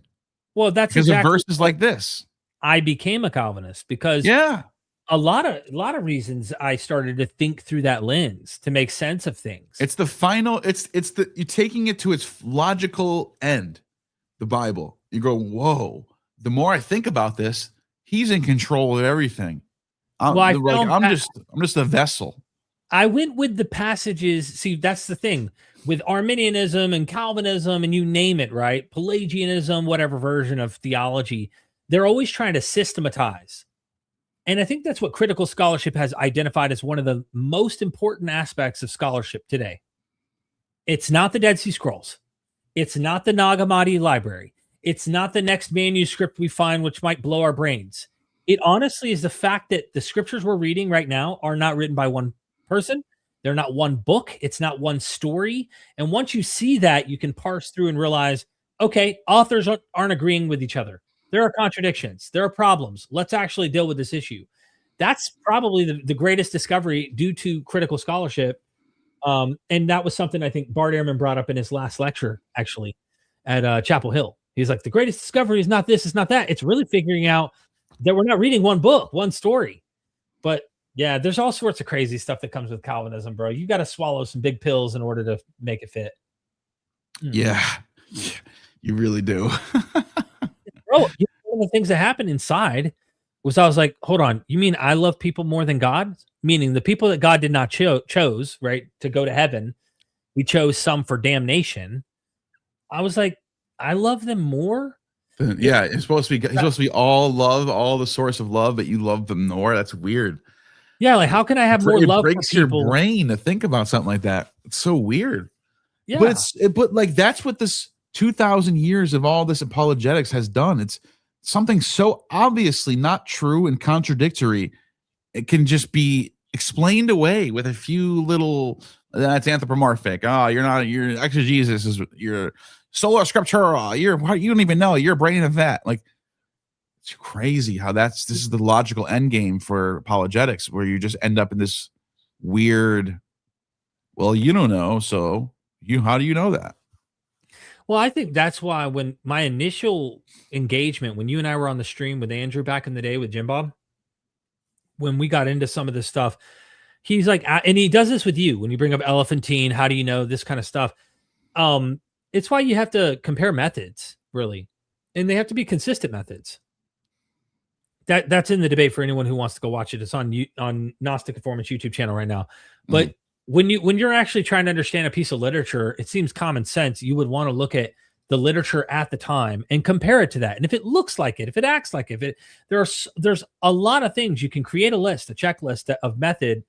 Well, that's because exactly of verses like this. I became a Calvinist because a lot of reasons I started to think through that lens to make sense of things. It's the final. You're taking it to its logical end. The Bible. You go, whoa. The more I think about this, he's in control of everything. I'm just a vessel. I went with the passages. See, that's the thing with Arminianism and Calvinism and you name it, right? Pelagianism, whatever version of theology, they're always trying to systematize. And I think that's what critical scholarship has identified as one of the most important aspects of scholarship today. It's not the Dead Sea Scrolls. It's not the Nag Hammadi library. It's not the next manuscript we find, which might blow our brains. It honestly is the fact that the scriptures we're reading right now are not written by one person. They're not one book. It's not one story. And once you see that, you can parse through and realize, okay, authors aren't agreeing with each other. There are contradictions. There are problems. Let's actually deal with this issue. That's probably the greatest discovery due to critical scholarship. And that was something I think Bart Ehrman brought up in his last lecture, actually, at Chapel Hill. He's like, the greatest discovery is not this, it's not that. It's really figuring out that we're not reading one book, one story. But yeah, there's all sorts of crazy stuff that comes with Calvinism, bro. You got to swallow some big pills in order to make it fit. Yeah, you really do. Bro, one of the things that happened inside was I was like, hold on, you mean I love people more than God? Meaning the people that God did not chose, right, to go to heaven. We chose some for damnation. I was like, I love them more. Yeah, he's supposed to be all love, all the source of love, but you love them more. That's weird. Yeah, like how can I have more love for people? It breaks your brain to think about something like that. It's so weird. Yeah, but like that's what this 2,000 years of all this apologetics has done. It's something so obviously not true and contradictory. It can just be explained away with a few little. That's anthropomorphic. Oh, your exegesis is your sola scriptura. You don't even know. You're a brain of that. Like, it's crazy how this is the logical end game for apologetics, where you just end up in this weird. Well, you don't know, so how do you know that? Well, I think that's why when my initial engagement, when you and I were on the stream with Andrew back in the day with Jim Bob, when we got into some of this stuff, he's like, and he does this with you when you bring up elephantine. How do you know this kind of stuff? It's why you have to compare methods, really, and they have to be consistent methods. That's in the debate for anyone who wants to go watch it. It's on Gnostic Informant's YouTube channel right now. But when you're actually trying to understand a piece of literature, it seems common sense. You would want to look at the literature at the time and compare it to that. And if it looks like it, if it acts like it, there's a lot of things you can create a checklist of method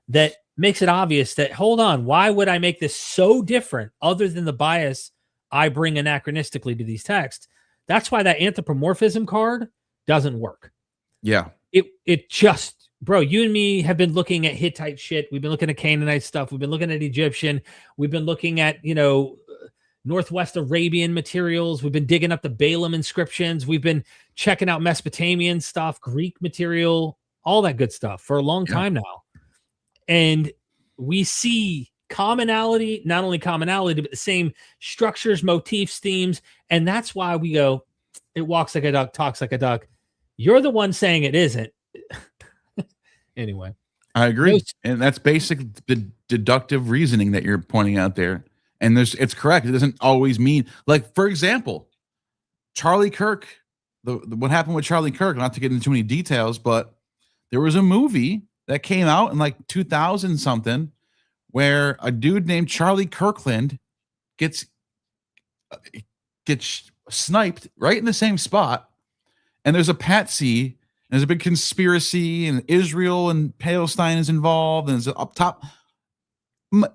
that makes it obvious that, hold on, why would I make this so different other than the bias I bring anachronistically to these texts? That's why that anthropomorphism card doesn't work. Yeah. It just, bro, you and me have been looking at Hittite shit. We've been looking at Canaanite stuff. We've been looking at Egyptian. We've been looking at, Northwest Arabian materials. We've been digging up the Balaam inscriptions. We've been checking out Mesopotamian stuff, Greek material, all that good stuff for a long time now. And we see commonality, not only commonality, but the same structures, motifs, themes. And that's why we go, it walks like a duck, talks like a duck. You're the one saying it isn't. Anyway. I agree. And that's basic deductive reasoning that you're pointing out there. And it's correct. It doesn't always mean, like, for example, Charlie Kirk, what happened with Charlie Kirk, not to get into too many details, but there was a movie that came out in like 2000 something where a dude named Charlie Kirkland gets sniped right in the same spot. And there's a patsy, and there's a big conspiracy, and Israel and Palestine is involved, and it's up top.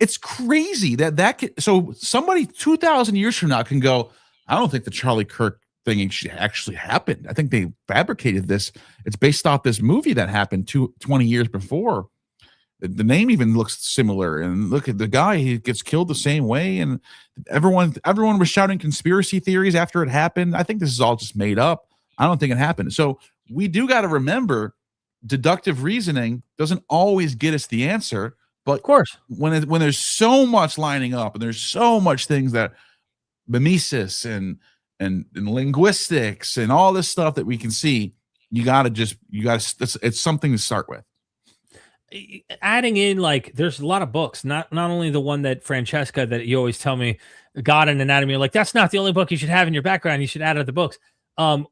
It's crazy so somebody 2,000 years from now can go, I don't think the Charlie Kirk thing actually happened. I think they fabricated this. It's based off this movie that happened 20 years before. The name even looks similar. And look at the guy, he gets killed the same way. And everyone was shouting conspiracy theories after it happened. I think this is all just made up. I don't think it happened. So we do got to remember, deductive reasoning doesn't always get us the answer. But of course, when there's so much lining up and there's so much things that mimesis and linguistics and all this stuff that we can see, it's something to start with. Adding in, like, there's a lot of books, not only the one that Francesca that you always tell me, God and Anatomy, like, that's not the only book you should have in your background. You should add other books,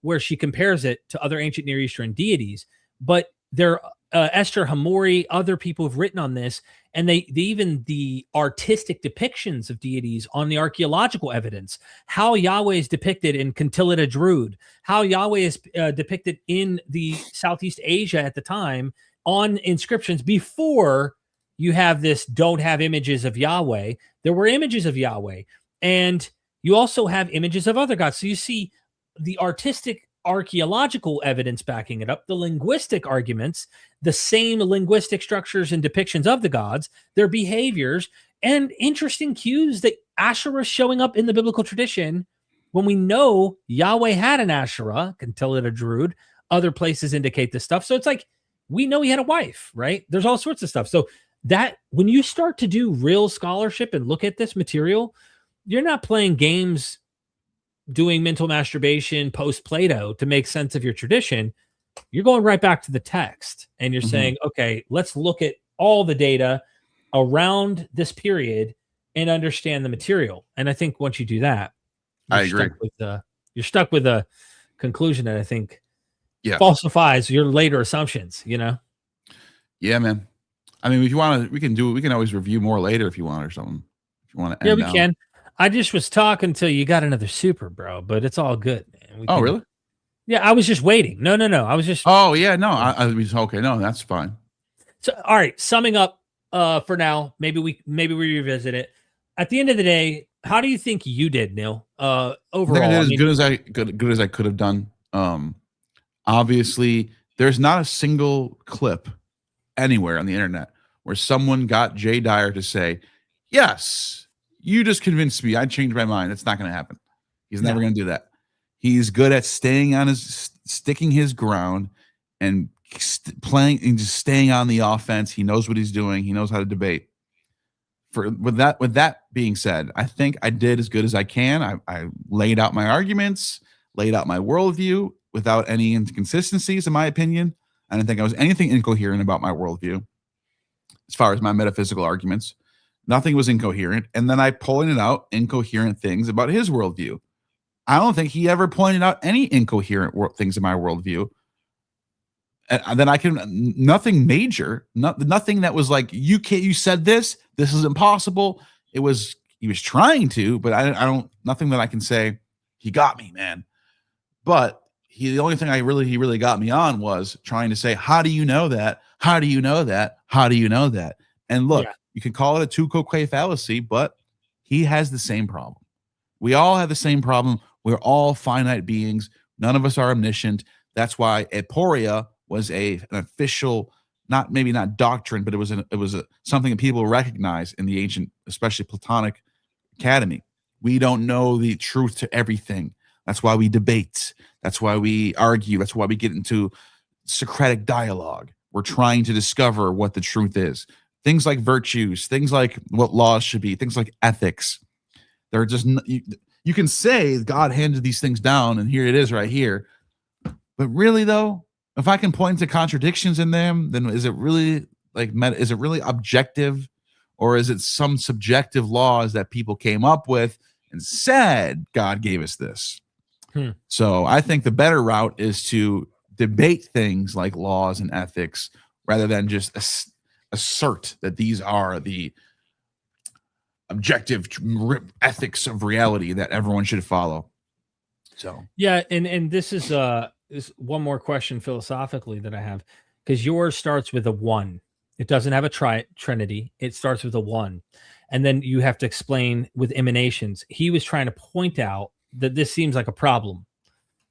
where she compares it to other ancient Near Eastern deities. But there, Esther Hamori, other people have written on this, and they even the artistic depictions of deities on the archaeological evidence, how Yahweh is depicted in Quintilla Druid, how Yahweh is depicted in the Southeast Asia at the time on inscriptions before you have this don't have images of Yahweh. There were images of Yahweh, and you also have images of other gods. So you see the artistic archaeological evidence backing it up, the linguistic arguments, the same linguistic structures and depictions of the gods, their behaviors, and interesting cues that Asherah showing up in the biblical tradition when we know Yahweh had an Asherah, Quintilla Druid, other places indicate this stuff. So it's like, we know he had a wife, right? There's all sorts of stuff. So that when you start to do real scholarship and look at this material, you're not playing games doing mental masturbation post Plato to make sense of your tradition. You're going right back to the text and you're saying, okay, let's look at all the data around this period and understand the material. And I think once you do that, I agree. You're stuck with a conclusion that I think falsifies your later assumptions, Yeah, man. I mean, if you want to, we can always review more later if you want or something. If you want to. Yeah, we can. I just was talking until you got another super, bro, but it's all good, man. Really? Yeah, I was just waiting. No. I was just. Oh, yeah, no. I was okay. No, that's fine. So, all right. Summing up for now, maybe we revisit it. At the end of the day, how do you think you did, Neil? Overall, I think I did good as I could have done. Obviously, there's not a single clip anywhere on the internet where someone got Jay Dyer to say, yes, you just convinced me. I changed my mind. It's not going to happen. He's never going to do that. He's good at sticking his ground and playing and just staying on the offense. He knows what he's doing. He knows how to debate. with that being said, I think I did as good as I can. I laid out my arguments, laid out my worldview without any inconsistencies, in my opinion. I didn't think I was anything incoherent about my worldview as far as my metaphysical arguments. Nothing was incoherent. And then I pointed out incoherent things about his worldview. I don't think he ever pointed out any incoherent things in my worldview. And then nothing major, nothing that was like, you said this is impossible. He was trying to, but nothing that I can say, he got me, man. But the only thing he really got me on was trying to say, how do you know that? How do you know that? How do you know that? And look, you can call it a tu quoque fallacy, but he has the same problem. We all have the same problem. We're all finite beings. None of us are omniscient. That's why aporia was an official, maybe not doctrine, but it was something that people recognize in the ancient, especially Platonic academy. We don't know the truth to everything. That's why we debate. That's why we argue. That's why we get into Socratic dialogue. We're trying to discover what the truth is. Things like virtues, things like what laws should be, things like ethics. They're just, you can say God handed these things down and here it is right here. But really though, if I can point to contradictions in them, then is it really objective, or is it some subjective laws that people came up with and said God gave us this? So I think the better route is to debate things like laws and ethics rather than just assert that these are the objective ethics of reality that everyone should follow. So yeah, and this is one more question philosophically that I have, because yours starts with a 1. It doesn't have a trinity. It starts with a 1, and then you have to explain with emanations. He was trying to point out that this seems like a problem.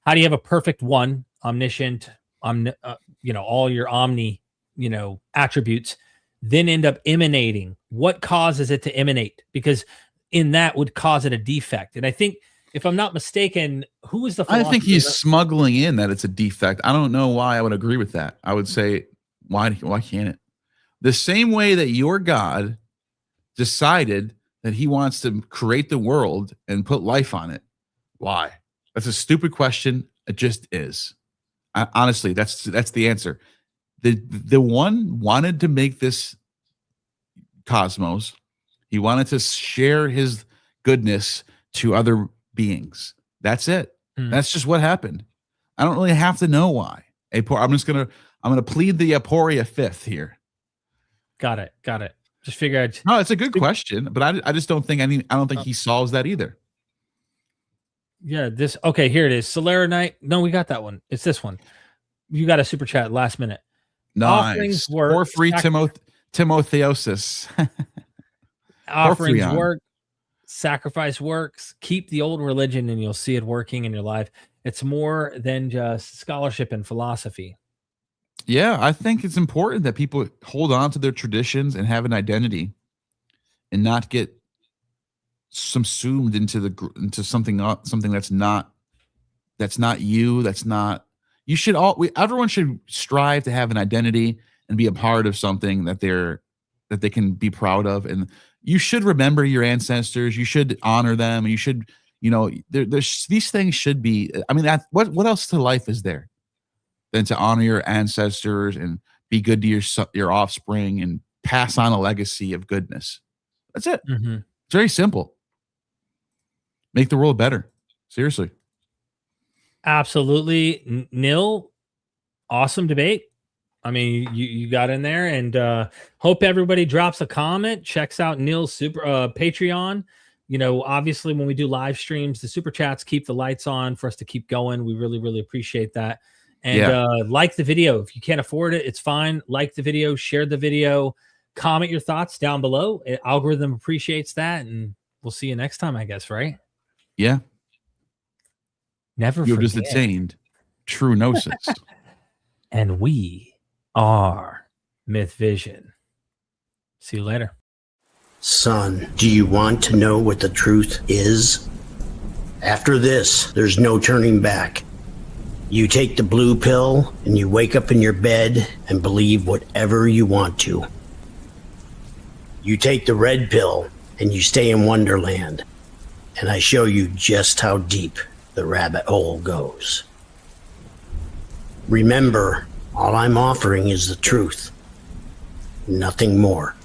How do you have a perfect 1, omniscient, all your omni, attributes, then end up emanating? What causes it to emanate? Because in that would cause it a defect. And I think, if I'm not mistaken, who is the philosopher? I think he's smuggling in that it's a defect. I don't know why I would agree with that. I would say, why can't it? The same way that your God decided that he wants to create the world and put life on it. Why? That's a stupid question. It just is. Honestly, that's the answer. The one wanted to make this cosmos. He wanted to share his goodness to other beings. That's it. That's just what happened. I don't really have to know why. I'm gonna plead the aporia fifth here. Got it. Just figured. No, it's a good question, but I just don't think I don't think he solves that either. Yeah, okay, here it is. Solera Knight. No, we got that one. It's this one. You got a super chat last minute. Nice. For free Timotheosis. Offerings work. Sacrifice works. Keep the old religion and you'll see it working in your life. It's more than just scholarship and philosophy. Yeah, I think it's important that people hold on to their traditions and have an identity and not get subsumed into something that's not you. Everyone should strive to have an identity and be a part of something that they can be proud of. And you should remember your ancestors. You should honor them. You should, these things should be, what else to life is there than to honor your ancestors and be good to your offspring and pass on a legacy of goodness. That's it. Mm-hmm. It's very simple. Make the world better. Seriously. Absolutely. Nil, awesome debate. I mean, you got in there, and hope everybody drops a comment, checks out Nil's super Patreon. Obviously when we do live streams, the super chats keep the lights on for us to keep going. We really, really appreciate that. And like the video. If you can't afford it, it's fine. Like the video, share the video, comment your thoughts down below. Algorithm appreciates that, and we'll see you next time, I guess, right? Yeah. Never You're forget. just attained true gnosis. And we are Myth Vision. See you later. Son, do you want to know what the truth is? After this, there's no turning back. You take the blue pill and you wake up in your bed and believe whatever you want to. You take the red pill and you stay in Wonderland, and I show you just how deep the rabbit hole goes. Remember, all I'm offering is the truth, nothing more.